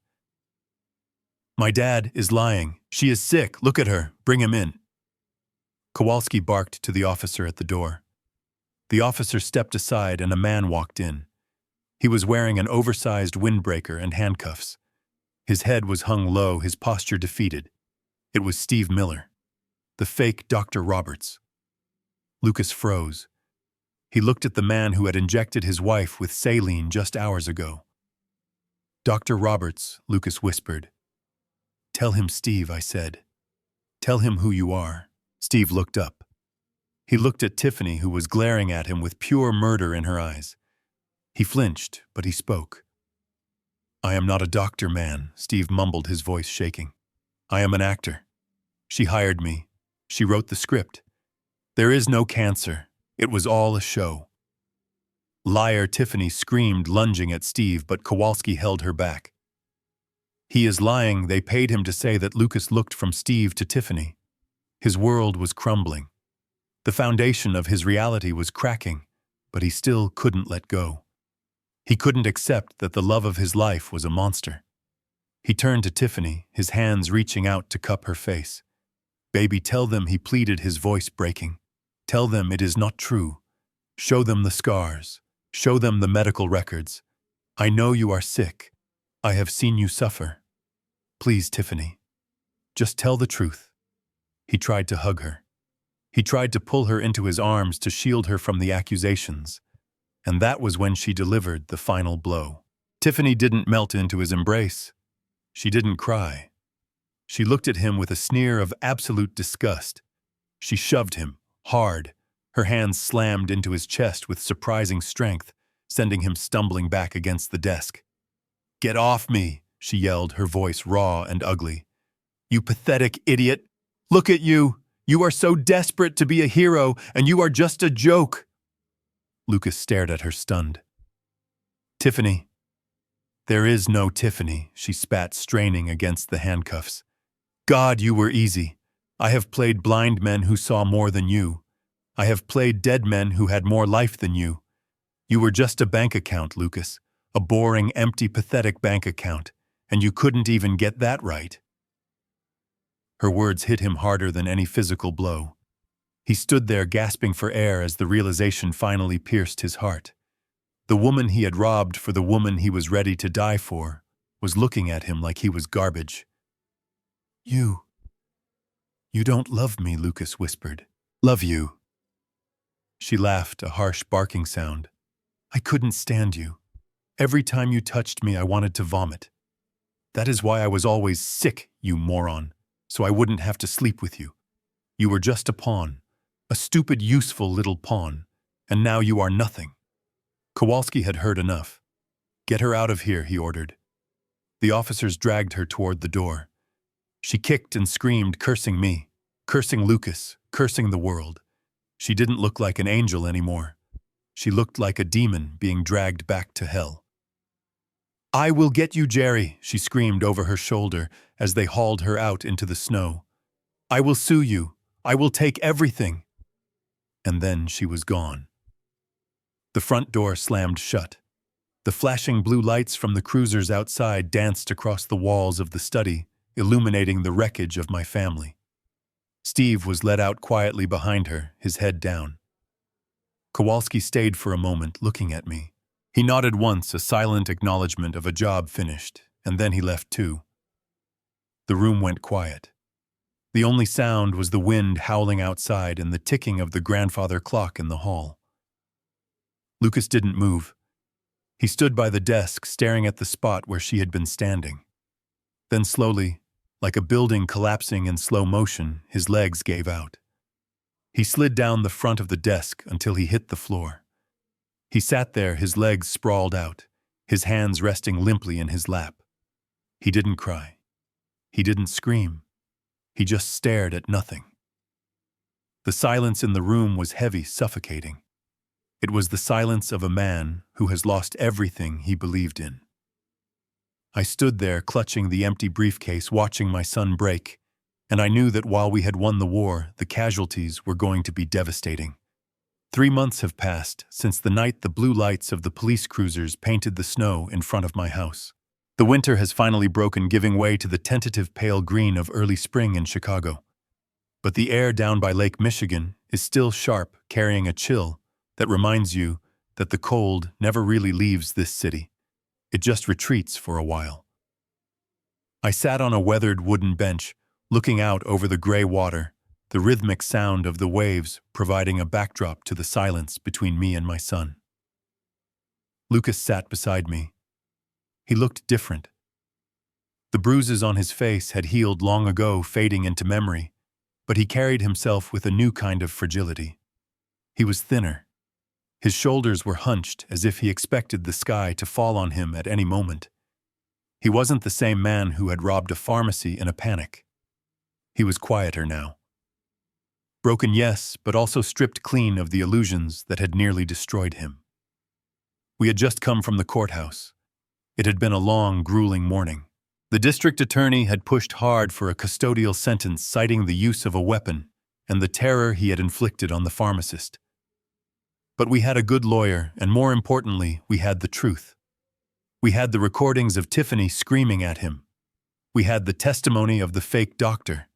"My dad is lying. She is sick. Look at her. Bring him in." Kowalski barked to the officer at the door. The officer stepped aside and a man walked in. He was wearing an oversized windbreaker and handcuffs. His head was hung low, his posture defeated. It was Steve Miller, the fake Dr. Roberts. Lucas froze. He looked at the man who had injected his wife with saline just hours ago. "Dr. Roberts," Lucas whispered. "Tell him, Steve," I said. "Tell him who you are." Steve looked up. He looked at Tiffany, who was glaring at him with pure murder in her eyes. He flinched, but he spoke. "I am not a doctor, man," Steve mumbled, his voice shaking. "I am an actor. She hired me. She wrote the script. There is no cancer. It was all a show." "Liar!" Tiffany screamed, lunging at Steve, but Kowalski held her back. "He is lying." They paid him to say that. Lucas looked from Steve to Tiffany. His world was crumbling. The foundation of his reality was cracking, but he still couldn't let go. He couldn't accept that the love of his life was a monster. He turned to Tiffany, his hands reaching out to cup her face. "Baby, tell them," he pleaded, his voice breaking. "Tell them it is not true. Show them the scars. Show them the medical records. I know you are sick. I have seen you suffer. Please, Tiffany, just tell the truth." He tried to hug her. He tried to pull her into his arms to shield her from the accusations, and that was when she delivered the final blow. Tiffany didn't melt into his embrace. She didn't cry. She looked at him with a sneer of absolute disgust. She shoved him, hard. Her hands slammed into his chest with surprising strength, sending him stumbling back against the desk. "Get off me," she yelled, her voice raw and ugly. "You pathetic idiot! Look at you! You are so desperate to be a hero, and you are just a joke!" Lucas stared at her, stunned. "Tiffany." "There is no Tiffany," she spat, straining against the handcuffs. "God, you were easy. I have played blind men who saw more than you. I have played dead men who had more life than you. You were just a bank account, Lucas. A boring, empty, pathetic bank account, and you couldn't even get that right." Her words hit him harder than any physical blow. He stood there gasping for air as the realization finally pierced his heart. The woman he had robbed for the woman he was ready to die for was looking at him like he was garbage. You don't love me," Lucas whispered. "Love you." She laughed, a harsh barking sound. "I couldn't stand you. Every time you touched me, I wanted to vomit. That is why I was always sick, you moron, so I wouldn't have to sleep with you. You were just a pawn, a stupid, useful little pawn, and now you are nothing." Kowalski had heard enough. "Get her out of here," he ordered. The officers dragged her toward the door. She kicked and screamed, cursing me, cursing Lucas, cursing the world. She didn't look like an angel anymore. She looked like a demon being dragged back to hell. "I will get you, Jerry," she screamed over her shoulder as they hauled her out into the snow. "I will sue you. I will take everything." And then she was gone. The front door slammed shut. The flashing blue lights from the cruisers outside danced across the walls of the study, illuminating the wreckage of my family. Steve was let out quietly behind her, his head down. Kowalski stayed for a moment, looking at me. He nodded once, a silent acknowledgement of a job finished, and then he left too. The room went quiet. The only sound was the wind howling outside and the ticking of the grandfather clock in the hall. Lucas didn't move. He stood by the desk, staring at the spot where she had been standing. Then slowly, like a building collapsing in slow motion, his legs gave out. He slid down the front of the desk until he hit the floor. He sat there, his legs sprawled out, his hands resting limply in his lap. He didn't cry. He didn't scream. He just stared at nothing. The silence in the room was heavy, suffocating. It was the silence of a man who has lost everything he believed in. I stood there, clutching the empty briefcase, watching my son break, and I knew that while we had won the war, the casualties were going to be devastating. 3 months have passed since the night the blue lights of the police cruisers painted the snow in front of my house. The winter has finally broken, giving way to the tentative pale green of early spring in Chicago. But the air down by Lake Michigan is still sharp, carrying a chill that reminds you that the cold never really leaves this city. It just retreats for a while. I sat on a weathered wooden bench, looking out over the gray water, the rhythmic sound of the waves providing a backdrop to the silence between me and my son. Lucas sat beside me. He looked different. The bruises on his face had healed long ago, fading into memory, but he carried himself with a new kind of fragility. He was thinner. His shoulders were hunched as if he expected the sky to fall on him at any moment. He wasn't the same man who had robbed a pharmacy in a panic. He was quieter now. Broken, yes, but also stripped clean of the illusions that had nearly destroyed him. We had just come from the courthouse. It had been a long, grueling morning. The district attorney had pushed hard for a custodial sentence, citing the use of a weapon and the terror he had inflicted on the pharmacist. But we had a good lawyer, and more importantly, we had the truth. We had the recordings of Tiffany screaming at him. We had the testimony of the fake doctor.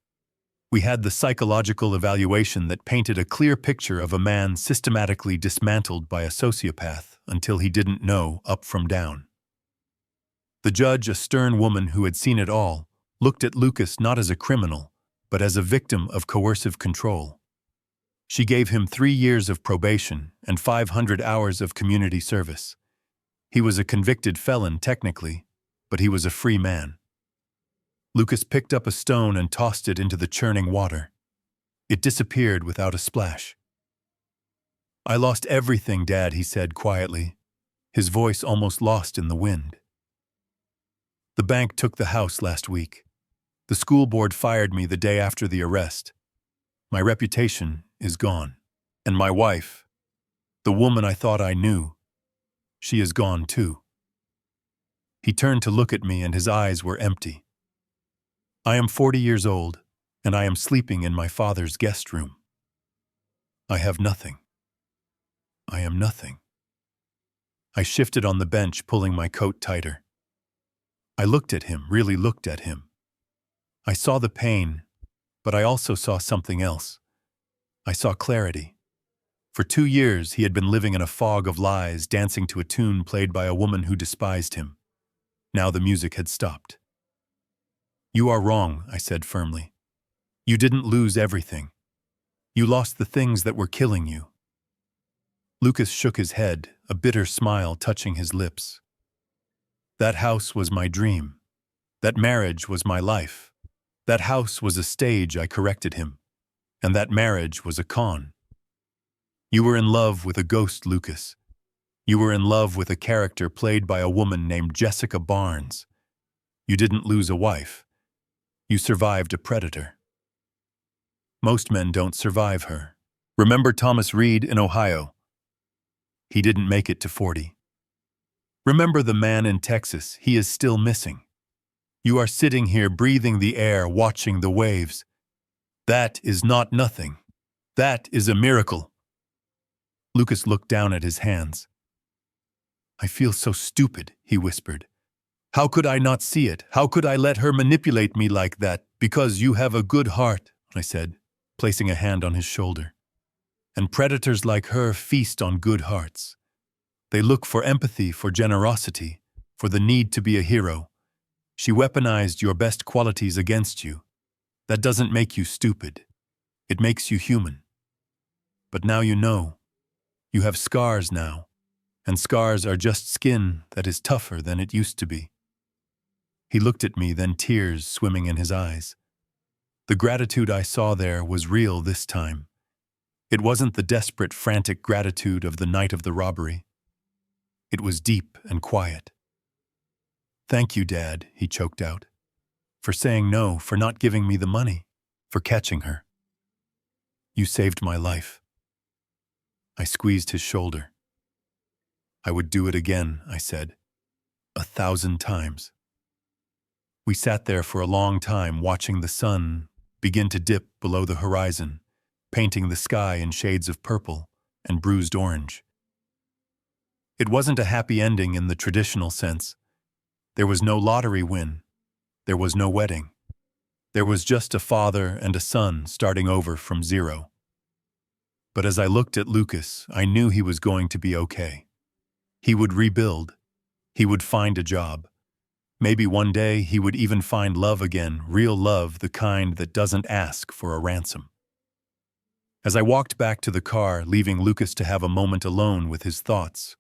We had the psychological evaluation that painted a clear picture of a man systematically dismantled by a sociopath until he didn't know up from down. The judge, a stern woman who had seen it all, looked at Lucas not as a criminal, but as a victim of coercive control. She gave him 3 years of probation and 500 hours of community service. He was a convicted felon technically, but he was a free man. Lucas picked up a stone and tossed it into the churning water. It disappeared without a splash. "I lost everything, Dad," he said quietly, his voice almost lost in the wind. "The bank took the house last week. The school board fired me the day after the arrest. My reputation is gone. And my wife, the woman I thought I knew, she is gone too." He turned to look at me and his eyes were empty. "I am 40 years old, and I am sleeping in my father's guest room. I have nothing. I am nothing." I shifted on the bench, pulling my coat tighter. I looked at him, really looked at him. I saw the pain, but I also saw something else. I saw clarity. For 2 years, he had been living in a fog of lies, dancing to a tune played by a woman who despised him. Now the music had stopped. "You are wrong," I said firmly. "You didn't lose everything. You lost the things that were killing you." Lucas shook his head, a bitter smile touching his lips. "That house was my dream. That marriage was my life. That house was a stage," I corrected him. "And that marriage was a con. You were in love with a ghost, Lucas. You were in love with a character played by a woman named Jessica Barnes. You didn't lose a wife. You survived a predator. Most men don't survive her. Remember Thomas Reed in Ohio? He didn't make it to 40. Remember the man in Texas? He is still missing. You are sitting here breathing the air, watching the waves. That is not nothing. That is a miracle." Lucas looked down at his hands. "I feel so stupid," he whispered. "How could I not see it? How could I let her manipulate me like that? Because you have a good heart," I said, placing a hand on his shoulder. "And predators like her feast on good hearts. They look for empathy, for generosity, for the need to be a hero. She weaponized your best qualities against you. That doesn't make you stupid. It makes you human. But now you know. You have scars now, and scars are just skin that is tougher than it used to be." He looked at me, then tears swimming in his eyes. The gratitude I saw there was real this time. It wasn't the desperate, frantic gratitude of the night of the robbery. It was deep and quiet. "Thank you, Dad," he choked out, "for saying no, for not giving me the money, for catching her. You saved my life." I squeezed his shoulder. "I would do it again," I said, 1,000 times. We sat there for a long time, watching the sun begin to dip below the horizon, painting the sky in shades of purple and bruised orange. It wasn't a happy ending in the traditional sense. There was no lottery win. There was no wedding. There was just a father and a son starting over from zero. But as I looked at Lucas, I knew he was going to be okay. He would rebuild. He would find a job. Maybe one day he would even find love again, real love, the kind that doesn't ask for a ransom. As I walked back to the car, leaving Lucas to have a moment alone with his thoughts,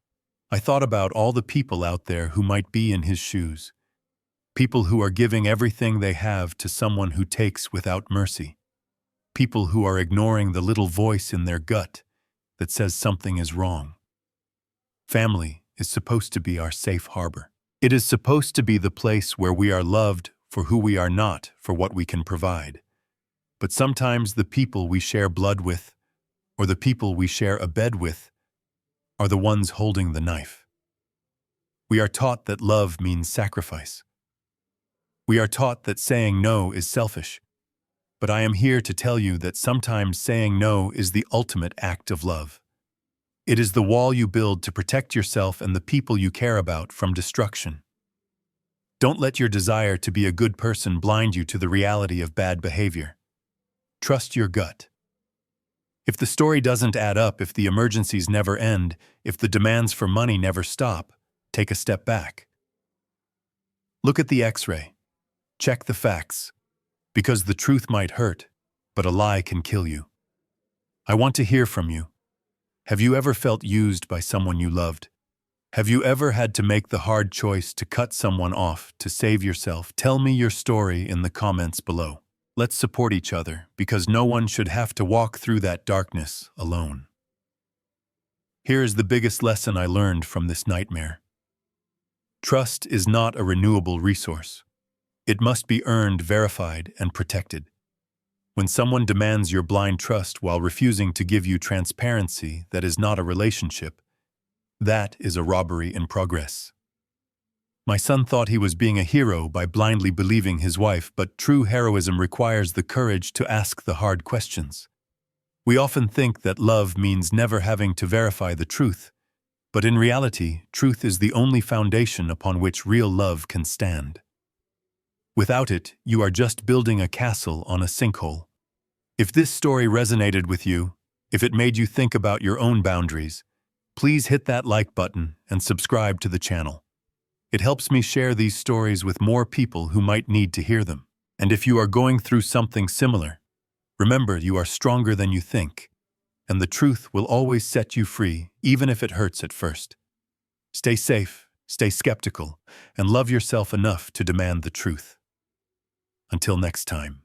I thought about all the people out there who might be in his shoes. People who are giving everything they have to someone who takes without mercy. People who are ignoring the little voice in their gut that says something is wrong. Family is supposed to be our safe harbor. It is supposed to be the place where we are loved for who we are, not for what we can provide. But sometimes the people we share blood with, or the people we share a bed with, are the ones holding the knife. We are taught that love means sacrifice. We are taught that saying no is selfish. But I am here to tell you that sometimes saying no is the ultimate act of love. It is the wall you build to protect yourself and the people you care about from destruction. Don't let your desire to be a good person blind you to the reality of bad behavior. Trust your gut. If the story doesn't add up, if the emergencies never end, if the demands for money never stop, take a step back. Look at the X-ray. Check the facts. Because the truth might hurt, but a lie can kill you. I want to hear from you. Have you ever felt used by someone you loved? Have you ever had to make the hard choice to cut someone off to save yourself? Tell me your story in the comments below. Let's support each other, because no one should have to walk through that darkness alone. Here is the biggest lesson I learned from this nightmare. Trust is not a renewable resource. It must be earned, verified, and protected. When someone demands your blind trust while refusing to give you transparency that is not a relationship, that is a robbery in progress. My son thought he was being a hero by blindly believing his wife, but true heroism requires the courage to ask the hard questions. We often think that love means never having to verify the truth, but in reality, truth is the only foundation upon which real love can stand. Without it, you are just building a castle on a sinkhole. If this story resonated with you, if it made you think about your own boundaries, please hit that like button and subscribe to the channel. It helps me share these stories with more people who might need to hear them. And if you are going through something similar, remember you are stronger than you think, and the truth will always set you free, even if it hurts at first. Stay safe, stay skeptical, and love yourself enough to demand the truth. Until next time.